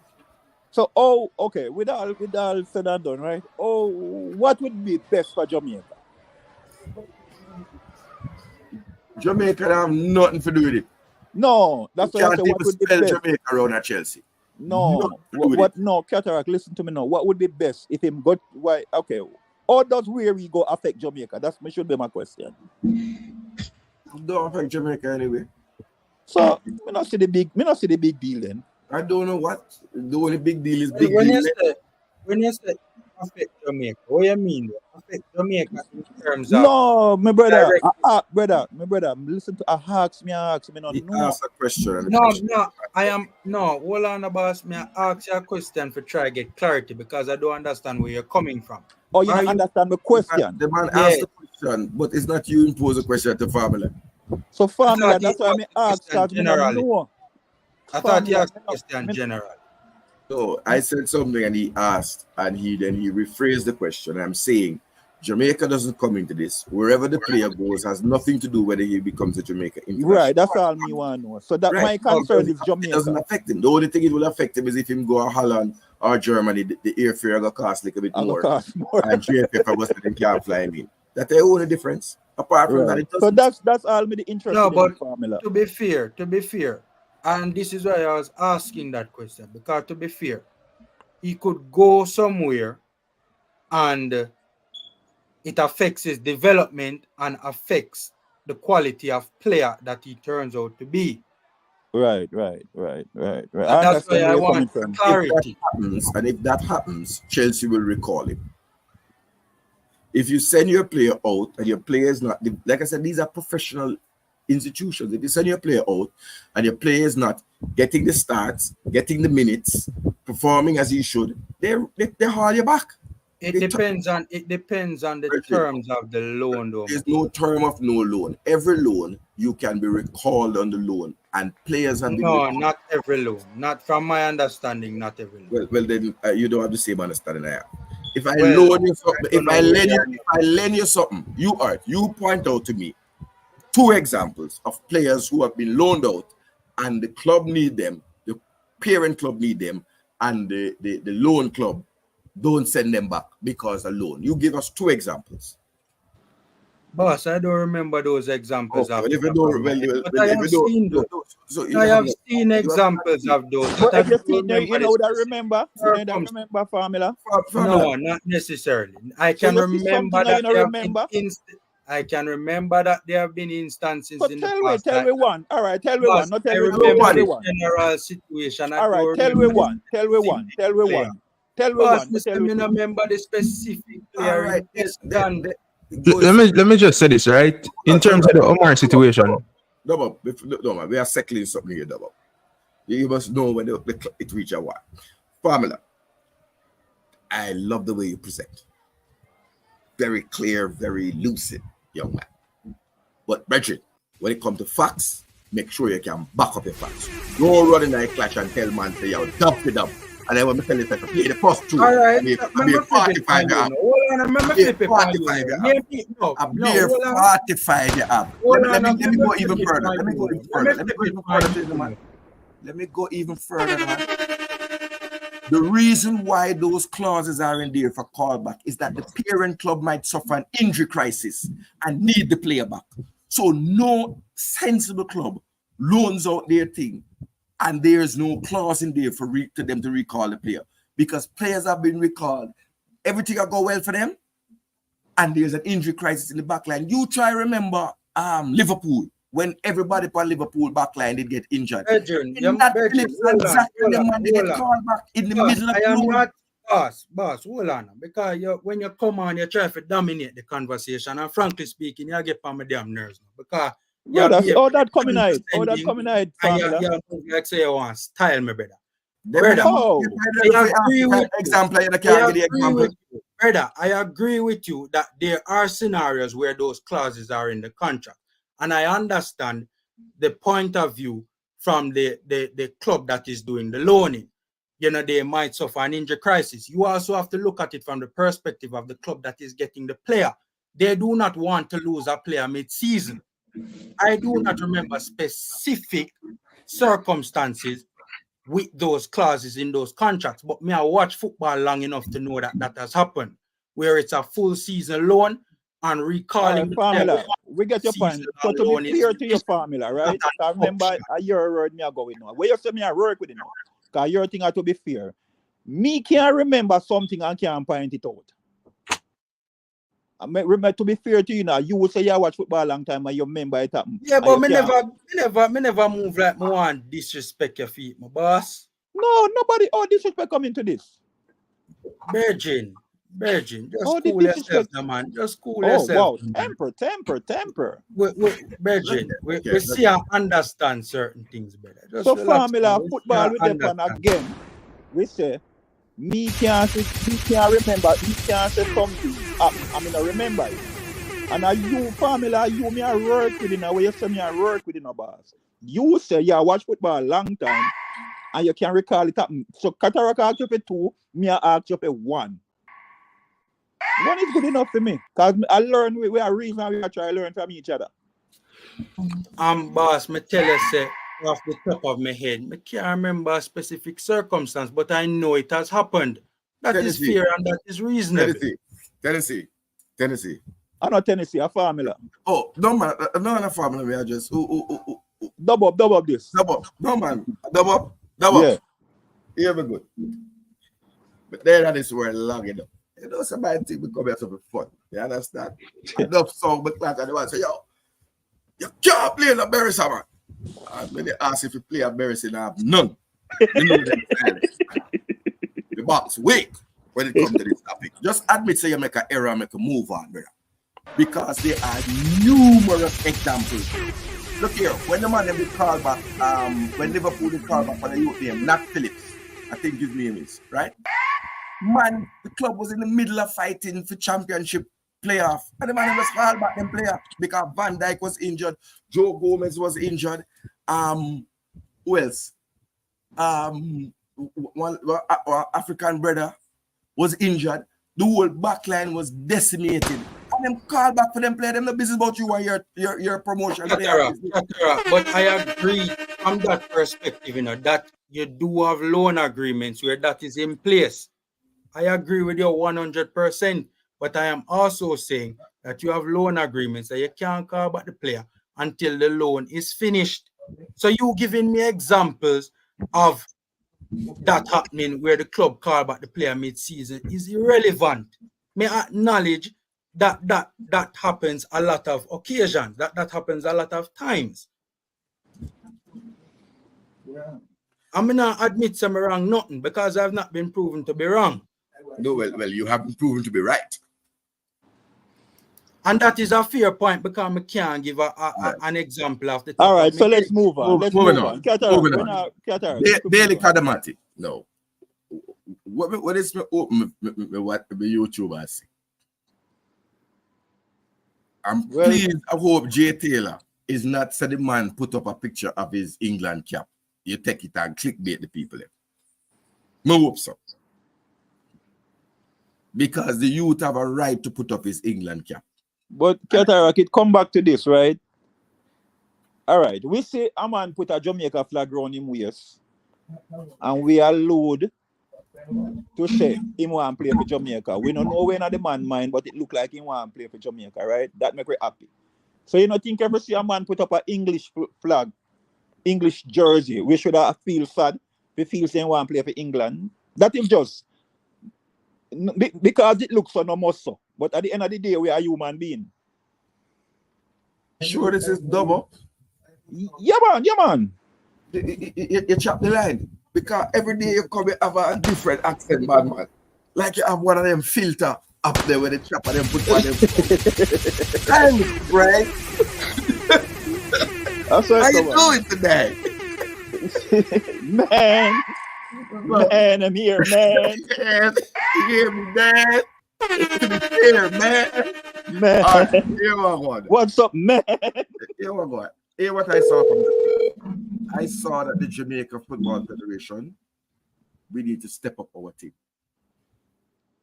So okay, with all said and done, right? What would be best for Jamaica? Jamaica have nothing to do with it. No, that's what I said. What would be best? Jamaica around at Chelsea. No, what? No, Cataract. Listen to me now. What would be best if him got why? Okay, how does where we go affect Jamaica? That's should be my question. Don't affect Jamaica anyway. So me not see the big deal then. I don't know what the only big deal is when you say affect Jamaica, what you mean? Affect Jamaica in terms of no, my brother, listen to ask me no. Ask a question. Hold on, boss. Me ask you a question for try to get clarity because I don't understand where you're coming from. Oh, you don't understand the question? The man asked the question, but it's not you impose a question to family. So family, that's why I asked general. I thought he asked a question general. So I said something and he asked, and he rephrased the question. I'm saying Jamaica doesn't come into this. Wherever the player goes has nothing to do whether he becomes a Jamaica. Right, that's all me want to know. So that my concern is Jamaica. It doesn't affect him. The only thing it will affect him is if him go to Holland or Germany, the airfare will cost like a bit more. And JFF was that they can't fly in. That's the only difference. Apart from that, it doesn't. So that's all me the interest. No, but to be fair, and this is why I was asking that question, because to be fair, he could go somewhere and it affects his development and affects the quality of player that he turns out to be. Right. That's why I want clarity. If that happens, Chelsea will recall him. If you send your player out and your player is not, like I said, these are professional institutions. If you send your player out and your player is not getting the starts, getting the minutes, performing as he should, they haul you back. It depends on the terms of the loan, though. There's no term of no loan. Every loan you can be recalled on the loan, and players have been. No, not every loan. Not from my understanding, not every loan. Well, then you don't have the same understanding I have. If I loan you something, if I lend you something, you point out to me 2 examples of players who have been loaned out, and the club need them, the parent club need them, and the loan club don't send them back because of loan. You give us 2 examples. Boss, I don't remember those examples. Okay, I have seen examples of those. But if you see, you know that remember? You know that remember formula? No, not necessarily. I can remember that. I can remember that there have been instances in the past. Tell me one. All right, tell me one. Not tell me one. General situation. All right, tell me one. Tell me one. I remember the specific player. All right, let me just say this, right? In terms of the Omar situation. Double, we are settling something here, double. You must know when it reach a what. Formula. I love the way you present. Very clear, very lucid, young man. But Bridget, when it comes to facts, make sure you can back up your facts. Don't run in that clash and tell man say you're dump it up. And then when I tell you that to play the first two, all right, be 45 the app. Hold on, remember Be flip it 45 for you. the app. Be 45 the app. Let me go even further. Let me go even further, man. The reason why those clauses are in there for callback is that the parent club might suffer an injury crisis and need the player back. So no sensible club loans out their thing, and there's no clause in there for them to recall the player, because players have been recalled. Everything will go well for them, and there's an injury crisis in the back line. You try remember Liverpool, when everybody on Liverpool backline did get injured. Adrian, Exactly the man they get called back in the middle of the I am not boss, hold on. Because when you come on, you try to dominate the conversation, and frankly speaking, you get on my damn nerves now. Because all that coming out, formula. You move like say you want style, my brother. Brother, I agree with you that there are scenarios where those clauses are in the contract. And I understand the point of view from the club that is doing the loaning. You know, they might suffer an injury crisis. You also have to look at it from the perspective of the club that is getting the player. They do not want to lose a player mid-season. I do not remember specific circumstances with those clauses in those contracts, but me, I watch football long enough to know that that has happened, where it's a full season loan and recalling formula. We get your point. So to be clear to your formula, right? I remember a year word me I go with now. Where you say me I work with it now? Because your thing has to be fair. Me can't remember something and can't point it out. I remember, to be fair to you now, you would say you watch football a long time and you remember it happened. Yeah, but me never move like me want disrespect your feet, my boss. No, nobody disrespect come into this. Virgin, just cool yourself, man. Just cool yourself. Wow, temper. Virgin, we see and understand certain things better. Just so formula football with them and again, we say me can't remember, me can't say something. I remember it. And you formula, you me I work with in a way you say me I work with in a boss. You say you watch football a long time and you can recall it happen. So Cataract asked you for 2, me I asked you for 1. 1 is good enough for me. Because I learn we are reason we are trying to learn from each other. Boss, me tell you say off the top of my head, I can't remember a specific circumstance, but I know it has happened. That is fair and that is reasonable. Tennessee. I know Tennessee, a formula. Oh, no man, not a formula. We are just double up this. No man, double up. Yeah, very good. But then that is where long enough. You know, somebody think we come here to be fun. You understand? Enough song, but like I say, yo, you can't play the Berry Summer. When they ask if you play a Berry, I have none. The box, wait when it comes to this topic. Just admit, say you make an error, make a move on, brother. Because there are numerous examples. Look here, when the man them did call back, when Liverpool did call back for the youth name, Nat Phillips, I think his name is, right? Man, the club was in the middle of fighting for championship playoff. And the man was called back them player because Van Dijk was injured, Joe Gomez was injured. Who else? One African brother was injured. The whole back line was decimated. And them call back for them player. Them no business about you and your promotion. But I agree from that perspective, you know, that you do have loan agreements where that is in place. I agree with you 100%. But I am also saying that you have loan agreements that you can't call back the player until the loan is finished. So you giving me examples of that happening where the club call back the player mid-season is irrelevant. May I acknowledge that happens a lot of occasions. That happens a lot of times. Yeah. I'm not admit I'm wrong nothing because I've not been proven to be wrong. No, well, you haven't proven to be right. And that is a fair point because I can't give an example of the top All right, of so my let's head. move on. Let's move on. Cataract. Bailey Cadamarteri. No. What is my open what the YouTubers say? I'm pleased. I hope Jay Taylor is not said the man put up a picture of his England cap. You take it and clickbait the people. I hope so. Because the youth have a right to put up his England cap. But Cataract, it come back to this, right? All right. We say a man put a Jamaica flag around him waist, and we allowed to say him want to play for Jamaica. We don't know when the man mind, but it look like he want to play for Jamaica, right? That make me happy. So you don't think ever see a man put up an English flag, English jersey, we should have feel sad. We feel saying want to play for England. That is just because it looks so no more so. But at the end of the day, we are human being. Sure, this is double. Yeah, man. You chop the line. Because every day you come and have a different accent, man. Like you have one of them filter up there where the chop and them put one of them. And right? How you doing today? Man, I'm here, man. You hear me, man? Here, man. All right, here we go. What's up, man? Here we go. Here what I saw from the team. I saw that the Jamaica Football Federation, we need to step up our team.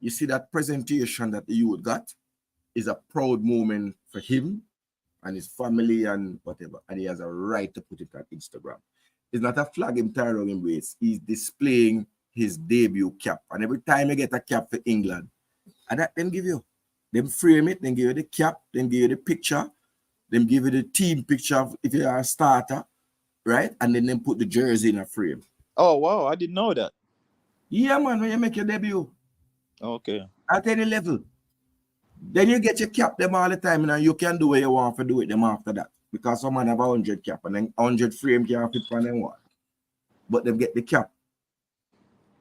You see that presentation that the youth got is a proud moment for him and his family and whatever. And he has a right to put it on Instagram. It's not a flag him tie around him waist. He's displaying his debut cap. And every time you get a cap for England, and that them give you. Them frame it, then give you the cap, then give you the picture, then give you the team picture of if you are a starter, right? And then put the jersey in a frame. Oh, wow. I didn't know that. Yeah, man, when you make your debut. Okay. At any level. Then you get your cap them all the time and you can do what you want to do with them after that. Because someone have 100 cap and then 100 frame can't fit on them one. But them get the cap.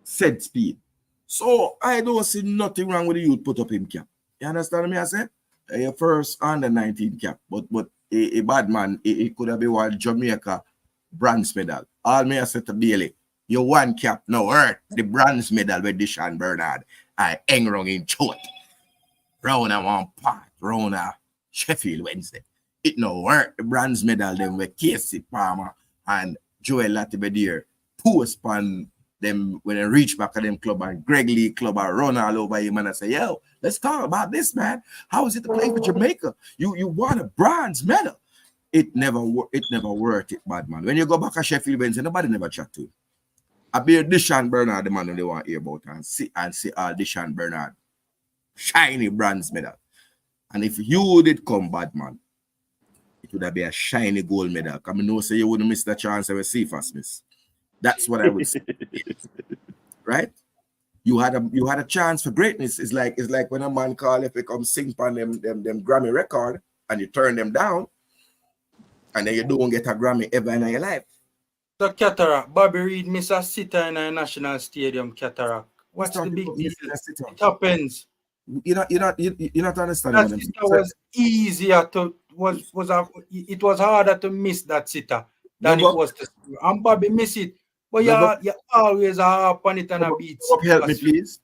Said speed. So I don't see nothing wrong with the youth put up him cap. You understand me? I say? Your first under 19 cap. But a bad man, it could have been one Jamaica bronze medal. All me I said to Bailey, your one cap no hurt. The bronze medal with Deshaun Bernard. I hang wrong in short. Round a one part, round a Sheffield Wednesday. It no work. The bronze medal them with Casey Palmer and Joel Latibedier post on them when they reach back at them club and Greg Lee club and run all over him and I say, yo, let's talk about this, man. How is it to play for Jamaica? You won a bronze medal. It never worked it, bad man. When you go back to Sheffield Wednesday, nobody never chat to him. I be Deshaun Bernard, the man they want to hear about and see Deshaun Bernard. Shiny bronze medal. And if you did come, bad man, it would have been a shiny gold medal. Come know say you wouldn't miss the chance of a Cephas miss. That's what I would say. Right? You had a chance for greatness. It's like when a man call if they come sing on them Grammy record and you turn them down and then you don't get a Grammy ever in your life. So Cataract, Bobby Reed miss a sitter in a national stadium, Cataract. What's the big deal? It happens. You're not understanding. That sitter was easier to it was harder to miss that sitter than it was to and Bobby miss it. But you always are up on it and a beat. Help me, please.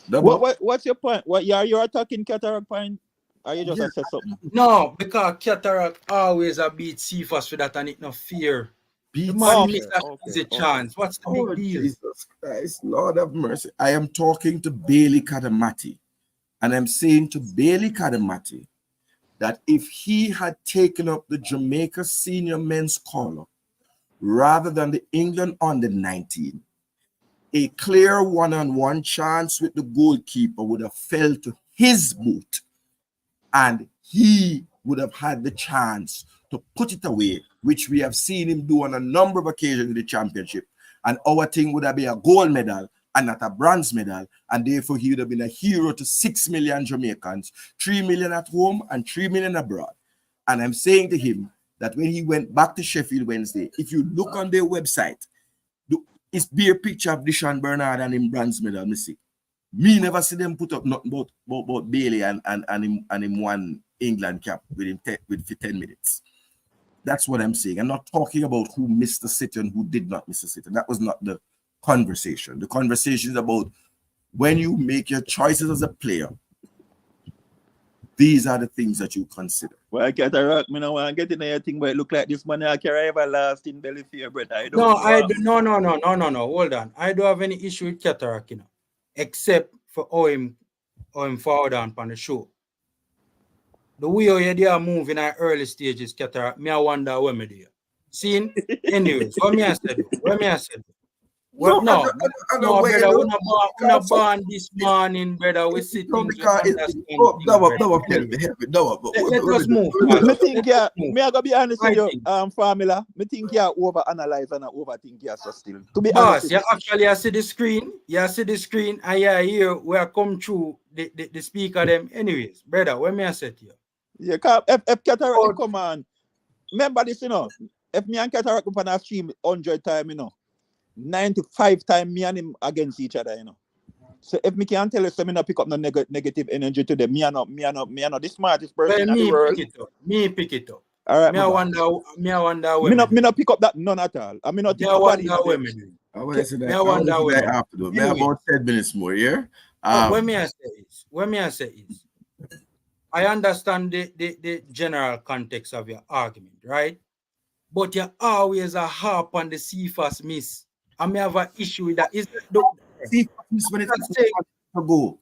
What's your point? What you're attacking Cataract point? Or you just say something? No, because Cataract always a beat Cephas for that and it no fear. The man miss that easy chance. What's the big deal? Jesus Christ, Lord of mercy. I am talking to Bailey Cadamarteri, and I'm saying to Bailey Cadamarteri that if he had taken up the Jamaica senior men's call-up rather than the England under 19, a clear one-on-one chance with the goalkeeper would have fell to his boot, and he would have had the chance to put it away, which we have seen him do on a number of occasions in the championship. And our thing would have been a gold medal and not a bronze medal. And therefore, he would have been a hero to 6 million Jamaicans, 3 million at home and 3 million abroad. And I'm saying to him that when he went back to Sheffield Wednesday, if you look on their website, it's be a picture of Deshaun Bernard and him bronze medal. Me never see them put up nothing about Bailey and him won England cap with 10 minutes. That's what I'm saying. I'm not talking about who missed the sit and who did not miss the sit. That was not the conversation. The conversation is about when you make your choices as a player, these are the things that you consider. Well, I can't rock. Me no want to get in there thing, but it look like this man I carry everlasting belly fear, but I don't. No. Hold on. I don't have any issue with Cataract, you know, except for how him forward on the show. The way they are moving at early stages, Cataract, me I wonder where me there. Seen? Anyways, what me I said? Well, no, brother, we're not born this morning, brother. We're sitting. Let us move. Me think me I gotta be honest with you, Formula. Me think overanalyze and overthink so still. To be honest, you actually see the screen. You see the screen, and you hear where I come through the speaker them. Anyways, brother, where me I set you? Yeah, if Cataract come on, remember this, you know. If me and Cataract come on a stream 100 times, you know. 95 times me and him against each other, you know. So if me can tell you, so me not pick up no negative energy to them. Me are not the smartest person in the world. Me pick it up. All right. Me I wonder. Me not pick up that none at all. I mean not. Me I wonder where me do. I wonder where I have to do. Me about 10 minutes more here. What me I say is, I understand the general context of your argument, right? But you always a harp on the CFAS miss. I may have an issue with that. Is the CFAS miss when it's to go?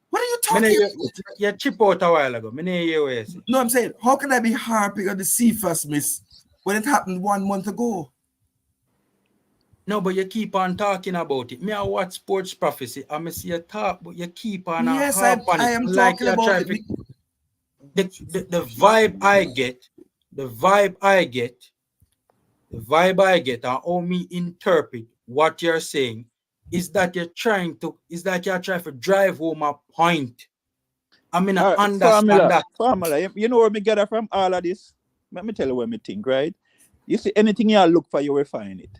What are you talking about? You chip out a while ago. No, I'm saying, how can I be harping on the CFAS miss when it happened 1 month ago? No, but you keep on talking about it. Me, I watch Sports Prophecy. I may see you talk, but you keep on. Yes, I am like talking about it. The vibe I get. The vibe I get, and how me interpret what you're saying is that you're trying to drive home a point. I mean, I understand that. Formula, you know where me get it from all of this? Let me tell you where me think, right? You see, anything you look for, you will find it.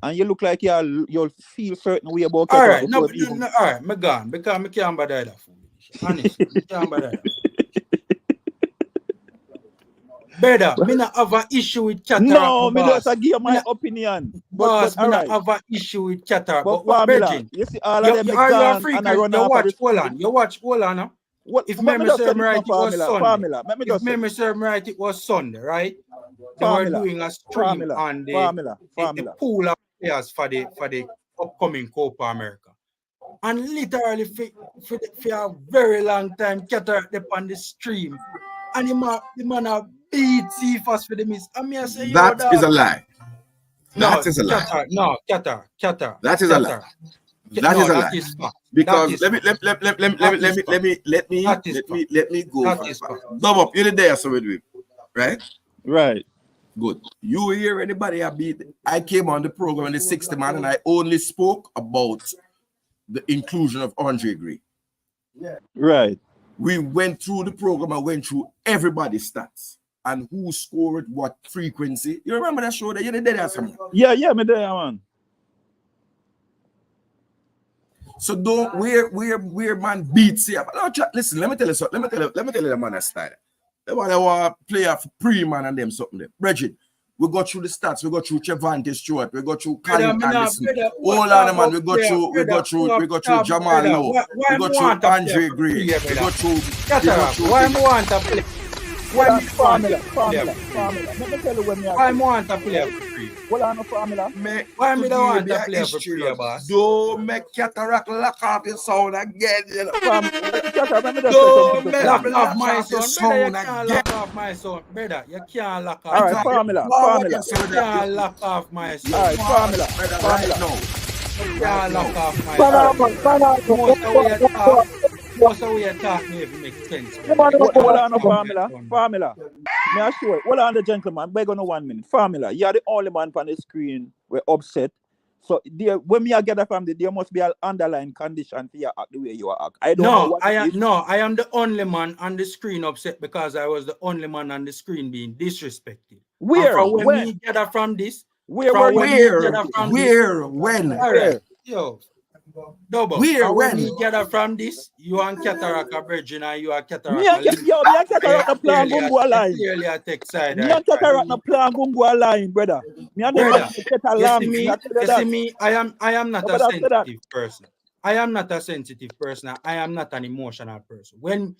And you look like you'll feel certain way about it. All right, all right, me gone, because me can't bother that foolish. Honestly, me can't bother that. Brother, me not have an issue with Cataract. No, me just give you my opinion. Boss, me not have an issue with Cataract. But Virgin, you see all of them gone and I run out. You watch Holland. If memory serves me right, it was Sunday. If memory serves me right, it was Sunday, right? They were doing a stream on the pool of players for the upcoming Copa America. And literally for a very long time, Cataract up on the stream. And the man have beat CFAS for the miss. I mean, I say, that is a lie. That is a lie. Qatar. That is a lie. That is a lie. Because let me go. Double up. You're there, so we right? Right. Good. You hear anybody I beat? I came on the program in the 60th man and I only spoke about the inclusion of Andre Gray. Yeah. Right. We went through the program and went through everybody's stats and who scored what frequency. You remember that show that you did that something? Yeah, me there, man. So don't where man beats here. Listen, let me tell you something. Let me tell you the man that started. They want to play off pre-man and them something there. Bridget, we go through the stats, we go through Trevante Stewart, we go through Kanye Anderson. All of man, we go through Jamal Lowe, we go through Andre Gray, we go through why I want to play? Why formula? Let me tell you when I want to play for free. What are no formula? Why me don't want to play for free, boss? Don't make Cataract lock off your sound again. Don't make lock off my sound again. Lock off my sound, brother. You can't lock off. All right, formula. You can't lock off my sound. All right, formula. You can't lock off my sound. What's the way you talk me if it makes sense? Hold on, formula. May I show it? Hold on, the gentleman. Beg on 1 minute. Formula. You are the only man on the screen. We're upset. So when me get that from there must be an underlying condition for you act the way you act. I am the only man on the screen upset because I was the only man on the screen being disrespected. Where? When me get that from this? Where? When? All right. Yo. Double. Where, And when when? we gather from this, you and Cataract are virgin and you are Me Cataract. and Cataract no plan gungo line. Clearly I take side. Me and Cataract no plan gungo line, brother. Me and them Brother, get along. you see me, I am not a sensitive person. I am not a sensitive person. I am not an emotional person. When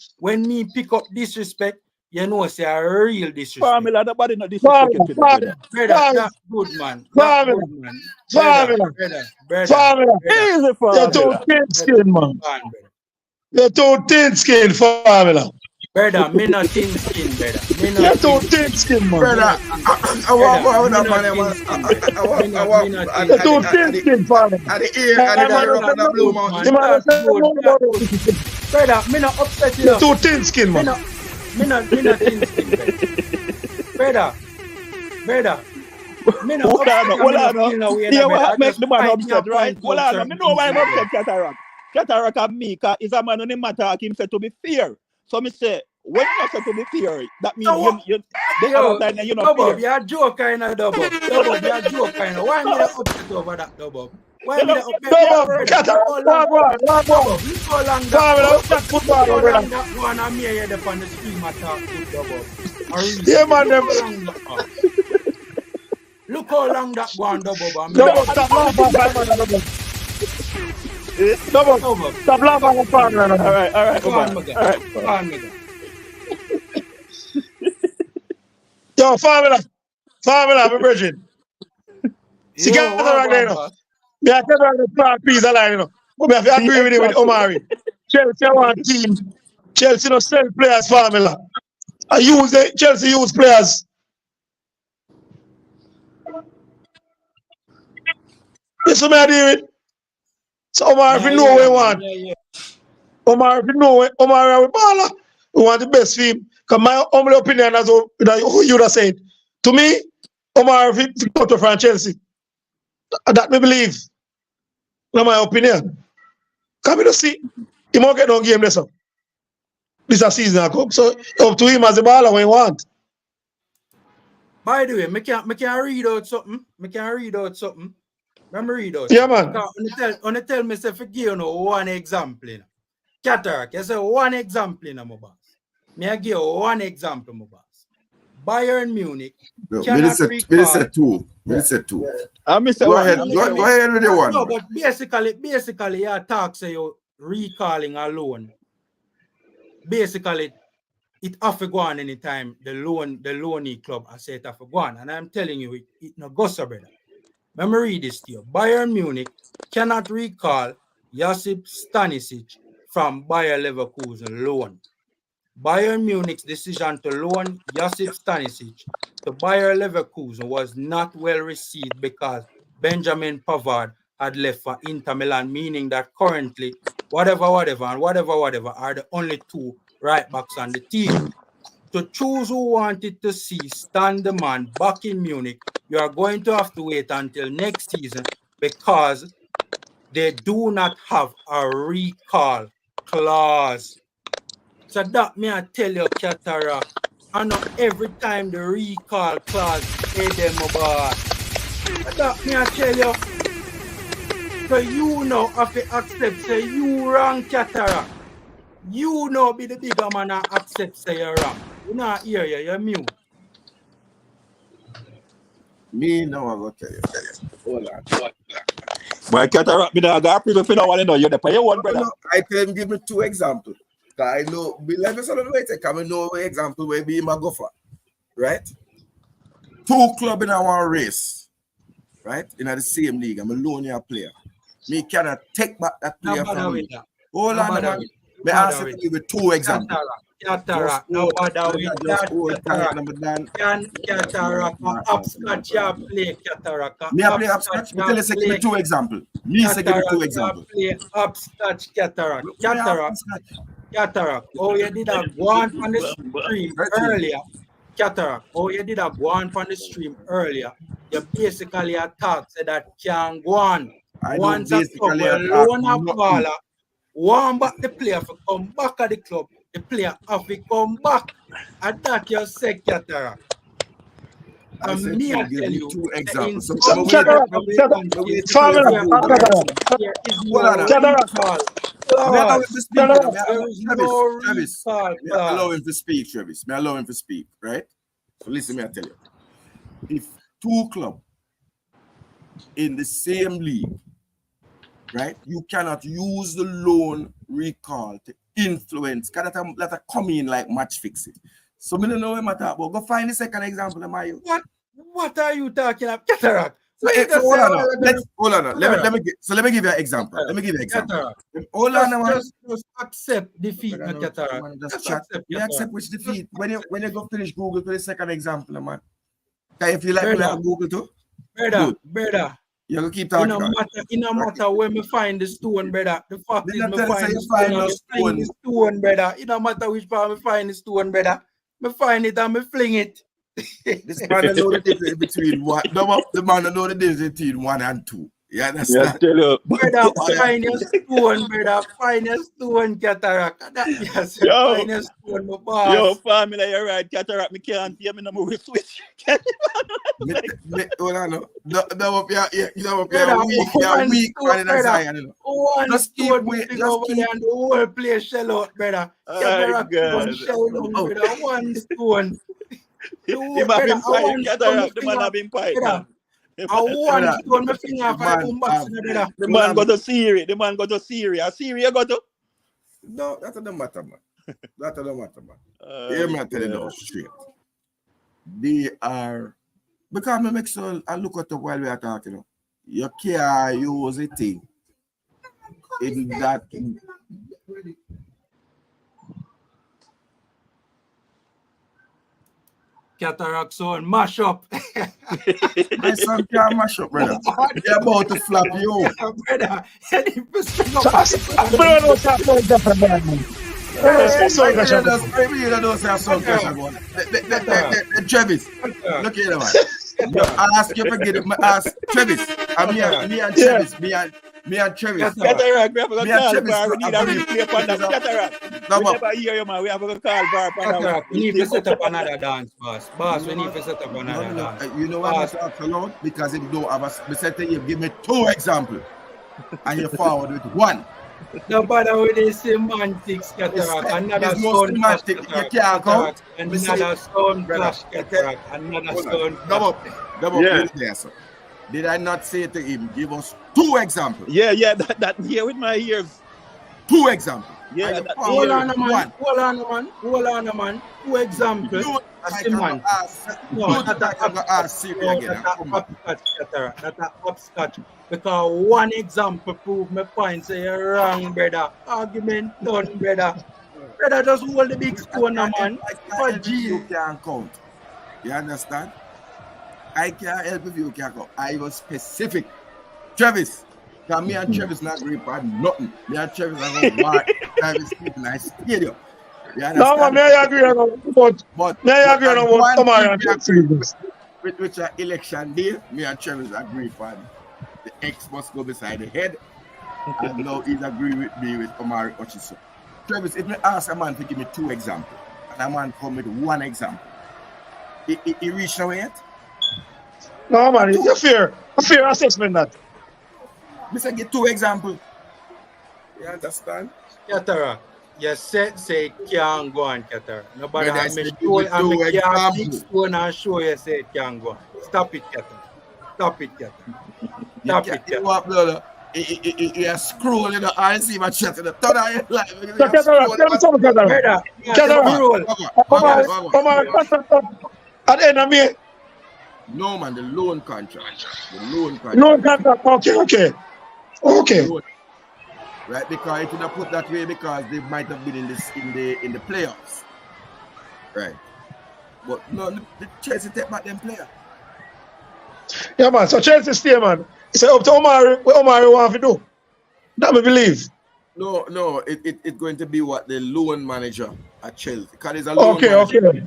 me pick up disrespect, you know, say a real disrespect. Family, nobody no disrespect you, brother. Brother, that's good, man. That's good, man. Brother. Easy, You're family. too thin-skinned, man. Brother. You're too thin-skinned, family. Brother, me not thin skin, brother. You're too thin-skinned, man. Brother, I want that man. You're too thin-skinned, family. At the ear, and the blue mountain. Brother, me not upset you. You're too thin-skinned, man. Me not thin skin, brother. Brother. Me not upset. Hold on. Yeah, what make the man upset, right? Hold on. Me know why I'm upset, Cataract. Cataract and me, cause is a man on the matter him said to be fair. So me say, when you say to be fair, that means you the other time you not fair. You're a joke kind of double. You're a joke kind of. Why me not upset over that double? Why me not upset? Cataract, Look how long that one and me here on the stream attack with double. Yeah, man, Look how long that one double. Stop laughing at family. All right. Go on, nigga. Yo, family, my virgin. See, Cataract there, you know. Me I tell you the plan piece line, you know. But me have to agree with you with Omari. Chelsea one team. Chelsea no sell players, family. Chelsea use players. This is what I deal with. So Omar, if you know what we want, Omar, if you know what Omar we baller, we want the best for him. Because my humble opinion, as you would have said, to me, Omar, if he go to France Chelsea, that me believe. That's my opinion. Can we just see he won't get no game this up. This is a season come. So up to him as a baller when he want. By the way, me can read out something. Let me read out. Yeah, man. On tell me say for give you one example. You know. Cataract, you say one example in my boss. Me I give you one example, my boss. Bayern Munich. Me say two. Go ahead with the one. No, but basically, your talk say you recalling alone. Basically, it have to go on anytime the loanee club I say it have to go on. And I'm telling you, it no go so, brother. Let me read this to you. Bayern Munich cannot recall Josip Stanisic from Bayer Leverkusen loan. Bayern Munich's decision to loan Josip Stanisic to Bayer Leverkusen was not well received because Benjamin Pavard had left for Inter Milan, meaning that currently whatever are the only two right backs on the team. To choose who wanted to see Stan the man back in Munich, you are going to have to wait until next season because they do not have a recall clause. So that me I tell you, Cataract, I know every time the recall clause pay them about. That me I tell you, so you know have to accept say you wrong, Cataract. You know be the bigger man and accept say you're wrong. You not hear you, you're mute. Me now I go tell you. Hold on. My Cataract, me I got people for no one know you the pay one, brother. I tell him give me two examples. I know, let me say the way I know an example where be my gopher, right? Two clubs in our race, right? In the same league, I'm a loan player. Me cannot take back that player from me. Hold on, man. Me ask you to give me two examples. Cataract, no bother with that. Cataract, upscotch you play Cataract. Me I play upscotch. Me tell you say give me two examples. Me say give me two examples. Play upscotch Cataract. Cataract. Oh, you did a go on from the stream earlier. Cataract. Oh, you did a go on from the stream earlier. You basically attack said that can go on. Once a couple loan a baller, one back the player for come back at the club. The player have to come back. And that you say, Cataract. I said me, to I give tell me you, 2 the examples. So So, wait, Cataract, wait, there is no hold on. Cataract, recall Me allow him clause. to speak, you know. There is Travis, no Travis. recall Me allow clause. him to speak, Travis. Me allow him to speak, right? So listen, me I tell you. If 2 clubs in the same league, right, you cannot use the loan recall to influence, because that come in like match fixing. So me don't know what I'm talking about. Go find the second example of my. What are you talking about? Cataract. So, hold on now. Let me give you an example. Let me give you an example. Cataract. Hold on now, man. Just accept defeat, not cataract. Just accept. You accept which defeat. When you go finish Google for the second example, man. If you like me, Google too. Brother. You go keep talking. It no matter where me find the stone, brother. The fact is, me find the stone, brother. It no matter which part me find the stone, brother. Me find it and me fling it. This man know the difference between what? No, the man know the difference between 1 and 2. Yeah, that's that. Brother, find your stone, brother. Find your stone, cataract. Yes, find your stone, my boss. Yo, family, you're right. Cataract, me can't hear me no more switch. Hold on, no. You're weak, man. One stone, and the whole place shell out, brother. Cataract, shell out, brother. One stone. The man been fighting cataract, the man have been fighting. I want to turn my finger off and come back to the brother. The man got to Syria. The man got to Syria. Syria got to. No, that doesn't matter, man. That doesn't matter, man. Hear me tell you now straight. They are, because me make sure I look at the while we are talking. You know, you can't use a thing in that. Cataract son, mash up. My son can't mash up, brother. They're about to flap you. Brother, Travis, look here, man. You ask you forget it. Ask Travis. Me and Travis. Me and Travis. Cataract, we have to call bar. We need a replay for that. Cataract. We never hear you, man. We have to call bar. Cataract, we need to set up another dance, boss. Boss, we need to set up another dance. You know why I talk alone? Because if you don't have a set you give me 2 examples. And you forward with 1. No bother with the semantics, cataract. Another stone semantic. You can't go. Another stone clash, cataract. Another stone. Double. Yes. Did I not say to him, give us 2 examples? Yeah, that here with my ears. 2 examples. Yeah, hold on, man. 2 examples. That's a upscotch. Because 1 example prove my point. Say you're wrong, brother. Argument done, brother. Brother, just hold the big stone, man. You can't count. You understand? I can't help if you can't count. I was specific. Travis. Because me and Travis not agree on nothing. Me and Travis are going to war. Travis people nice stadium. No, man, may I agree on but may I agree on what Omari Hutchinson with which election day, me and Travis agree on the X must go beside the head. And now he's agree with me with Omari Hutchinson. Travis, if me ask a man to give me 2 examples, and a man come with 1 example, he reached nowhere yet? No, man, it's a fair assessment that. Me say get 2 examples. You understand? Cataract. You said say it can't go on, cataract. Nobody has me show it and me can't fix one and show you say it can't go on. Stop it, cataract. Stop it, cataract. Stop it, cataract. You are scrolling the eye, see my chat in the third eye life. Cataract, tell me something, cataract. At the end of me. No, man, the loan contract. Loan contract. Okay. Right, because it didn't put that way because they might have been in the playoffs. Right. But no, the Chelsea take back them player. Yeah, man. So Chelsea stay, man. It's up to Omari. What Omari want to do? That we believe. No, it's going to be what the loan manager at Chelsea. Because there's a loan manager. Okay.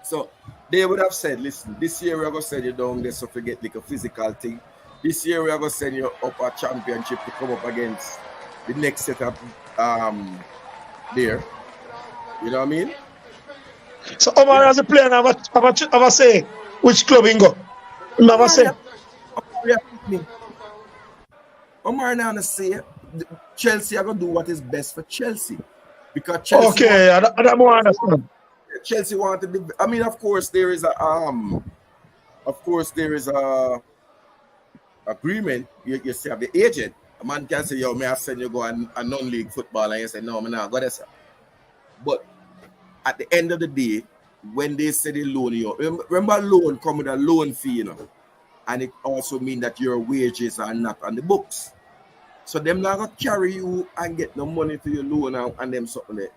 So they would have said, listen, this year we're going to send you down there so forget like a physical thing. This year we're going to send you up a championship to come up against the next setup there. You know what I mean? So Omar as a player have a say. which club he go? Never say. Omar now say Chelsea are gonna do what is best for Chelsea. Because Chelsea Okay, I don't understand. Chelsea want to I mean, of course there is a agreement. You say have the agent. A man can say, yo, may I send you go a non-league football, and you say, no, I'm not go there, sir. But at the end of the day, when they say they loan you, remember loan come with a loan fee, you know, and it also means that your wages are not on the books. So them not gonna carry you and get no money to your loan and them something there.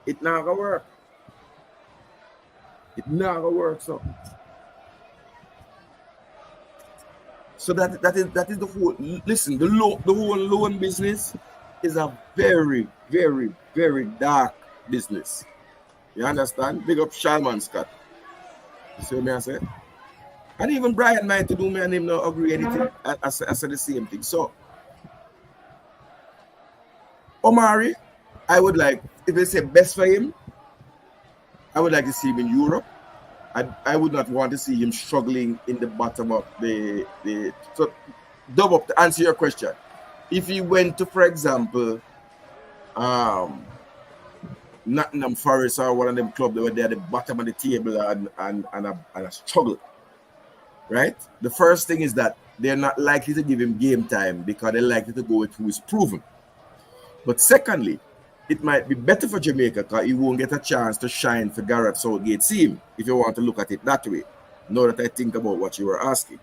It not gonna work. It not gonna work, so. So that is the whole. Listen, the whole loan business is a very, very, very dark business. You understand? Big up Shalman Scott. You see what I say? And even Brian might do me and him not agree anything. I said the same thing. So Omari, I would like, if they say best for him, I would like to see him in Europe. I would not want to see him struggling in the bottom of the so double up to answer your question. If he went to, for example, Nottingham Forest or one of them clubs that were there at the bottom of the table and a struggle, right? The first thing is that they're not likely to give him game time because they're likely to go with who is proven. But secondly, it might be better for Jamaica because he won't get a chance to shine for Gareth Southgate's team, if you want to look at it that way. Now that I think about what you were asking.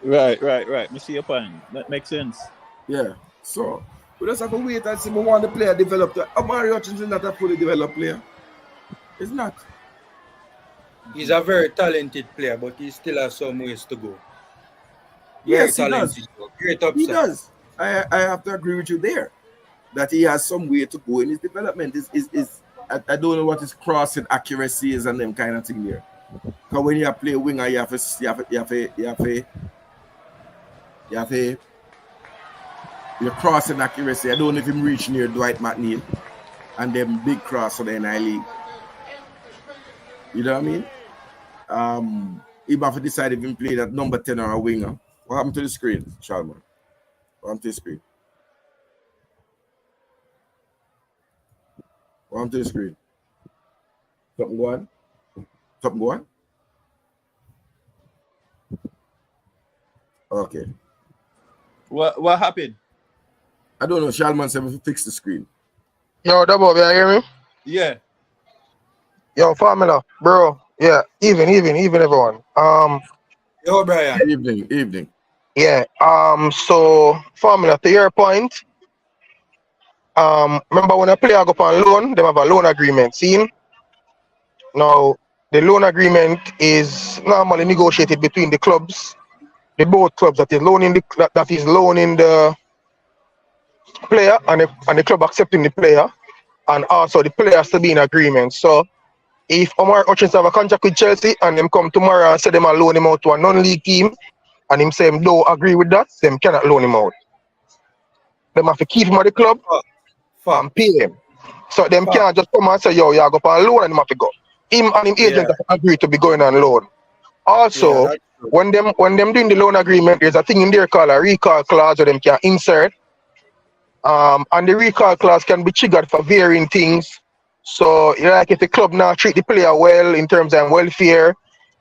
Right. Me see your point. That makes sense. Yeah. So we just have to wait and see. We want the player developed. Omari Hutchinson is not a fully developed player. He's not. He's a very talented player, but he still has some ways to go. Yes, he does. Great upside. He does. I have to agree with you there. That he has some way to go in his development. I don't know what his crossing accuracy is and them kind of thing there. Because when you play winger, you have your crossing accuracy. I don't know if him reach near Dwight McNeil and them big cross for the NI League. You know what I mean? Even if he decide if he play that number 10 or a winger. What happened to the screen, Shalman? What happened to the screen? What happened to the screen? Something going? Something going? Okay. What happened? I don't know. Shalman said we fix the screen. Yo, Double, you hear me? Yeah. Yo, Formula, bro. Yeah, even everyone. Yo, Brian. Evening. Yeah. So Formula, to your point. Remember when a player go on loan, they have a loan agreement. See? Now, the loan agreement is normally negotiated between the clubs, both clubs that is loaning the player and the club accepting the player, and also the player has to be in agreement. So if Omari Hutchinson have a contract with Chelsea and them come tomorrow and say them loan him out to a non-league team, and him say him don't agree with that, them cannot loan him out. Them have to keep him at the club and pay him. So them can't just come and say, yo, you go on loan and him have to go. Him and him agent have agree to be going on loan. Also, when them doing the loan agreement, there's a thing in there called a recall clause where them can insert. And the recall clause can be triggered for varying things. So, like if the club now treat the player well in terms of welfare,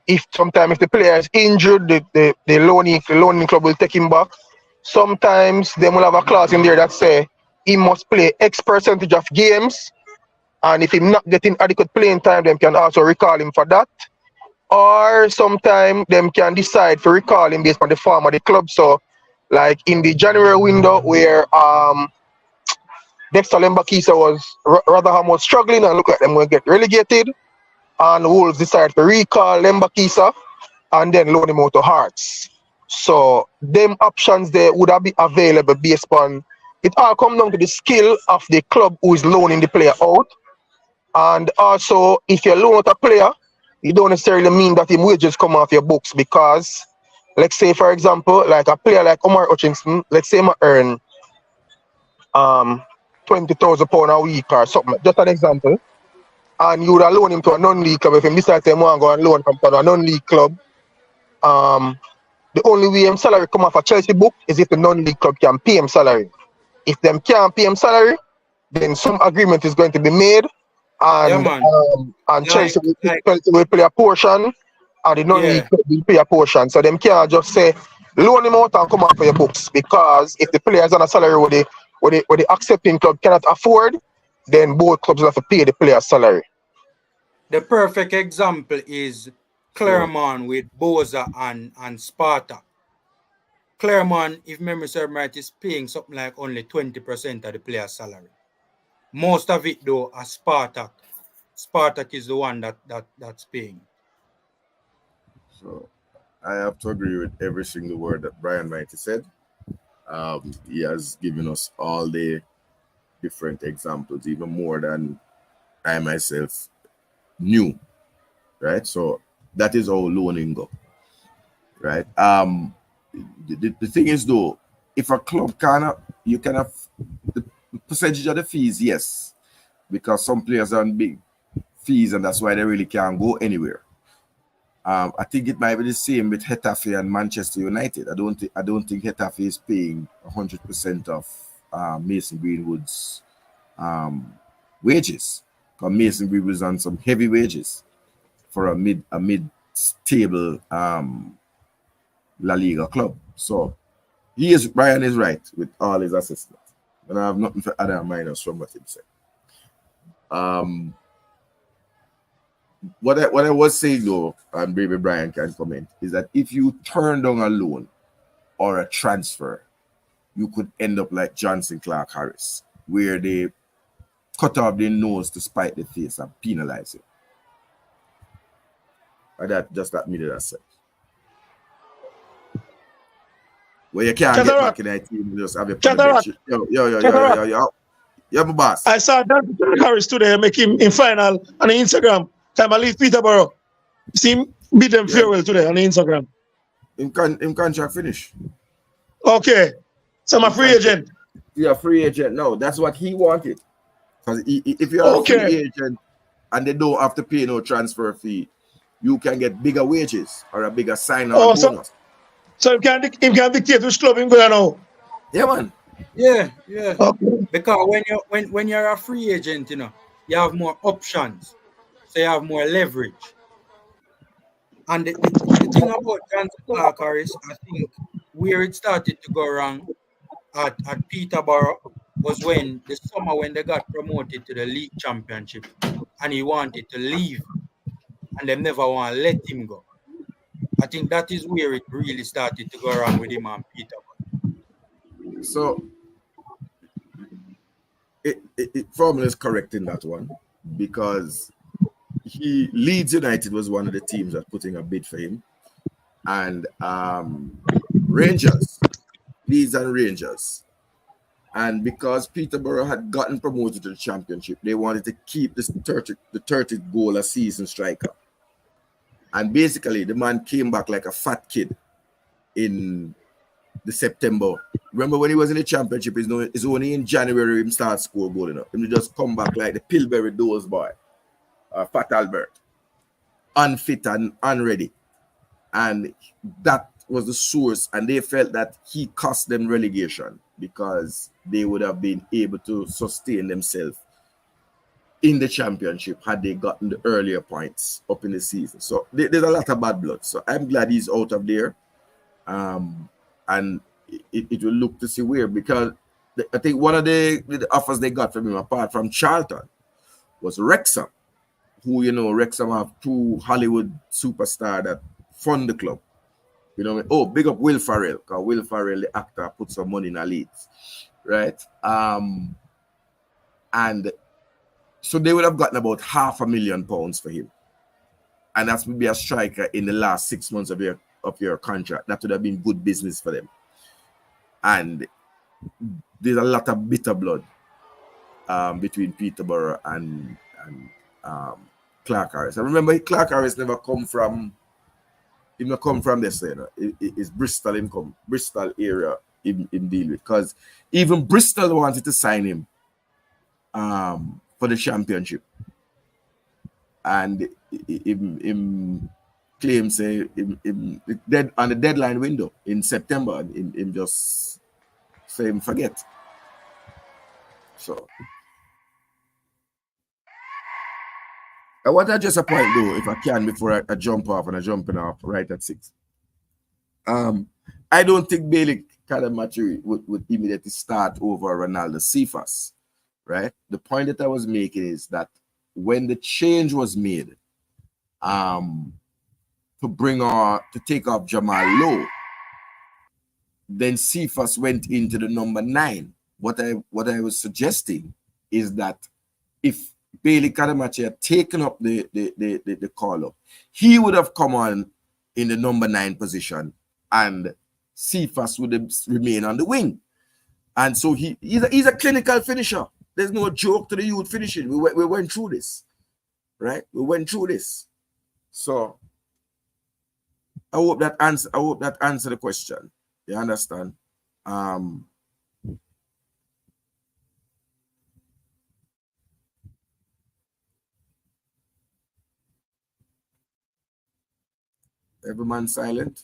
if the player is injured, the loaning club will take him back. Sometimes they will have a clause in there that say he must play X percentage of games, and if he's not getting adequate playing time, them can also recall him for that. Or sometimes them can decide to recall him based on the form of the club. So, like in the January window where Dexter Lembakisa was Rotherham was struggling and look at them going to get relegated, and Wolves decided to recall Lembakisa and then loan him out to Hearts. So them options there would have been available based on it. All come down to the skill of the club who is loaning the player out. And also if you loan out a player, you don't necessarily mean that his wages come off your books, because let's say for example like a player like Omari Hutchinson, let's say I earn £20,000 a week or something. Just an example. And you would loan him to a non-league club. If him decide to want to go and loan from a non-league club, the only way him salary come off a Chelsea book is if the non-league club can pay him salary. If them can't pay him salary, then some agreement is going to be made, and Chelsea will play a portion, and the non-league club will pay a portion. So them can't just say loan him out and come off for your books, because if the players on a salary where the accepting club cannot afford, then both clubs have to pay the player's salary. The perfect example is Claremont with Boza and Sparta. Claremont, if memory serves right, is paying something like only 20% of the player's salary. Most of it, though, are Spartak. Spartak is the one that's paying. So I have to agree with every single word that Brian Mighty said. He has given us all the different examples, even more than I myself knew. Right? So that is how loaning go. Right? The thing is, though, if a club you can have the percentage of the fees, yes, because some players are on big fees and that's why they really can't go anywhere. I think it might be the same with Getafe and Manchester United. I don't think Getafe is paying 100% of Mason Greenwood's wages. Because Mason Greenwood is on some heavy wages for a mid-table La Liga club. So Brian is right with all his assessments. And I have nothing to add or minus from what he said. What I was saying, though, and maybe Brian can comment, is that if you turn down a loan or a transfer, you could end up like Johnson Clark Harris, where they cut off their nose to spite their face and penalize you. And that made it said. Where you can't get back in the team, you just have a Yo, my boss. I saw Johnson Clark Harris today make him in final on the Instagram. Time I leave Peterborough. See him beat them farewell today on the Instagram. Him contract finish. Okay. So I'm a free agent. You're a free agent now. That's what he wanted. Because if you're a free agent and they don't have to pay no transfer fee, you can get bigger wages or a bigger sign-on bonus. So him can dictate which club him going now. Yeah, man. Yeah. Okay. Because when you're a free agent, you have more options. So you have more leverage. And the thing about Johnson Clark Harris, I think where it started to go wrong at Peterborough was when the summer when they got promoted to the league championship and he wanted to leave and they never want to let him go. I think that is where it really started to go wrong with him and Peterborough. So Formula is correct in that one, because Leeds United was one of the teams that putting a bid for him, and Leeds and Rangers, and because Peterborough had gotten promoted to the championship, they wanted to keep the 30 goal a season striker, and basically the man came back like a fat kid in the September. Remember when he was in the championship? It's only in January he started score goal enough. He just come back like the Pillsbury Doors boy. Fat Albert, unfit and unready, and that was the source, and they felt that he cost them relegation because they would have been able to sustain themselves in the championship had they gotten the earlier points up in the season. So there's a lot of bad blood. So I'm glad he's out of there, and it will look to see where, because I think one of the offers they got from him, apart from Charlton, was Wrexham. Who, Wrexham have two Hollywood superstars that fund the club. Big up Will Ferrell, because Will Ferrell, the actor, put some money in the Leeds. Right? And so they would have gotten about £500,000 for him. And that's would be a striker in the last 6 months of your contract. That would have been good business for them. And there's a lot of bitter blood between Peterborough and Clark Harris. I remember Clark Harris never come from this, it's Bristol area in deal with, because even Bristol wanted to sign him for the championship. And him claims him dead on the deadline window in September, and him just say him forget. So I want to just a point though, if I can, before I jump off, and I jumping off right at 6. I don't think Bailey Cadamarteri would immediately start over Ronaldo Cephas, right? The point that I was making is that when the change was made to take off Jamal Lowe, then Cephas went into the number 9. What I was suggesting is that if Bailey Cadamarteri had taken up the call-up, he would have come on in the number 9 position, and Cephas would have remained on the wing. And so he's a clinical finisher. There's no joke to the youth finishing. We went through this, right? We went through this. So I hope that answer the question. You understand? Every man silent.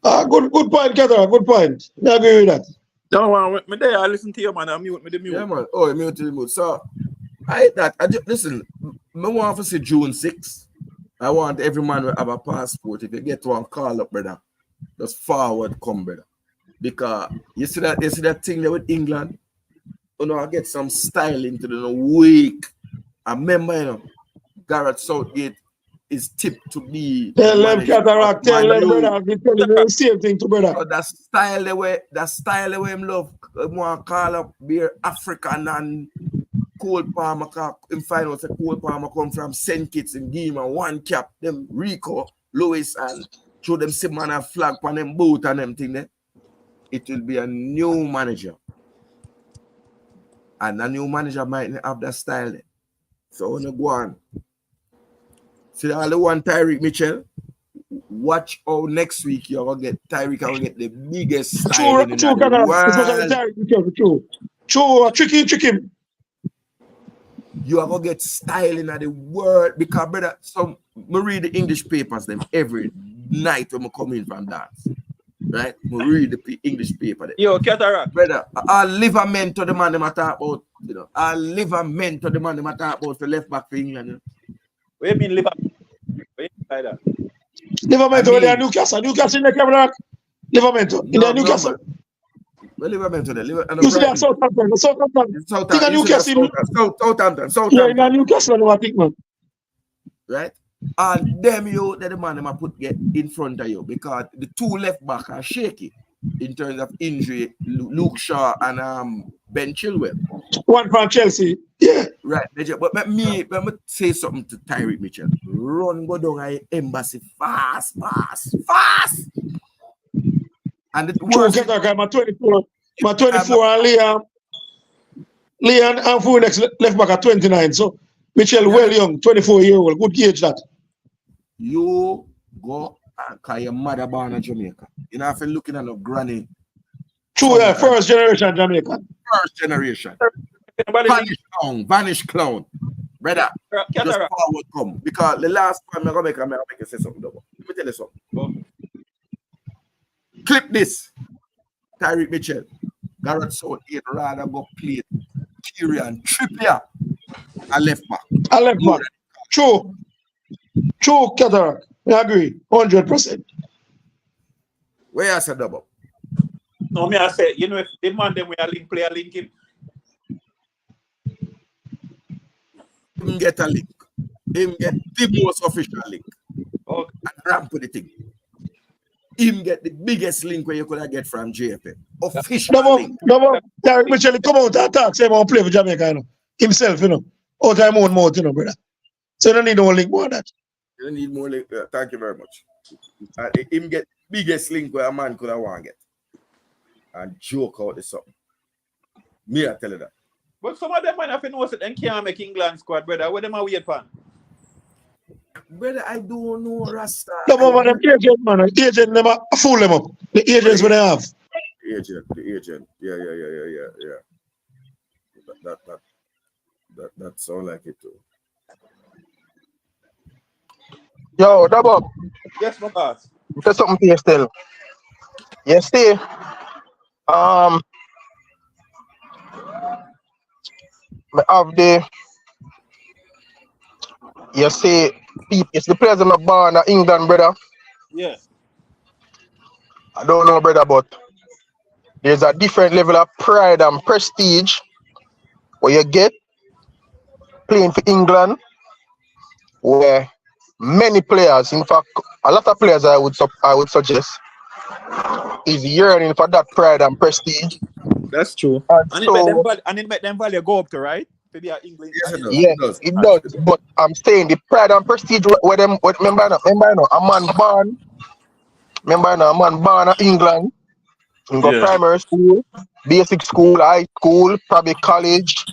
Good point, Kether. Good point. I agree with that. Don't worry, me there. I listen to you, man. I mute me the mute. Yeah, man. Oh, mute to the mute. So listen. I want to say June 6th. I want every man to have a passport. If you get one, call up, brother. Just forward, come, brother. Because you see that thing there with England. You know, I get some style into the week. I remember, you know, Gareth Southgate is tipped to be. Tell them, Cataract, tell them, brother. I'm telling you the same thing to brother. So that style the way him love, want to call up beer African and Cole Palmer. Him find out that Cole Palmer come from St. Kitts and give him one cap. Them Rico, Lewis, and show them some man a flag on them boat and them thing there. It will be a new manager. And a new manager might not have that style there. So when you go on, see all the one Tyreek Mitchell, watch how next week you're gonna get Tyreek and get the biggest style in the world. True, trick him. You are gonna get style in the world because brother, I read the English papers them every night when I come in from dance. Right? I read the English paper there. Yo, Cataract. Brother, I'll live a man to the man them I talk about, you know. I'll live a man to the man them I talk about for left back for England. You know? What do you mean live a like that? Livermento in the Newcastle. Newcastle in the camera. Livermento in the Newcastle. Well, Livermento there. You see that Southampton. Southampton. Yeah, in the Newcastle, I think, man. Right? And them you that the man them I put get in front of you because the two left back are shaky in terms of injury. Luke Shaw and Ben Chilwell. One from Chelsea. Yeah. Right. But let me say something to Tyreek Mitchell. Run go down at embassy fast. And the worst my 24 and Leon and for next left back at 29. So Mitchell well young, 24-year-old. Good gauge that. You go and call your mother born in Jamaica. You know, if you're looking at a granny. True, yeah, first generation Jamaican. First generation. Vanish clown. Brother, just forward come. Because the last time I'm going to make you say something. Let me tell you something. Oh. Clip this. Tyreek Mitchell. Gareth Southgate rather go play Tyrion Trippier. A left back. True, Cataract. I agree. 100%. Where I said double? No, me I say, you know, if the man them we are link him. Him get a link. Him get the most official link. Okay. And ramp with the thing. Him get the biggest link where you could get from JFM. Official link. No, Tyreek Mitchell come out and talk, say about play for Jamaica, you know. Himself, you know. Out of own mouth, you know, brother. So you don't need no link more than that. You don't need more link. Thank you very much. Him get biggest link where a man could have want to get. And joke out the something. Me, I tell you that. But some of them might have to know that they can't make England squad, brother. What them are weird fan? Brother, I don't know Rasta. No, but them agent, man. The agent never fool them up. The agents what they have. The agent. Yeah. That sound like it too. Yo, double. Yes, my boss. There's something here still. Yes, stay. I have you see, it's the players in the born in England, brother. Yeah. I don't know, brother, but there's a different level of pride and prestige where you get playing for England, where many players, in fact, a lot of players I would suggest is yearning for that pride and prestige. That's true. And it make them value go up to, right? To be English. Yes, it does. Yeah, it does. But I'm saying the pride and prestige where them remember a man born in England, in primary school, basic school, high school, probably college,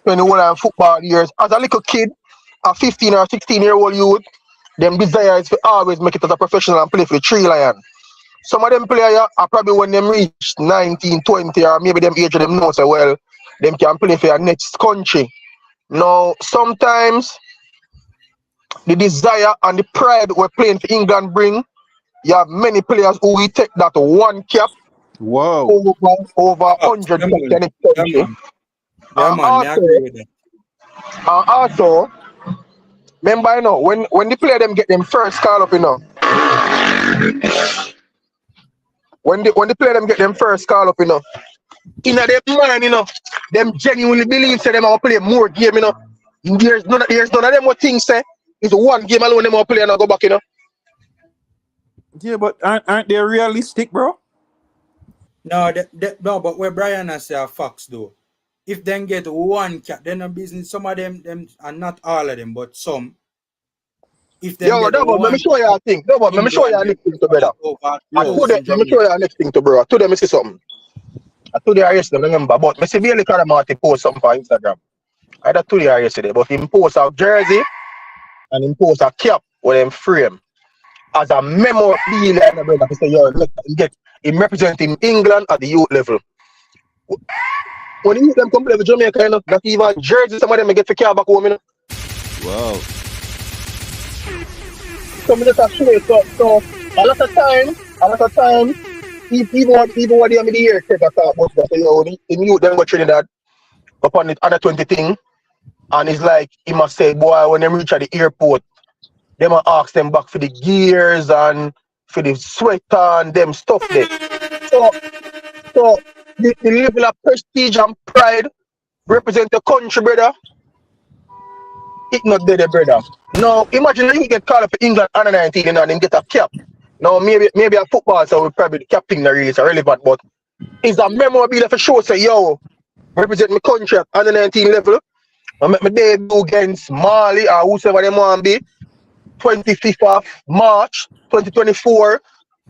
21 and football years. As a little kid, a 15 or 16-year-old youth, them desire is to always make it as a professional and play for the Three Lion. Some of them players are probably when them reach 19, 20, or maybe them age of them know so well, them can play for your next country. Now, sometimes the desire and the pride we're playing for England bring, you have many players who will take that one cap over 100 cap in the country. Also, remember, you know, when the player them get them first call up, you know, when the player them get them first call up, you know, in their mind, you know, them genuinely believe say them will play more game, you know. There's none of them what things say. It's one game alone them will play and go back, you know. Yeah, but aren't they realistic, bro? No, no, but where Brian has say facts though. If them get one cat, then a business. Some of them and not all of them, but some. If they let me show you a thing. Let me show you a next thing to brother. Let me show you a next thing to brother. To them, I see something. Today I yesterday, remember, but I see Bailey Cadamarteri post something on Instagram. Either today or yesterday, but he post a jersey and he post a cap with them frame as a memorabilia. Brother, he say, yo, get him representing England at the youth level. When the youth them come play with Jamaica, you know, that even jersey, some of them get for care back home, you know. Wow. So a lot of time, even what they have in the air, take a talk about that. You know, the youth them go Trinidad upon the under 20 thing, and it's like he must say, boy, when they reach at the airport, they must ask them back for the gears and for the sweater and them stuff there. So the level of prestige and pride represent the country, brother. It's not there, brother. Now, imagine you get called up for England under 19 and then get a cap. Now, maybe a football, so we probably the cap thing not really so relevant, but it's a memorabilia for sure. Say, yo, represent my country at under 19 level. I make my debut against Mali or whoever they want to be. 25th of March 2024,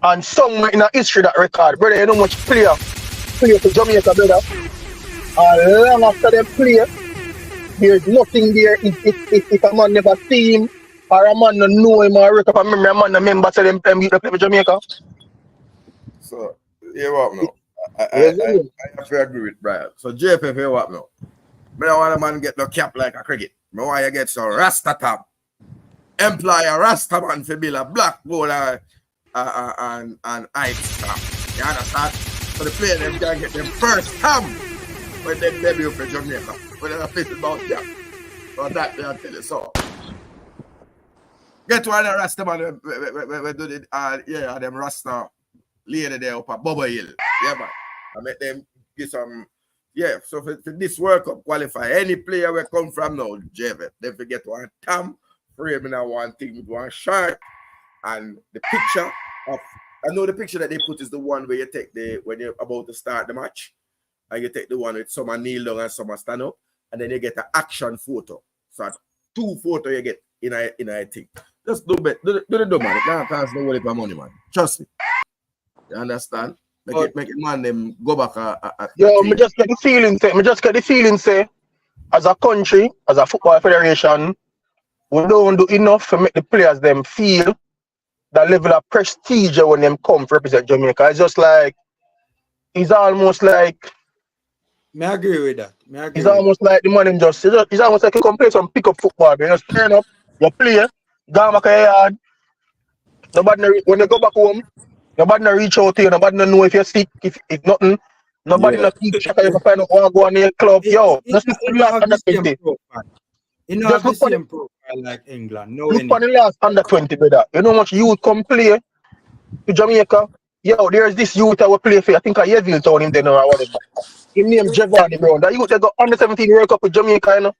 and somewhere in our history that record, brother, you know much player for Jamaica, brother. And long after them play, there's nothing there if a man never see him or a man don't know him or record a memory, a man don't remember to them play for Jamaica. So, hear what now? I have to agree with Brian. So, JFF, hear what now? I don't want a man get no cap like a cricket. I want you get some Rasta tab. Employ a Rasta man for build a black ball and ice cap. You understand? So the player them can get them first tab when they debut for Jamaica. When they're facing about cap. So that they tell you so. Get one of the Rasta man we do the them Rasta lady there up at Bubba Hill. Yeah, man. I make them get some. Yeah, so for this World Cup qualify, any player will come from now, JV, they forget one tam, framing and one thing with one shirt, and the picture of, I know the picture that they put is the one where you take when you're about to start the match, and you take the one with someone kneel down and someone stand up, and then you get an action photo. So 2 photos you get in a thing. Just do it, do the do man. It can't cost no money for money, man. Trust me. You understand? Make it man them go back yo, me just get the feeling say, as a country, as a football federation, we don't do enough to make the players them feel that level of prestige when them come to represent Jamaica. It's just like it's almost like Me agree with that. it's almost like the man him just it's almost like you come play some pickup football. You just turn up, you play, go back a yard. When you go back home, nobody no reach out to you, nobody no know if you're sick, if nothing. Nobody no keep track of you to find out what go on in your club. Yo, just look for the last under 20. Just the same profile like England. No, look for the last under 20, brother. You know how much youth come play to Jamaica? Yo, there's this youth that will play for, I think Yeville town him then or whatever. Him name Javon Brown. That youth that got under 17 World Cup with Jamaica, you know.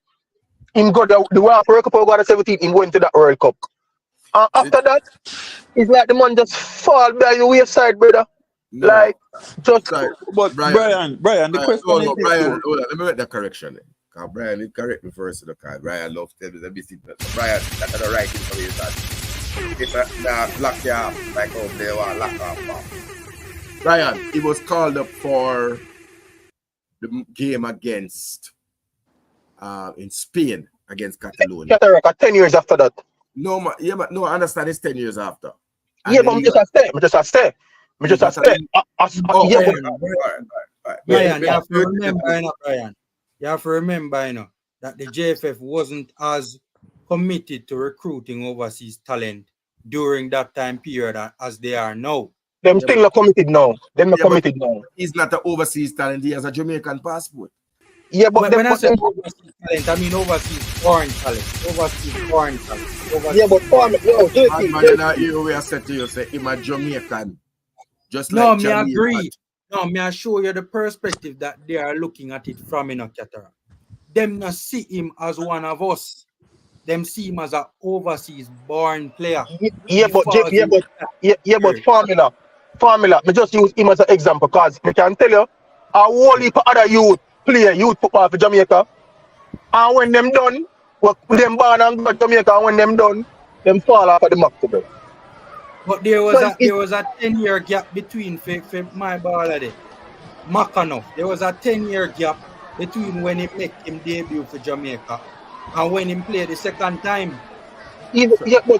Him got the World Cup over under 17, him went to that World Cup. And after that, it's like the man just fall by your wayside, brother. No. Like, just. But Brian, the question is. Brian, hold on, let me make that correction. Because Brian, you correct me first, because Brian loves to tell me Brian, that's the right information. If I lock you up, like over there, lock off. Brian, he was called up for the game against in Spain against Catalonia. 10 years after that. No, I understand it's 10 years after. And yeah, but I'm just a stay. Brian, you have to remember, Brian. You have to remember, that the JFF wasn't as committed to recruiting overseas talent during that time period as they are now. Them still not committed now. Them not committed now. He's not an overseas talent. He has a Jamaican passport. Yeah, but when I say overseas talent, I mean overseas foreign talent. Yeah, but foreign, JP. You will say to you, say, I'm a Jamaican. Just no, like me Jamaican. agree. No, me I show you the perspective that they are looking at it from Catara. Them not see him as one of us. Them see him as an overseas born player. But formula. Me just use him as an example because I can tell you, a whole heap of other youth football for Jamaica. And when them done, them born and go to Jamaica, and when them done, them fall off of the map today. But there was a 10-year gap between for my ball there. Makanov. There was a 10-year gap between when he made him debut for Jamaica and when he played the second time. Even Javon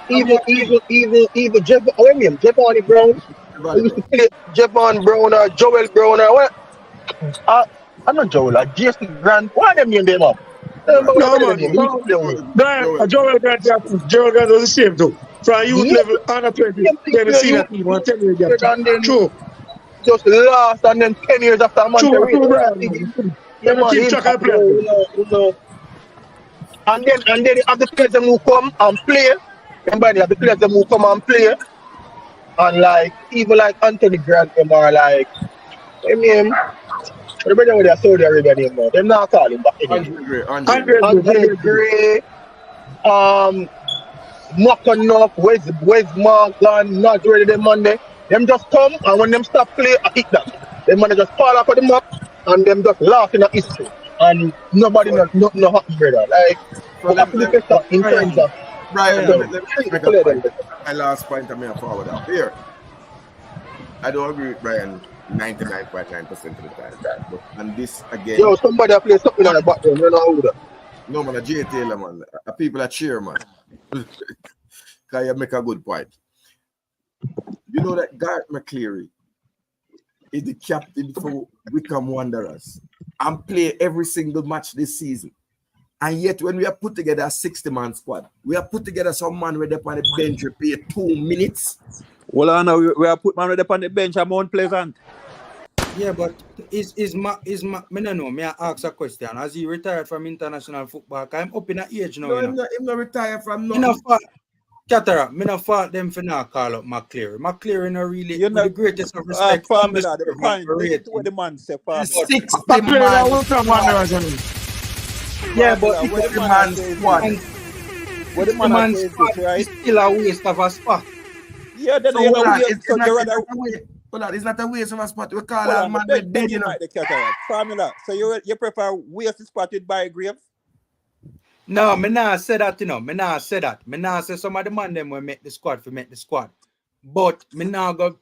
Brown. We used to play Javon Brown or Joel Brown or what? I'm not Joel, Jason Grant. Why them name them up? No, Joel Grant was the same too. From youth level, under 20, then see that team on 10 years. True. Just last and then 10 years after a month. Keep track of players. And then you have the players who come and play. Remember, you have the players who come and play. And like, even like Anthony Grant, them are like, I mean, the brother with their Saudi Arabia name now. They're not calling back anyway. Andre Gray, Makanov, Where's Morgan, not ready them Monday. Them just come and when them stop play, I hit that. Them man just fall off of the map and them just laughing at history. And nobody nothing happen, brother. Like, in terms of Brian, let me make a point. My last point I made forward up here. I don't agree with Brian 99.9% of the time. But on this again. Yo, somebody play something on the background, you know who that? No man, a J Taylor man. People are cheer man. Because you make a good point. You know that Gareth McCleary is the captain for Wickham Wanderers and play every single match this season. And yet, when we are put together a 60-man squad, we are put together some man with up on the bench, we play 2 minutes. Well, I know we are put man with up on the bench at Mount Pleasant. Yeah, but is my me no know. May I ask a question? Has he retired from international football? I'm up in an age now. No, I'm not retired from no. Catara, me not fault them for not call up McCleary. McCleary no really the greatest of respect. Formula, the point. What the man say, 60 man will come Wanderers. Yeah, but what the man squad. What the man squad is still a waste of a spot. Yeah, then so it's not a waste of a spot. We call a man with dead, you know. Formula. So you prefer waste the spot with Bygrave? No, me not say that, you know. Me not say that. Me not say some of the man them will make the squad for make the squad. But me not go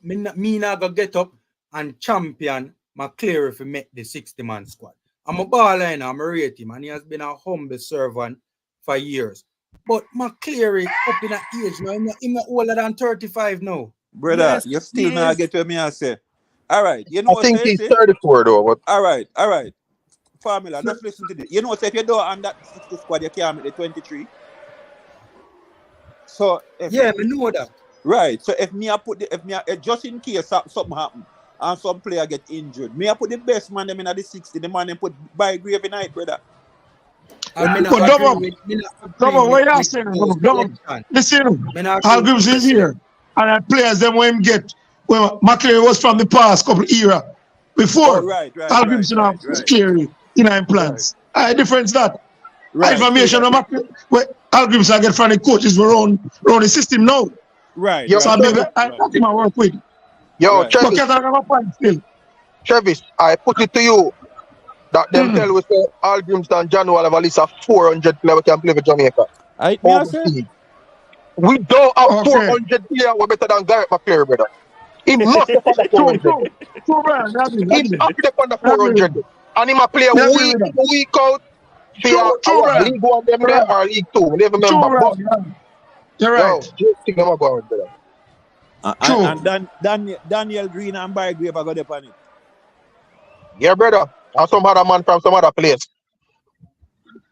get up and champion McCleary for make the 60-man squad. I'm a baller, you know, I'm a rate him, and he has been a humble servant for years. But McCleary up in that age now, he's not older than 35 now. Brother, yes, you still not get what me I say. All right. You know I what think say? he's 34 though. But All right. Formula, just listen to this. You know, say if you don't on that 60 squad, you can't make the 23. So Yeah, we know that. Right. So if just in case something happen and some player get injured, me I put the best man them in at the 60, the man them put by grave in night, brother. Double, what you saying? Double. Listen, I'll give you here. And the players them when get when McLaren was from the past couple era. Before I'll give you clearly in our plans. I difference that. Information I'll give you get from the coaches around the system now. Right. Yo, so I think I work with. Yo, Travis, I put it to you that them tell us all Grimston and John will have a list of 400 players can play for Jamaica. We don't have 400 players who are better than Garrett McClary, brother. He must have the 400. He's up there on the 400. And he might play week out. League 1 them there or League 2. Never remember. You're right. And Daniel Green and Bygrave are going upon it. Yeah, brother. And some other man from some other place.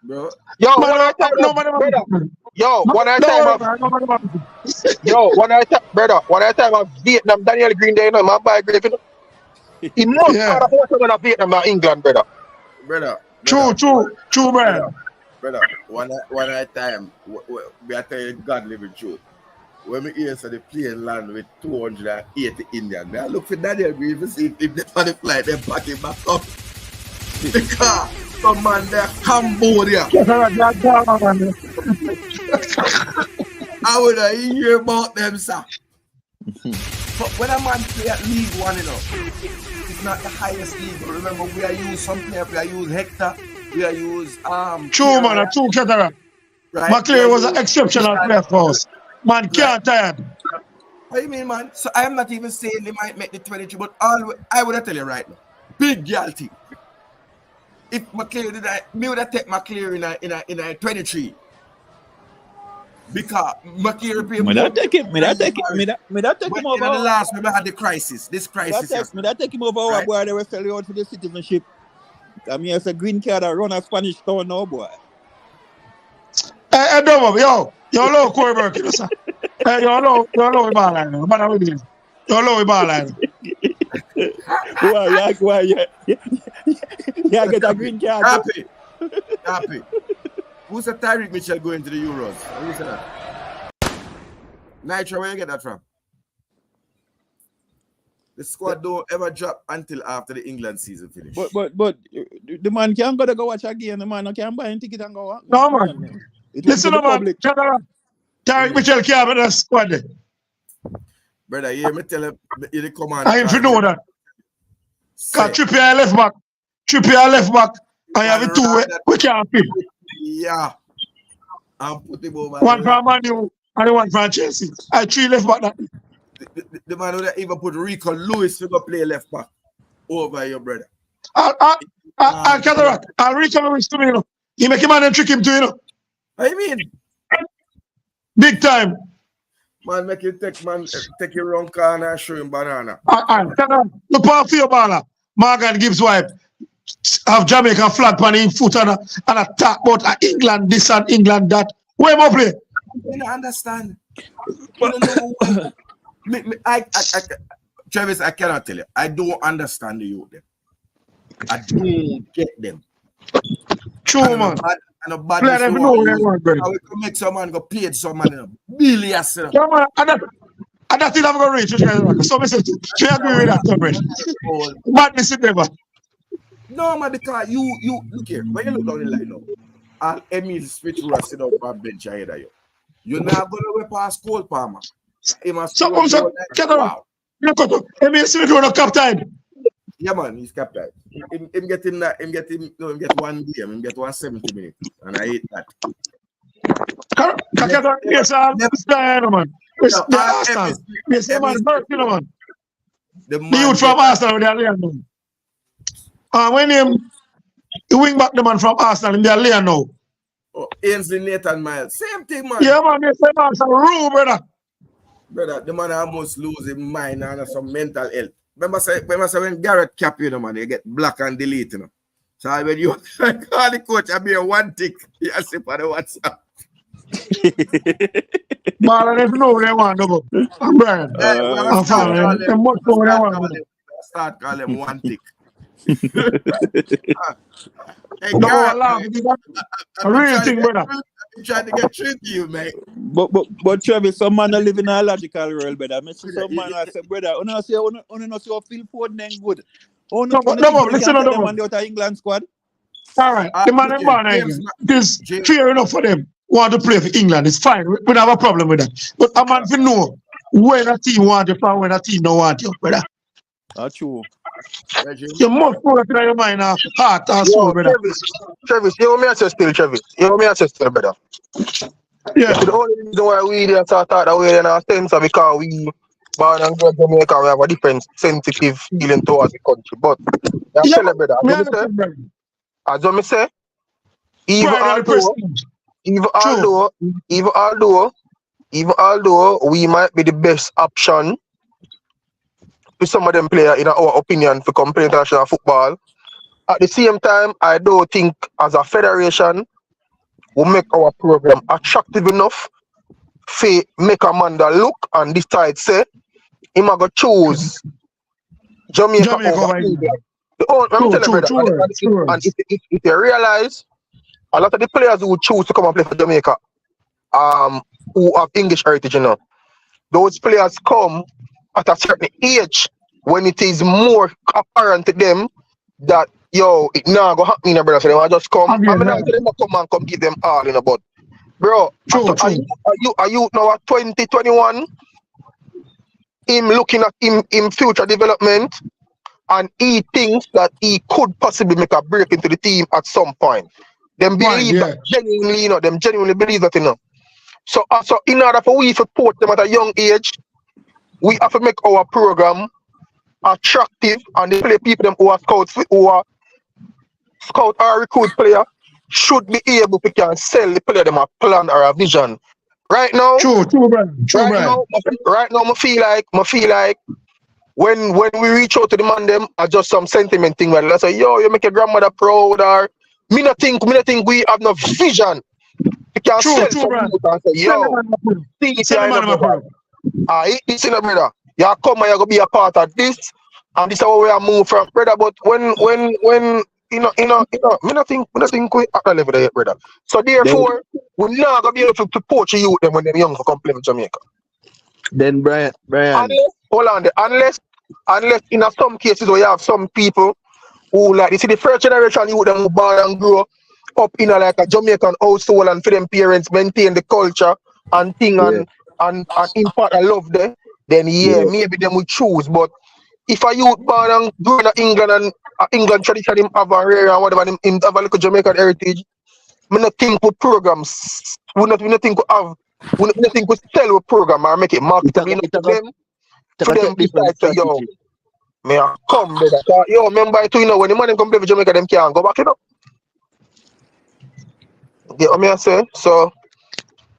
Bro. Yo, one at a time, Yo, one at a time of Vietnam, Daniel Green there, you know, man Bygrave, you know. He must have a horse of Vietnam or England, brother. True, brother. Brother, one at a time, we are telling you God living truth. When we hear so the plane land with 280 Indians, I look for Daniel Green to see if they on the flight, they pack him back up. The car, some man there, Cambodia. I would hear about them, sir. But when a man play at League 1, you know, it's not the highest league. But remember, we are using some players, we are using Hector, we are using True, man, true, Cataract. Right? McClary was an exceptional player for us. Man, can't tired. What do you mean, man? So I'm not even saying they might make the 23, but I would tell you right now, big guilty. If McClary did that, me would have take McClary in a 23. Because McClary me that take him over. The last we had the crisis. This crisis. Me that take him over our boy they were selling out for the citizenship. I mean, it's a green card that run a Spanish town now, boy. Hey, yo, low Corey Burke, sir. Hey, you're low ball line. You're low ball line. Why, yeah, get a green card. Happy. Who's a Tyreek Mitchell going to the Euros? Who's that? Nitro, where you get that from? The squad don't ever drop until after the England season finish. But the man can't go watch a game. The man can't buy a ticket and go. No, man. Listen, man. Tyreek Mitchell can't be the squad. Brother, you hear me tell him, you come on. I even know that. Because Trippier left back. I have it two we can't fit. Yeah. I'm putting over. One from Man U and one from Chelsea. I 3 left back that. The man who even put Rico Lewis to go play left back over your brother. I'll Cataract. I'll Rico Lewis to me, you know. You make him man and trick him too, you know. What do you mean? Big time. Man, make you take your wrong corner and show him banana. The part for your baller. Morgan Gibbs' wife have Jamaica flag on his foot and a talk about England this and England that. Where am I play? I don't understand. Travis, I cannot tell you. I don't understand the youth. I don't get them. True, man. And a bad I will make someone go pay someone billions. Yeah, man. And that thing I'm going to reach. So I said, I agree with that, Thomas. Madness in never. No, man, because you look here. When you look down the line now, and Emil Smith will sit up on bench ahead of you. You're not going to go past Cole Palmer. So, wow. Emil Smith was a captain. Yeah, man, he's captain. Him get 1 game, him get 170 minutes, and I hate that. Yes, man. Yes, man. The youth from Arsenal, they are there now. When he wing back the man from Arsenal, they are there now. Oh, Ainsley Nathan Miles, same thing, man. Yeah, man, the same man, some rule, brother. Brother, the man almost lose his mind and some mental health. remember say when Garrett cap you know man, you get black and delete, you know. So when you call the coach, I be a one tick. You see for the WhatsApp. But I don't know what they want to go. I'm Brian. I'm family. They much more what they want to go. Start calling him one tick. Hey, No, Garrett, I laugh. A real thing, brother. I'm trying to get tricked to you, mate. But Travis, some man live in a logical world, brother. I see some man I say, brother, you know you feel Ford then good. No, listen to them. Man out of England squad. All right, the man in born England. It is fair enough for them. Want to play for England, it's fine. We don't have a problem with that. But a man to know when a team want you and when a team don't want you, brother. That's true. You must know that in your mind, heart and soul, brother. Travis, you want me to say still, Travis? You want me to say still, brother? Yeah. The only reason why we didn't start that way in our sense is because we born and grow Jamaica, we have a different sensitive feeling towards the country. But that's still, brother. As I say, even although we might be the best option to some of them players, in our opinion, for come play international football, at the same time, I don't think as a federation we make our program attractive enough to make a man that look and decide, say, him going to choose Jamaica over England. And if you realize, a lot of the players who choose to come and play for Jamaica, who have English heritage, you know, those players come at a certain age when it is more apparent to them that yo, it now go happen, brother. So they want just come. I mean, they come and come give them all, you know. But bro, are you now at 2021? Him looking at him future development, and he thinks that he could possibly make a break into the team at some point. Them believe that genuinely, you know. Them genuinely believe that, you know. So in order for we to support them at a young age, we have to make our program attractive, and the play people them who are scout or recruit player should be able to can sell the player them a plan or a vision. Right now, right now, I feel like when we reach out to the man them, are just some sentiment thing where they say, yo, you make your grandmother proud, or me not think we have no vision. You can sell some people and say, yo, see it here, brother. It's in a brother. You come and you go be a part of this, and this is how we are moved from, brother. But when me not think we at the level there, brother. So therefore, we're not gonna be able to poach you them when they're young for come play with Jamaica. Then Brian. Unless in some cases where you have some people who like you see the first generation you them who born and grow up in a like a Jamaican household, and for them parents maintain the culture and thing and impart a love there, then maybe them will choose. But if a youth born and grow in England and England tradition him have a rare and whatever, him have a little Jamaican heritage, we not think with programs, we not think we sell a program or make it marketable to them. For them decide to yo, may I come, brother. Yo, remember too, you know, when the man come play for Jamaica, them can't go back, you know. Get what I say? So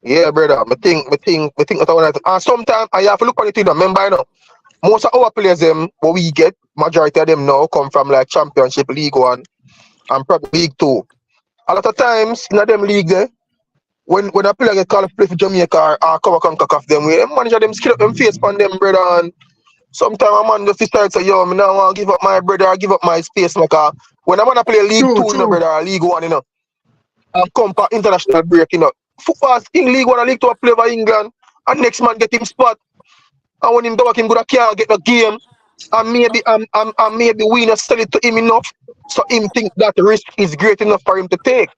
yeah, brother, I think that I want to. And sometimes I have to look on it, you know, remember, you know, most of our players them what we get, majority of them now come from like Championship, League 1 and probably League 2. A lot of times in them league there, when a player get called to play for Jamaica or come and cock off them way, manager them skill up them face on them, brother. And sometimes a man just start say, yo, me now want to give up my brother, give up my space, because when a man play League 2, you know, brother, or League 1, you know, and come for international break, you know. Football in League 1 or League 2 play for England, and next man get him spot. And when him go back, him go can't get the game. And maybe we not sell it to him enough, so him think that the risk is great enough for him to take.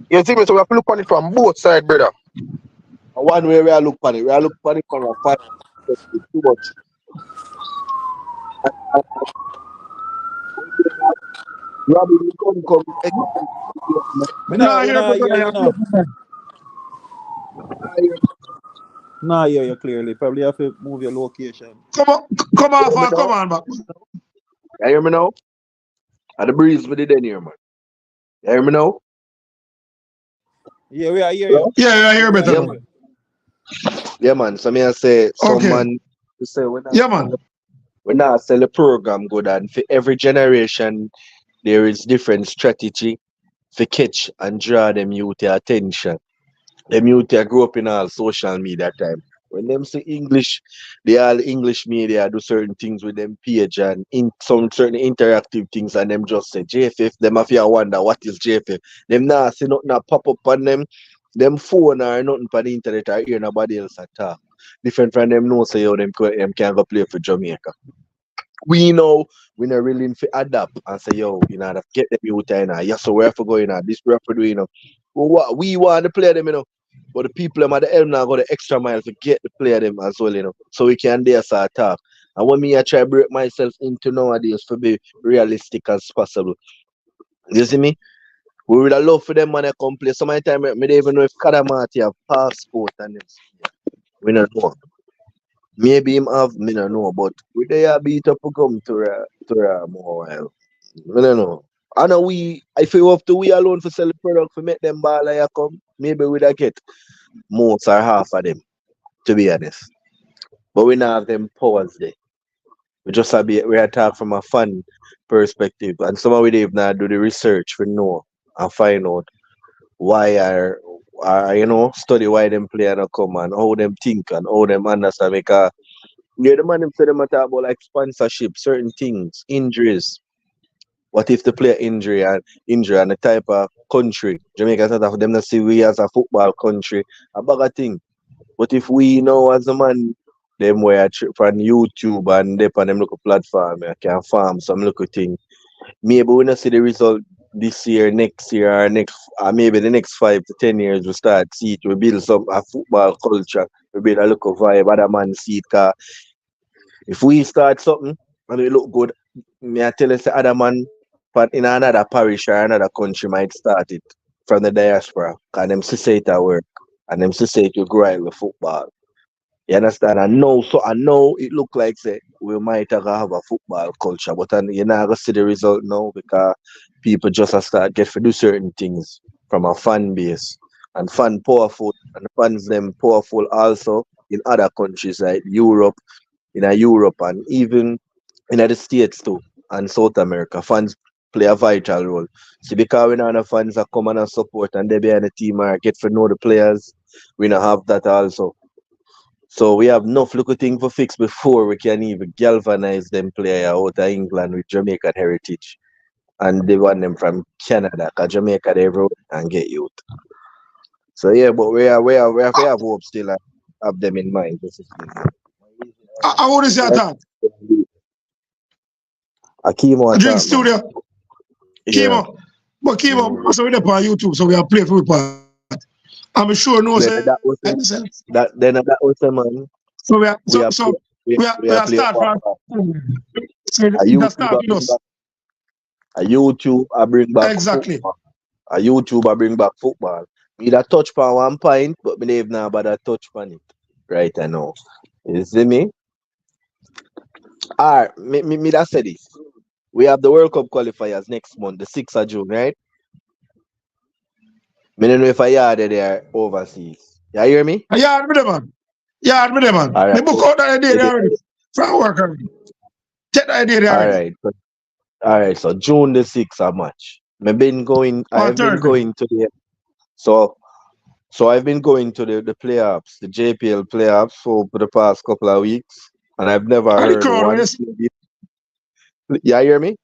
You see me? So we have to look on it from both sides, brother. One way we are look on it, from a fight too much. Robbie, you come. Nah, you clearly. Probably have to move your location. Come on, back. You hear me now? At the breeze with it in here, man. You hear me now? Yeah, we are here. Yeah, I hear better. Yeah, man. So me I say, some man to say when yeah, man. We now sell the program good, and for every generation there is different strategy to catch and draw them youth attention. Them youth grew up in all social media time. When them say English, they all English media do certain things with them page and in some certain interactive things, and them just say JFF. Them if you wonder what is JFF. Them now see nothing that pop up on them phone or nothing on the internet or hear nobody else at talk. Different from them know say yo them can go play for Jamaica. We know we not willing to adapt and say, yo, you know, get them youth in now. Yes, so where for going now? This where for doing, you know. Well, what we want to play them, you know. But the people them at the helm now go the extra mile to get the player them as well, you know. So we can dare start talk. And when me I try to break myself into nowadays to be realistic as possible. You see me? We would have loved for them man to come play. Some of the time, I don't even know if Cadamarteri have passport and them. We don't know. Maybe him have, me don't know, but we they beat up to come to more while. I don't know. I know if we have to we alone for sell the product for make them ball like come, maybe we'd get most or half of them, to be honest. But we not have them powers there. We just have we attack from a fan perspective, and some of we even not do the research for know and find out why are you know study why them play and come and how them think and how them understand because yeah the man them say them talk about like sponsorship, certain things, injuries. What if the player injury and the type of country Jamaica South Africa them not see we as a football country a bag of thing. But if we know as a man them were from YouTube and they on them local platform I can farm some little thing. Maybe we not see the result this year, next year, or maybe the next 5 to 10 years we start see it. We build some a football culture. We build a look of vibe. Other man see it. Cause if we start something and it look good, me I tell you the other man in another parish or another country might start it from the diaspora. Cause them see it at work and them see it will grow with football. You understand? I know it look like say we might have a football culture, but you're not gonna see the result now because people just start get to do certain things from a fan base and fan powerful and fans them powerful also in other countries like Europe, Europe and even in the States too and South America. Fans play a vital role. See, because we know the fans are coming and support and they behind the team or get to know the players, we don't have that also. So we have enough little thing for fix before we can even galvanize them player out of England with Jamaican heritage. And they want them from Canada, because Jamaica they road and get youth. So yeah, but we have hope still have them in mind. This is what is your thought? A chemo drink studio. Chemo. But chemo also with up on YouTube, so we are playing for part. I'm sure no say that was the man. So we are start from so a YouTube I bring back exactly football. A YouTube I bring back football. Me that touch on one point, but me never now about that touch on it. Right I know. You see me? Alright, me that said this. We have the World Cup qualifiers next month, the 6th of June, right? I don't know if I heard there overseas. You hear me? Yeah, admit it, man. Yeah, admit it, man. Right. Me book out that idea there already. From work already. Take that idea there already. Alright, so June the 6th of March. I've been going to the I've been going to the playoffs, the JPL playoffs for the past couple of weeks, and I've never heard one. You hear me?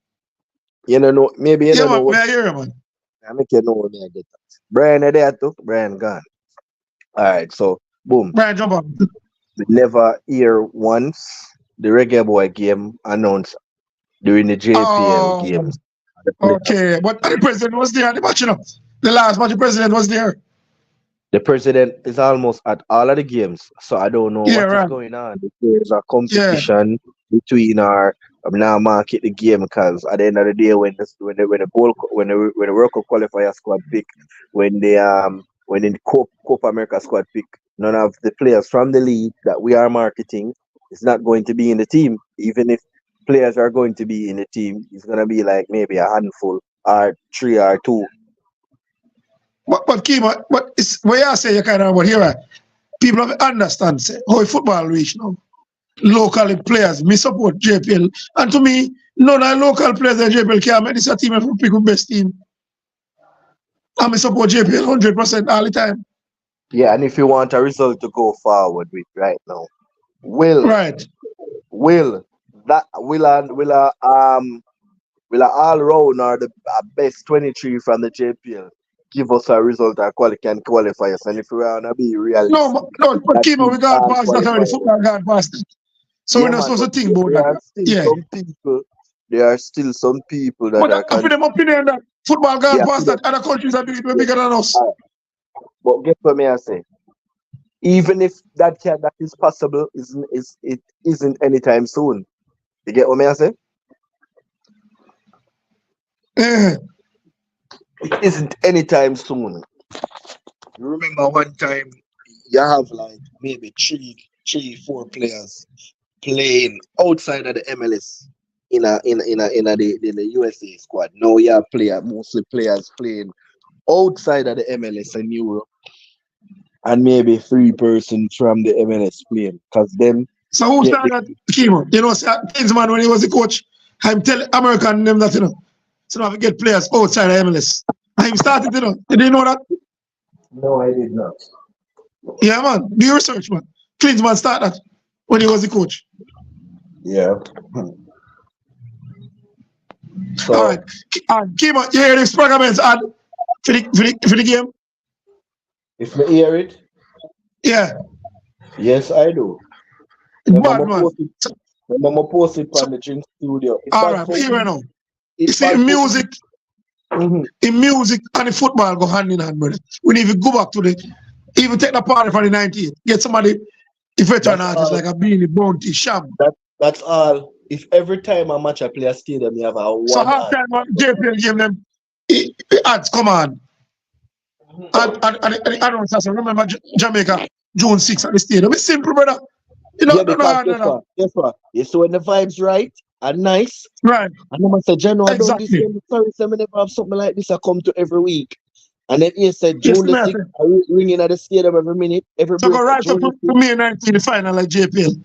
You don't know, maybe you don't know what. I hear you, man. I make you know when I get that. Brian are there too. Brian gone. Alright, so boom. Brian jump on. We never hear once the Reggae Boy game announced during the JPL games. Okay, but the president was there at the match, you know. The last match the president was there. The president is almost at all of the games, so I don't know what is going on. There's a competition between our now market the game because at the end of the day when the World Cup qualifier squad pick, when the Copa America squad pick, none of the players from the league that we are marketing is not going to be in the team. Even if players are going to be in the team, it's gonna be like maybe a handful or 3 or 2. But Kima, but it's where I say you kind of about here, people have understand say how football reach now. locally players. Me support JPL. And to me, none of the local players in JPL can make this a team for pick up best team. And me support JPL 100% all the time. Yeah, and if you want a result to go forward with right now, Right. will a all round or the best 23 from the JPL give us a result that can qualify us? And if we wanna be realistic, No, but Kimo, we got past that already. Football got past that. So we're not supposed to think about that. There are still some people that but are for them opinion that football got past that, other countries are doing it bigger than us. But guess what me I say? Even if that is possible, it isn't anytime soon. You get what me I say? It isn't anytime soon. You remember one time you have like maybe three, 4 players playing outside of the MLS in the USA squad. Now you have mostly players playing outside of the MLS and Europe, and maybe 3 persons from the MLS playing. Cause them. So who started that, Kimo? You know, Kingsman when he was the coach, I'm telling American them that, you know, so now we get players outside of MLS. I started, you know. Did you know that? No, I did not. Yeah, man. Do your research, man. Klinsmann started that when he was the coach. Yeah. So, all right. Kimo, you hear this programments add for the game? If I hear it? Yeah. Yes, I do. Bad, man. I'm going to post it on the Drink Studio. All right, here right now. You see, in music, and the football go hand in hand, brother. We need to go back to even take the party from the 90s. Get somebody, if veteran artist like a Beanie, Bounty, Sham. That's all. If every time a match I play a stadium, you have a one. So half time JPL game them, ads come on. And I don't know, remember Jamaica, June 6th at the stadium. It's simple, brother. You know, guess what? You see when the vibes right and nice. Right. And then I said, General, exactly. I don't sorry, so I never have something like this I come to every week. And then he said, June the 6th, I ringing at the stadium every minute. So go right up to May 19, the final like JPL.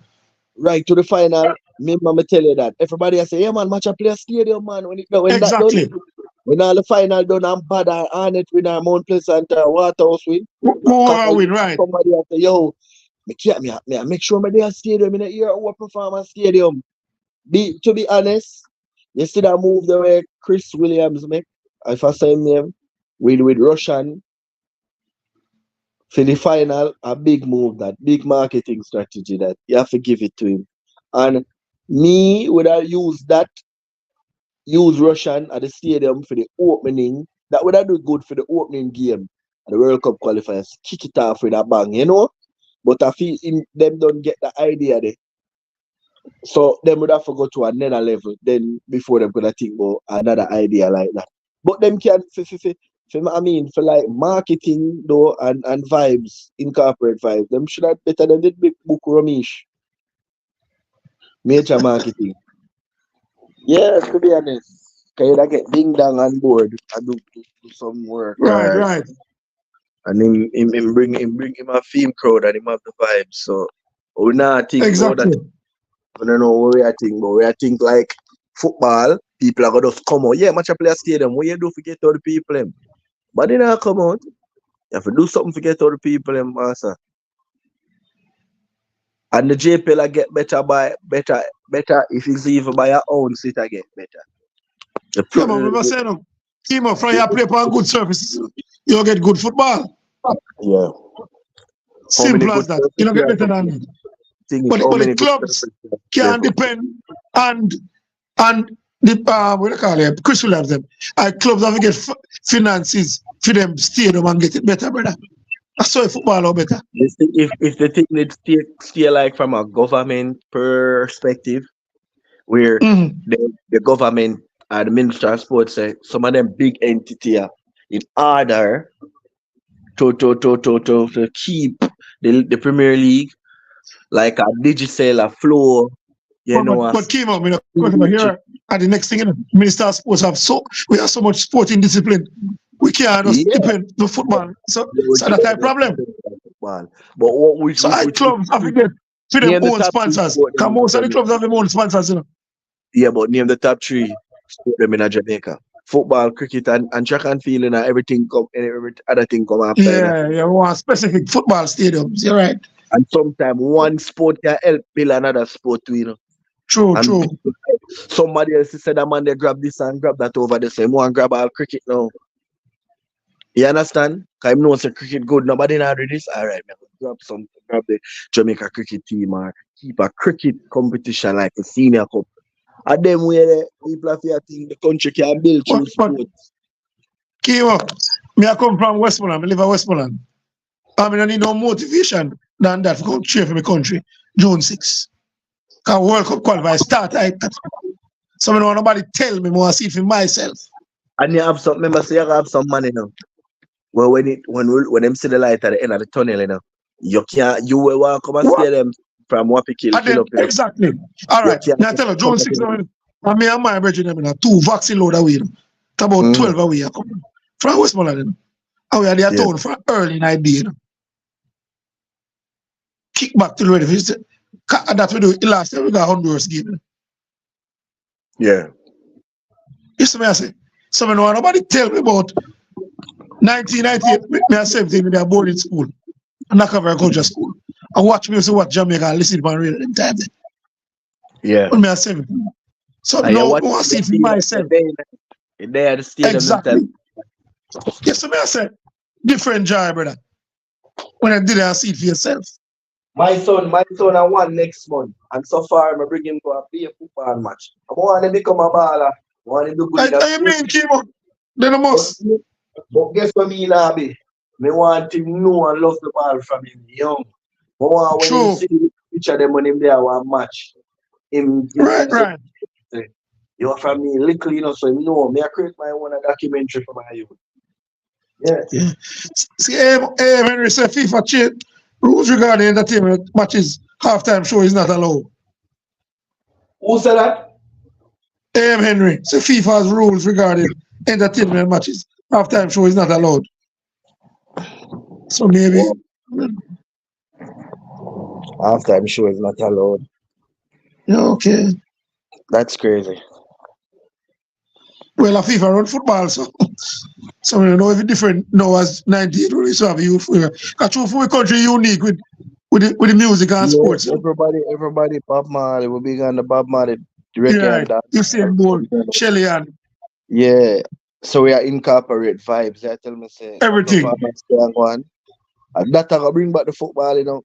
Right to the final. Me mama tell you that. Everybody I say, yeah man, match a play a stadium, man. When exactly. That done, when all the final done and bad and it with our Mount Pleasant Waterhouse win. Win, right. Somebody I say, yo, me make sure me there stadium in the year our performance stadium. To be honest, you see that move the way Chris Williams make, if I say him name, with Russian for the final, a big move, that big marketing strategy that you have to give it to him. And me would have used Russian at the stadium for the opening. That would have do good for the opening game and the World Cup qualifiers. Kick it off with a bang, you know? But I feel them don't get the idea there. So them would have to go to another level then before them could think about another idea like that. But them can for like marketing though and vibes, incorporate vibes, them should have better than the big book Ramesh. Major marketing. Yeah, to be honest. Can you get ding dong on board and do some work. Right. And him bring him a theme crowd and him have the vibes. So we not think exactly. about that. I don't know what we are thinking, but we are think like football, people are gonna just come out. Yeah, match a play a stadium. What you do forget all the people but they not come out. You have to do something to get all the people master. And the JPL I get better if it's even by your own seat I get better. Yeah, man, remember saying no. Team up from your play on good surfaces. You'll get good football. Yeah. Simple as that. You don't get better than that. But the clubs can depend and the what do you call it? Chris will have them. Clubs have to get finances for them stadium and get it better, brother. That's why football are better. If the thing needs stay like from a government perspective, where the government and the Minister of Sports say some of them big entity in order to keep the Premier League like a digital a flow, But came out, here at the next thing, Minister of Sports we have so much sporting discipline. We can't just depend on football. So that's a problem. But what we clubs have to get to them Name the own top 3 sponsors. sport Because them most of the in clubs have their own sponsors, you know. Yeah, but name the top 3 sport them in Jamaica. Football, cricket, and track and field, and everything come, and every other thing come after. Yeah, you want specific football stadiums. You're right. And sometimes one sport can help build another sport too, you know. True, And true. somebody else said that man they grab this and grab that over the same one grab all cricket now. You understand? Cause I know say cricket good, nobody not do this. All right, man. Grab the Jamaica cricket team or keep a cricket competition like a senior cup. And then where the people have to think the country can build through sports. Kimo, me I come from Westmoreland, I live in Westmoreland. I mean I need no motivation than that to go cheer for my country. June 6. Because World Cup qualify start like that. So I don't want nobody tell me more, I see it for myself. And you have some remember say you have some money now. Well when them see the light at the end of the tunnel, you know, you will walk come and stay them from Wapikil fill up. Exactly. All right. Now I tell you, June 6 and me and my brethren them, you know, 2 vaccine load away. You know. It's about 12 away from Westmoreland. You know. And we are there town from early night day. You know. Kick back to the ready. That we do it last time we got Honduras game. You know. Yeah. You see me I say. So I know nobody tell me about 1998, me and 17 in a boarding school. And not cover culture school. I watch me see what Jamaica and listen to my radio them time then. Yeah. When me and 17. So now I want to see it for myself. They are the stadium. Exactly. Yes, so me I say different joy, brother. When I did it, I see it for yourself. My son I won next month. And so far I bring him to a play a football match. I want to become a baller. I want to do good. I mean, Kimo, then I must. But guess what me now be? Me want him know and love the ball from him young. I want when you see the picture them when him there one match. Him right. You're from me little, you know, so you know me I create my own documentary for my youth. Yeah. See, Henry said FIFA change rules regarding entertainment matches. Halftime show is not allowed. Who said that? Henry said FIFA's rules regarding entertainment matches. Halftime show is not allowed. So maybe. Halftime show is not allowed. Yeah, okay. That's crazy. Well, a FIFA run football, so you know if it's different now as 19 we used to have youth. Because for a country unique with the music and sports. Everybody Bob Marley, we're big on the Bob Marley Reggae and that. You see more Shelly and so we are incorporate vibes. I tell me say everything. And that I bring back the football, you know.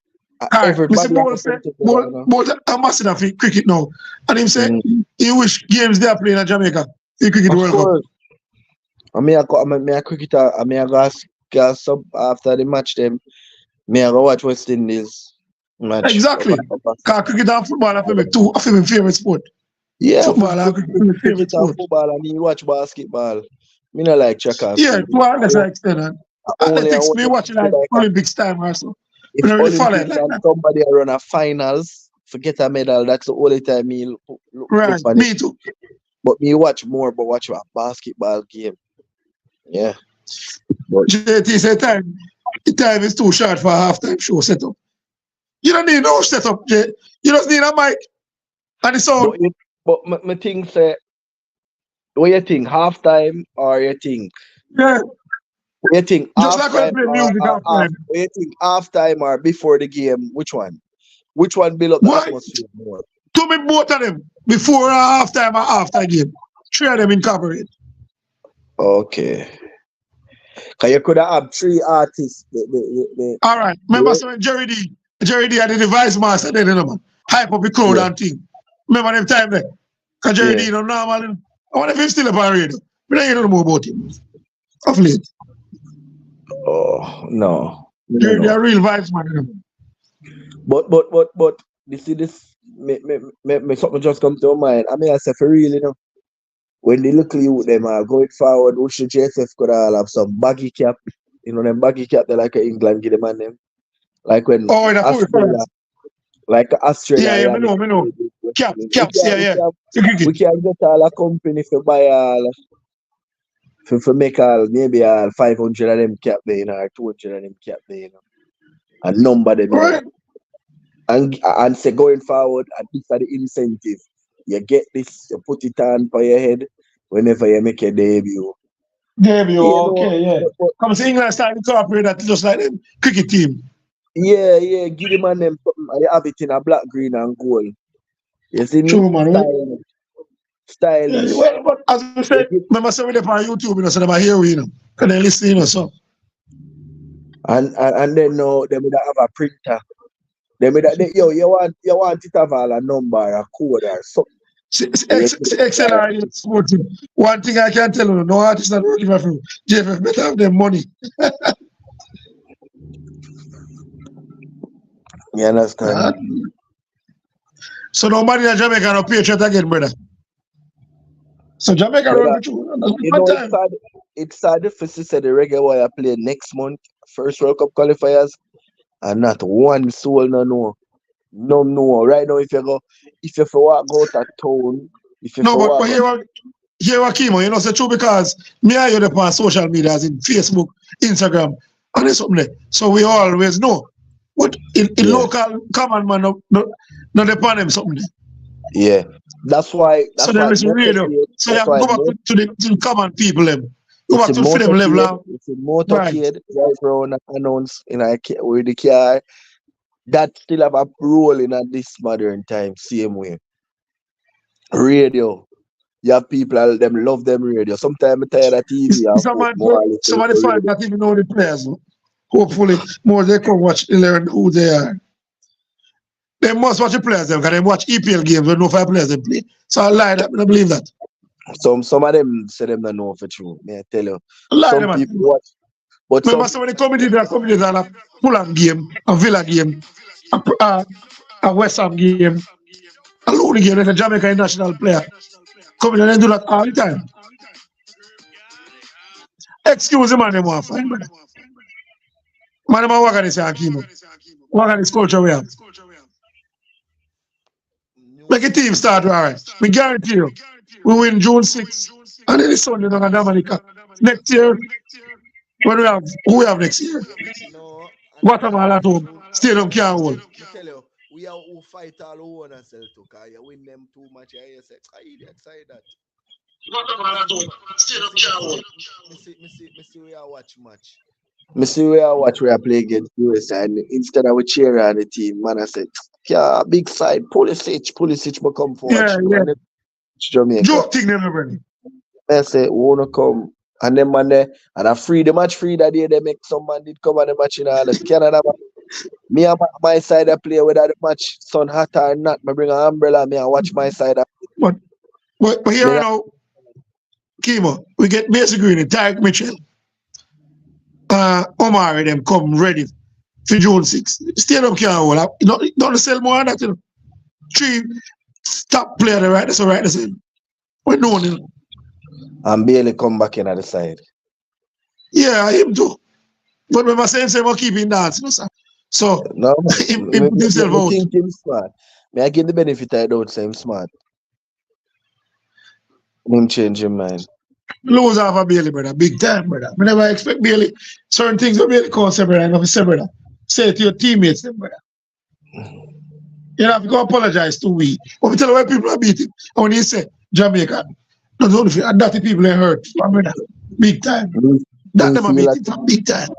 Everybody but I'm massive of cricket now. And him say he wish games they are playing in Jamaica. The cricket World Cup. I mean I cricketer, I mean I go sub after the match them. Me I go watch West Indies match. Exactly. Because cricket and football are my favorite sport. Yeah, football and cricket and football and me watch basketball. Me not like check out. Yeah, to an extent. Athletics, me watching like Olympics time or so. If somebody run a finals, forget a medal, that's the only time me look right, me too. But me watch a basketball game. Yeah. But JT said the time is too short for a halftime show setup. You don't need no setup, Jay. You just need a mic and the sound. But my thing say, what you think, halftime or you think? Yeah. What you think? Just like when I play music halftime. What you think, halftime or before the game? Which one? Which one build up the atmosphere more? To me, both of them. Before halftime or after game. 3 of them incorporate. Okay. Because you could have 3 artists. All right. Remember when Jerry D had the device master then, you know, man. Hype up the crowd and thing. Remember them time there? Because Jerry D, you know, normal. I wonder if he's still up on radio. But I don't know more about him. Of late. Oh, no. Jerry D, a real vibes man, you know. But, you see this, me something just come to mind. I mean, I say for real, you know, when they look you them are going forward, who should JSF could all have some baggy cap, you know, them baggy cap they like England give them on them. Like when Australia, like Australia. Yeah, me know. Caps, yeah. We can get all a company for buy all for make all maybe all 500 of them cap there, you know, or 200 of them cap there, you know. And number them. Right. and say going forward, and these are the incentive. You get this, you put it on for your head whenever you make a debut. Debut, You know, okay, yeah. but Come see England start incorporate that just like them cricket team. yeah, give them and them something. I have it in a black, green, and gold. You see me? True, man. Stylish. Yeah, well, but as we said, remember saying them on YouTube, you know, so they hear we, you know, because they listen, you know, so. And then they would have a printer. You want it to have a number, a code, or something. XLR sporting. One thing I can tell you, no artist not working for you. JFF better have them money. You understand? So nobody in Jamaica no Patriot again, brother. So Jamaica run with you. You know, it's sad if you say the Reggae Boy are playing next month, first World Cup qualifiers, and not one soul no. Right now, if you walk out of town, but here what Kimo, you know, say true because me and you on social media, as in Facebook, Instagram, and there's something there. So we always know. But in local common man, no depend them something there. Yeah, that's why. So there is radio. So you have to go back to the common people them. Go back to the freedom level. It's a motorcade right around announce with the car. That still have a role in this modern time, same way. Radio. You have people them love them radio. Sometimes I'm tired of TV. Somebody find that even know the players. Hopefully more they come watch learn who they are. They must watch the players them because they watch EPL games when no 5 players they play. So I lie that I don't believe that. Some of them say them don't know for true. May I tell you. Some people watch. But remember some of the comedies are a Fulham game, a Villa game, a West Ham game, a Looney game, and a Jamaica national player. Come in and do that all the time. Excuse the man, they want to find, brother. Man, what can they say, Akimo? What can this culture we have? Make a team start, all right. We guarantee you, we win June 6th, and then it's Sunday, no, Dominica. Next year, when who we have next year? No. Guatemala at home. Stadium can't hold. I tell you, we have who fight all who want ourselves to because you win them too much. I say, idiot, say that. Guatemala at home. Stadium can't hold. Me see we are watch match. Me see we are watch where I play against US and instead of we cheer on the team, man, I said, yeah, big side, Pulisic, but come for watch. Jamaica. Joke thing them, brother. I say, wanna come. And then man there, and I free the match free that day, they make some man did come on the match in all the Canada. Me and my side I play whether the match sun hot or not. I bring an umbrella, me and watch my side. But here now, Kimo, we get Basic Green, Tyke Mitchell, Omari them come ready for June 6th. Stadium can't hold up. You don't sell more than that, you know. 3 top players right there, so right the same. We know you know. And Bailey come back in at the side. Yeah, him too. But when I say him keep him dancing, so no, him put himself out. Think him smart. May I give the benefit I don't say him smart. Him change his mind. Lose half of Bailey, brother. Big time, brother. I never expect Bailey. Certain things will Bailey can't say, brother. I never say, brother. Say it to your teammates, then, brother. You have to go apologize to we. But we tell why people are beating. And when he say Jamaica, not only for that the people are hurt, brother. Big time. That them are beating from big time.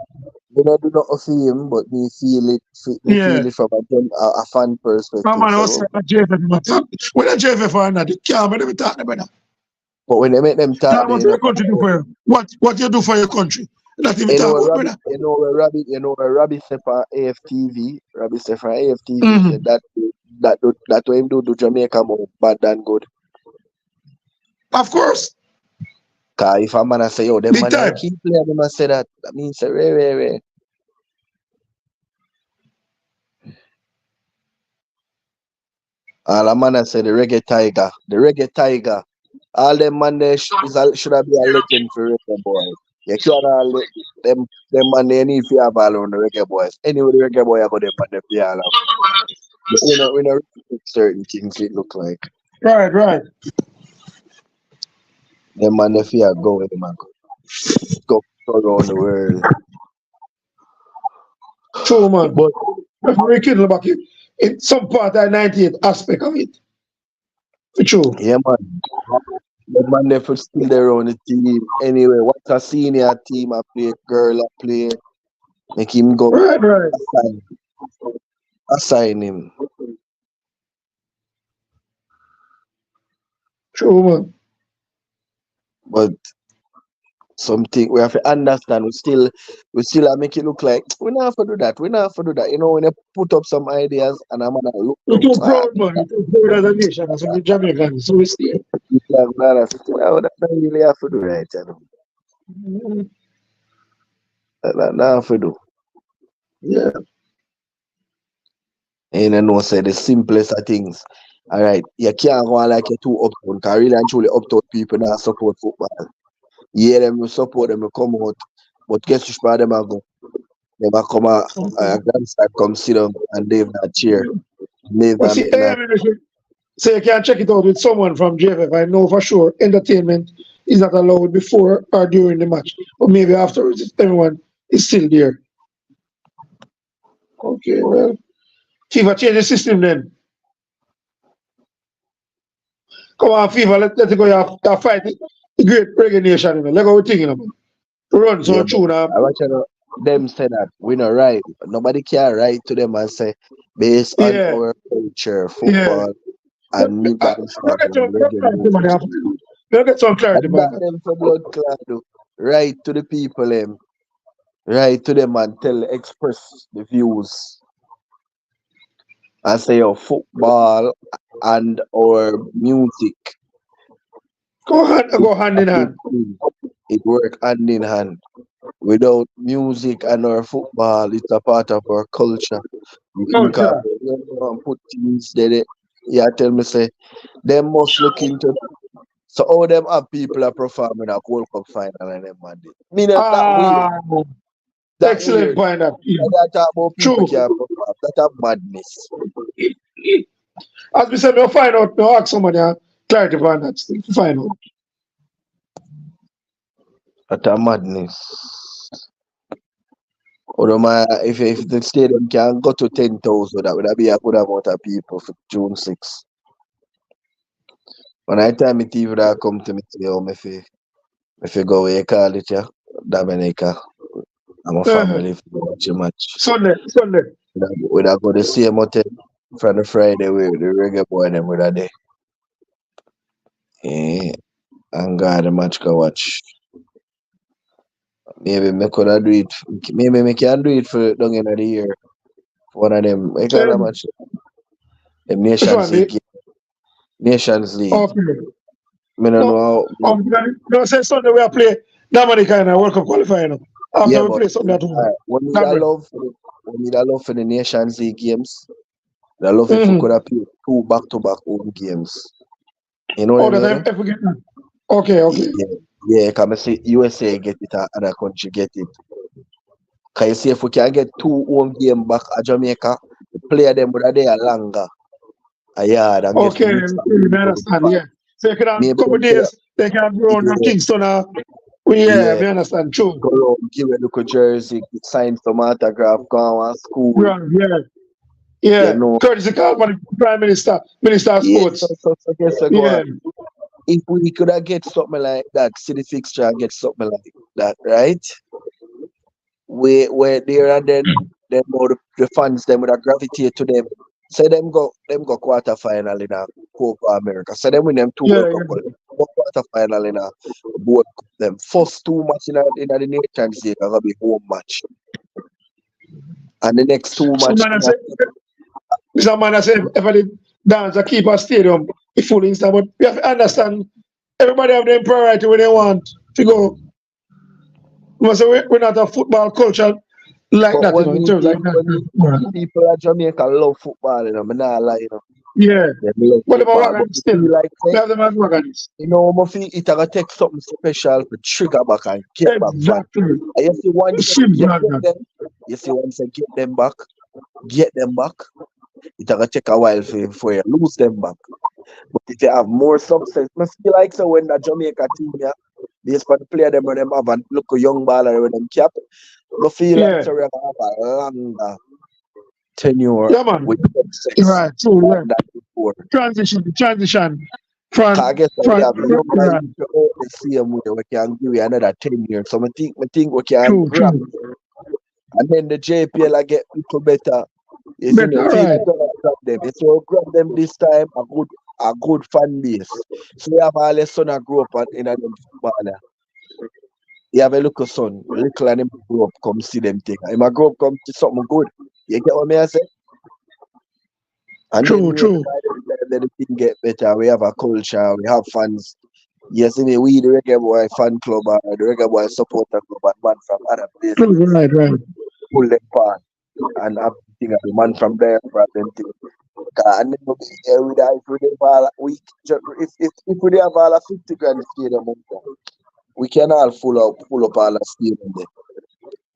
We don't do not see him, but we feel it. Feel it from a fan perspective. Man, also JFF. When a JFF are not, you can't make them talk, brother. But when they make them talk, what your country do for you? What you do for your country? Not even talk about, brother. You know where Robbie said for AFTV. Robbie said for AFTV said that way him do Jamaica more bad than good. Of course. Cause if a man say, yo, them man keep playing, them man say that means say rare. All a man say the reggae tiger. All them man there should have be a legend for Reggae Boy. You can't let them man they need to have all on the Reggae Boys. Anyway, the Reggae Boy I got them man they play all up. But we know certain things it look like. Right. Them man they fear go with man. Go around the world. True man, but referee Kittle back here. in some part of 98 aspect of it. For sure. Yeah, man. The man never still there on the team. Anyway, what a senior team I play, girl I play. Make him go Right. assign him. True, man. But something we have to understand. We still make it look like we not have to do that. We not have to do that. You know, when you put up some ideas and I'm gonna look We're too proud, man. We're too proud as a nation, as a Jamaican. So we stay. that don't really have to do right, you know. That not have to do. Yeah. And you know, say the simplest of things. All right, you can't go on like you're too uptown, because really and truly uptown people not support football. Yeah, them will support them, will come out. But guess which part them are go? They will come out, a grandstand come sit down and they've not cheer. Well, see, so you can check it out with someone from JFF. I know for sure entertainment is not allowed before or during the match. But maybe afterwards, if everyone is still there. Okay, well. FIFA, change the system then. Come on, FIFA, let it go. You fight the great reggae nation. You know. Let go with thing, you know. Run some tune. I want you to them say that we not right. Nobody can write to them and say based on our culture, football, and me Get some clarity about that. Them for blood clot, write to the people them. Write to them and express the views. And say your football and our music. Go hand in hand. It work hand in hand. Without music and our football, it's a part of our culture. Put things there. Yeah, tell me say them must look into that. So all them have people are performing a World Cup final and them man did. That weird. Excellent point. That about people can perform. That a madness. As we said, we'll find out. We'll ask somebody clarity on that thing. Find out. That a madness. If the stadium can go to 10,000, that would be a good amount of people for June 6th. When I tell me TV that come to me, if you go away, call it, yeah, Dominica. I'm a family for watch a match. Sunday. We'd go the same hotel from the Friday with the reggae boy them with a day. And God the match can watch. Maybe me could do it. Maybe me can do it for down in the year. One of them. I call them match. The Nations League. Okay. Me don't know how. No, say Sunday we play Dominica in a World Cup qualifying. After we play something at home. When you love for the Nations League games, I love if you could have played 2 back-to-back home games. You know what I mean? Okay. Yeah, because I say USA get it and other country get it. Because you see, if we can get 2 home games back at Jamaica, the player them would have there longer. Yeah, okay, I understand. Yeah. So you can have a couple of days, they can go on to Kingston. We understand. True. Go around, give a look at jersey, sign some autograph, go on school. Yeah. You know. Courtesy call from the Prime Minister of Sports. If we could have get something like that, city fixture and get something like that, right? Where there and then more the fans them would have gravitate to them. So them go quarter final in a Copa America. So them win them 2 quarter final in a both them first 2 matches in the Nations League are gonna be home match. And the next 2 matches. Mr. Man, I said if I did dance a keep a stadium full instant, but we have to understand everybody have their priority when they want to go. We're not a football culture like that, in terms like that. People at Jamaica love football, I'm not lying. Yeah. What about Wagons still? Like, we have them as Wagons. You know, it's going to take something special to trigger back and get back. Exactly. You see, once you get them back, it's going to take a while for you lose them back. But if you have more success, I feel like so when the Jamaica team, based on the player them when them have and look a young baller with them cap, I feel like so we have a longer tenure Yeah, man. with success Right, true, than right. that before. Transition from I guess we from have young guys right. the same way we can give you another 10 years. So I think we can True, grab true. and then the JPL I get people better. You see, Better, teams right. gonna grab them. If you grab them this time, a good fan base. So you have all the son that grew up in a them football. You have a little son, little and him grow up, come see them thing. Him a grow up, come to something good. You get what me I say? And True, true. then the thing get better. We have a culture, we have fans. Yes, we the Reggae Boy fan club, the Reggae Boy supporter club, and man from other places Right, right. pull them part and have thing the man from there problem thing. And then we have all if we have all a 50 grand stadium, we can all pull up all the stadium there.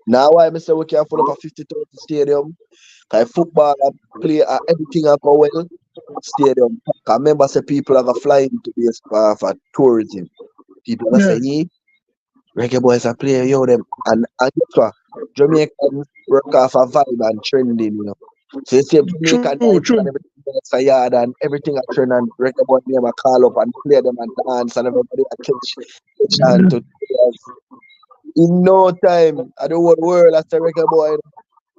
Now why I say we can pull up a 50,000 stadium? Cause football play everything I go well stadium. I remember say people are flying to this for tourism. People are saying, hey, Reggae Boys are playing, them and guess what? Jamaican work off a vibe and trending, So you see Jamaican nights and everything that's a yard and everything a trend and Reggae Boys name a call up and play them and dance and everybody a catch on to players. In no time, I don't want the world as a Reggae Boy.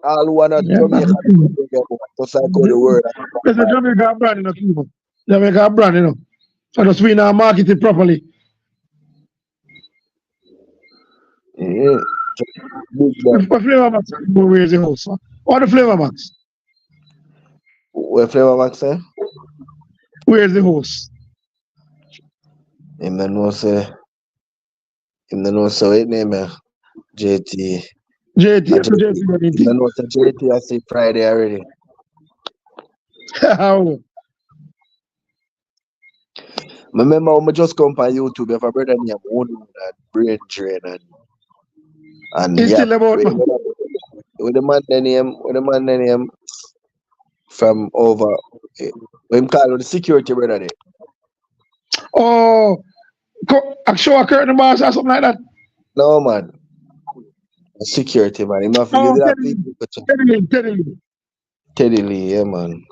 All one of Jamaica Reggae Boy. Just like how the world. There's a Jamaica brand, people. Jamaica brand, So just we now market it properly. Yeah. What Flavor Max? Where's the host? What the Flavor Max? Where Flavor Max say? Where's the host? Him no say what name JT. JT. Him no say JT I see Friday already. How? Remember when I just come on YouTube, if a brother named One and Brain Drain and It's still about with the man name from over him call the security brother there. Oh, show a curtain boss or something like that. No man. Security man. Him have to give that Teddy Lee, yeah man.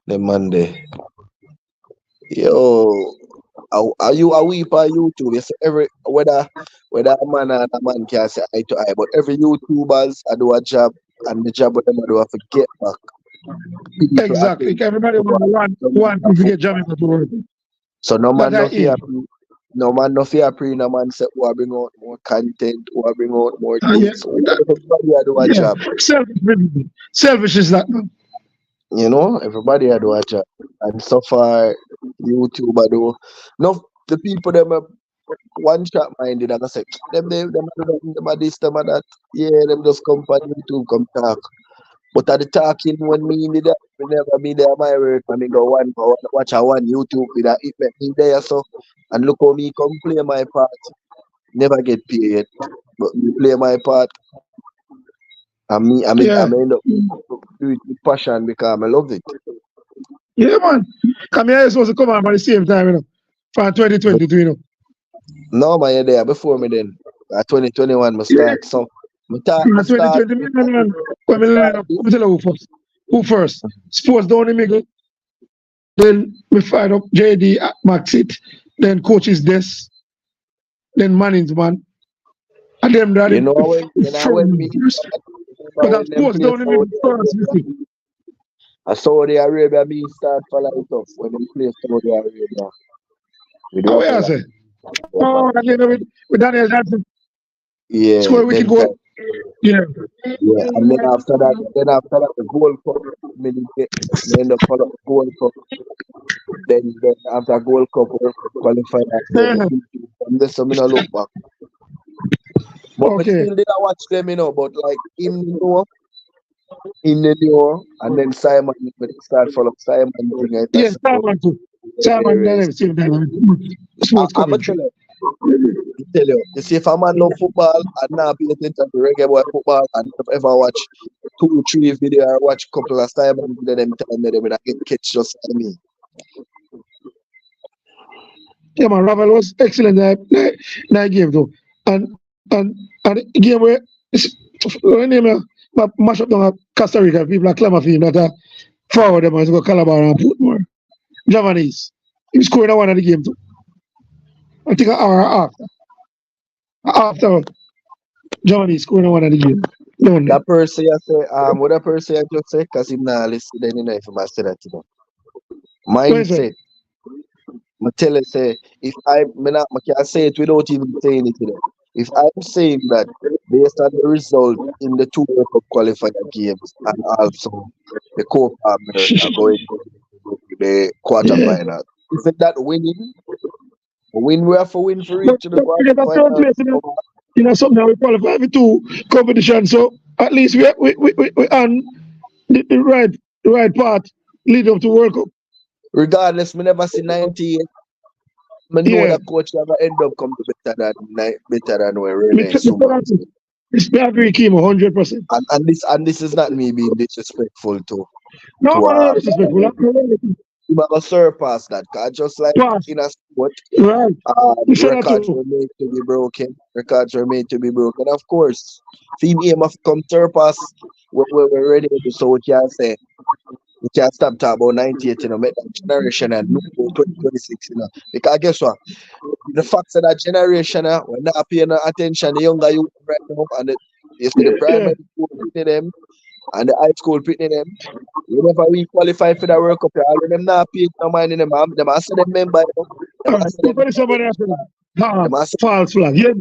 The man there. Yo, are we on YouTube? Yes, whether a man and a man can say eye to eye, but every YouTubers I do a job and the job of them I do have to get back. People exactly. Everybody want to get Jamaica to work. So no man no fear pre, no man say who bring out more content, who bring out more things. So everybody I do a job. Selfish is that man. Everybody I do a job. And so far YouTube I do. No, the people them one shot minded and I say them are this, them are that. Yeah, them just come on YouTube, come talk. But at the talking when me in the we never be there my work and me go watch a one YouTube with that it make me there so and look how me come play my part. Never get paid. But me play my part. And I end up do it with passion because I love it. Yeah, man. Come here, supposed to come on at the same time, for 2022, No, man, you're there before me then. 2021, I start. So, I start. 2020, man. When we line up, let me tell you who first. Sports down the middle. Then we find up JD at Maxit. Then coach's desk. Then management. And them that when me but that sports down the middle first, Saudi Arabia me start for life off when they play Saudi Arabia. Oh, yeah, sir. Oh, with Daniel Johnson. Yeah. Score we can go. Yeah. And then after that, the Gold Cup, me end up for the Gold Cup. Then after Gold Cup, we qualify. And this I'm gonna look back. But we still didn't watch them, but like in the new, and then Simon start follow Simon thing. Yes, Simon too. Simon done same time. Sports coverage. Tell you, see if a man love football and now pay attention to Reggae Boy football and ever watch 2-3 video or watch a couple of Simon video them tell me they will get catch just like me. Yeah, man, Ravel was excellent that game though. And game where mash up down Costa Rica. People are clamor for him that forward them and go Calabar and put more. Javanese. He scored one of the game too. I think an hour after. After Javanese scored one of the game. That person you say, what that person you just say, because him not listen, then you know if I say that to them. Mindset. I tell you, say, if I can say it without even saying it to them. If I'm saying that based on the result in the 2 World Cup qualifier games and also the Copa America going to the quarterfinal, if that winning, we have to win for reach to the quarterfinal. You know something, we qualify for 2 competitions, so at least we on the right path lead up to World Cup. Regardless, we never see 98. I know that coach ever end up coming better than where Rene I agree, Kimo, 100%. And this is not me being disrespectful to. No, I'm disrespectful. You might surpass that, cause just like in a sport, records were made to be broken. Records were made to be broken. Of course, if you aim of come surpass, we're ready to. So we can say. We can't stop talking about 98, you know, make that generation and no 2026, you know. Because guess what? The fact that generation, we're not paying attention, the younger youth right now, and you see the primary school pitting them, and the high school pitting them. Whenever we qualify for the World Cup, all of them not paying no mind in them. Them ask them member. False flag. Yeah.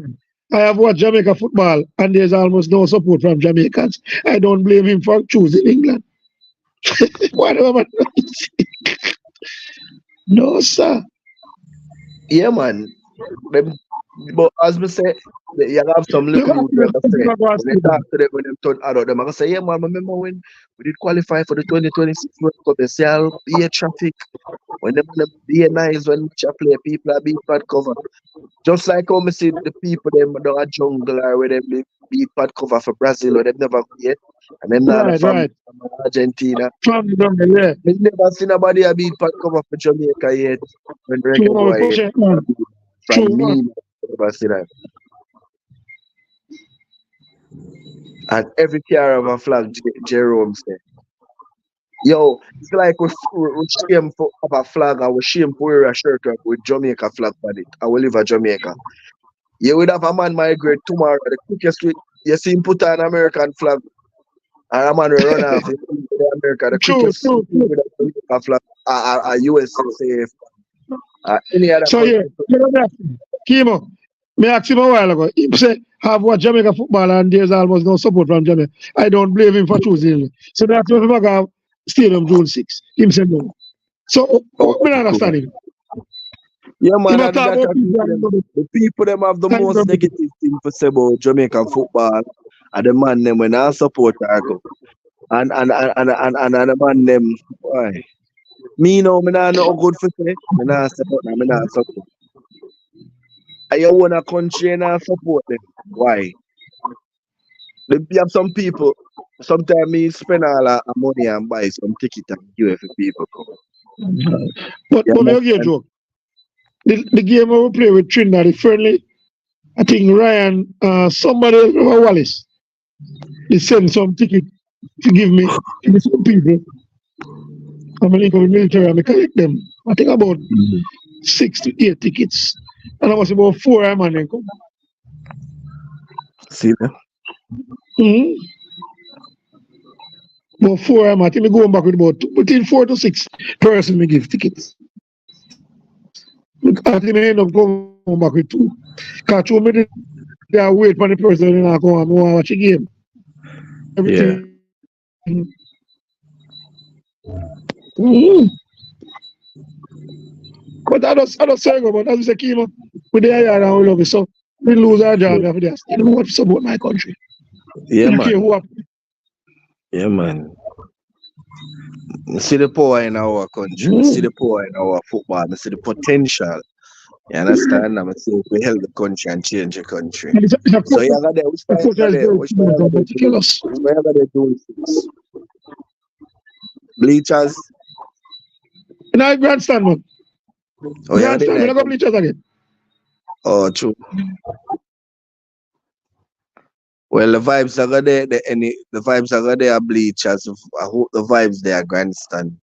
I have watched Jamaica football, and there's almost no support from Jamaicans. I don't blame him for choosing England. Whatever. No, sir. Yeah, man. But as we say, you have some little youth when they talk to them, when they turn adult, them I say, yeah, man, remember when we did qualify for the 2026 World Cup, they say, I'll be a traffic. When they be nice when we play, people are being pad cover. Just like how we see the people, them down a jungle or where they beat pad cover for Brazil, or they've never yet. And then now from Argentina. We never seen nobody a beat pad cover for Jamaica yet. When Reggae Boy from me, never see that. And every car of a flag, Jerome said. Yo, it's like we shame for a flag and we shame for wear a shirt with Jamaica flag on it. I will live in Jamaica. You would have a man migrate tomorrow. The quickest way you see him put on an American flag and a man will run off in America. The quickest way with a flag, a USA any other so yeah, Kimo, me asked him a while ago. He said, have watched Jamaica football and there's almost no support from Jamaica. I don't blame him for choosing him. So that's why we have Stadium June 6. Him said no. So, I understand him. Yeah, man, the people them have the most negative thing to say about Jamaican football, and the man them when I support Argo. And the man them, why? Me no good for say. Me not support them, me not support. I own a country and I support them. Why? You have some people, sometimes me spend all that money and buy some ticket and give it for people come. But me give a joke. The game we play with Trinidad, the friendly, I think Ryan, somebody, Wallace, he sent some ticket to give me to some people. I'm going to military and I collect them. I think about 6 to 8 tickets. And I was about 4 and then come. See that? About 4 I think we going back with about between 4 to 6 person we give tickets. I think I end up going back with 2. Because 2 minutes they wait for the person and I go and watch a game. Everything. Yeah. But I don't say go, but as you say, Kimo, we there and we love it. So we lose our job after that. You know what to support my country. Yeah, man. Yeah, man. See the power in our country, see the power in our football, see the potential. You understand? I'm saying we help the country and change the country. So you got there, which part they doing things? Bleachers. No, grandstand, man. Oh, yeah, grandstand, we're not going to bleachers again. Oh, true. Well, the vibes are there. The vibes are there. Bleachers. I hope the vibes there are grandstand.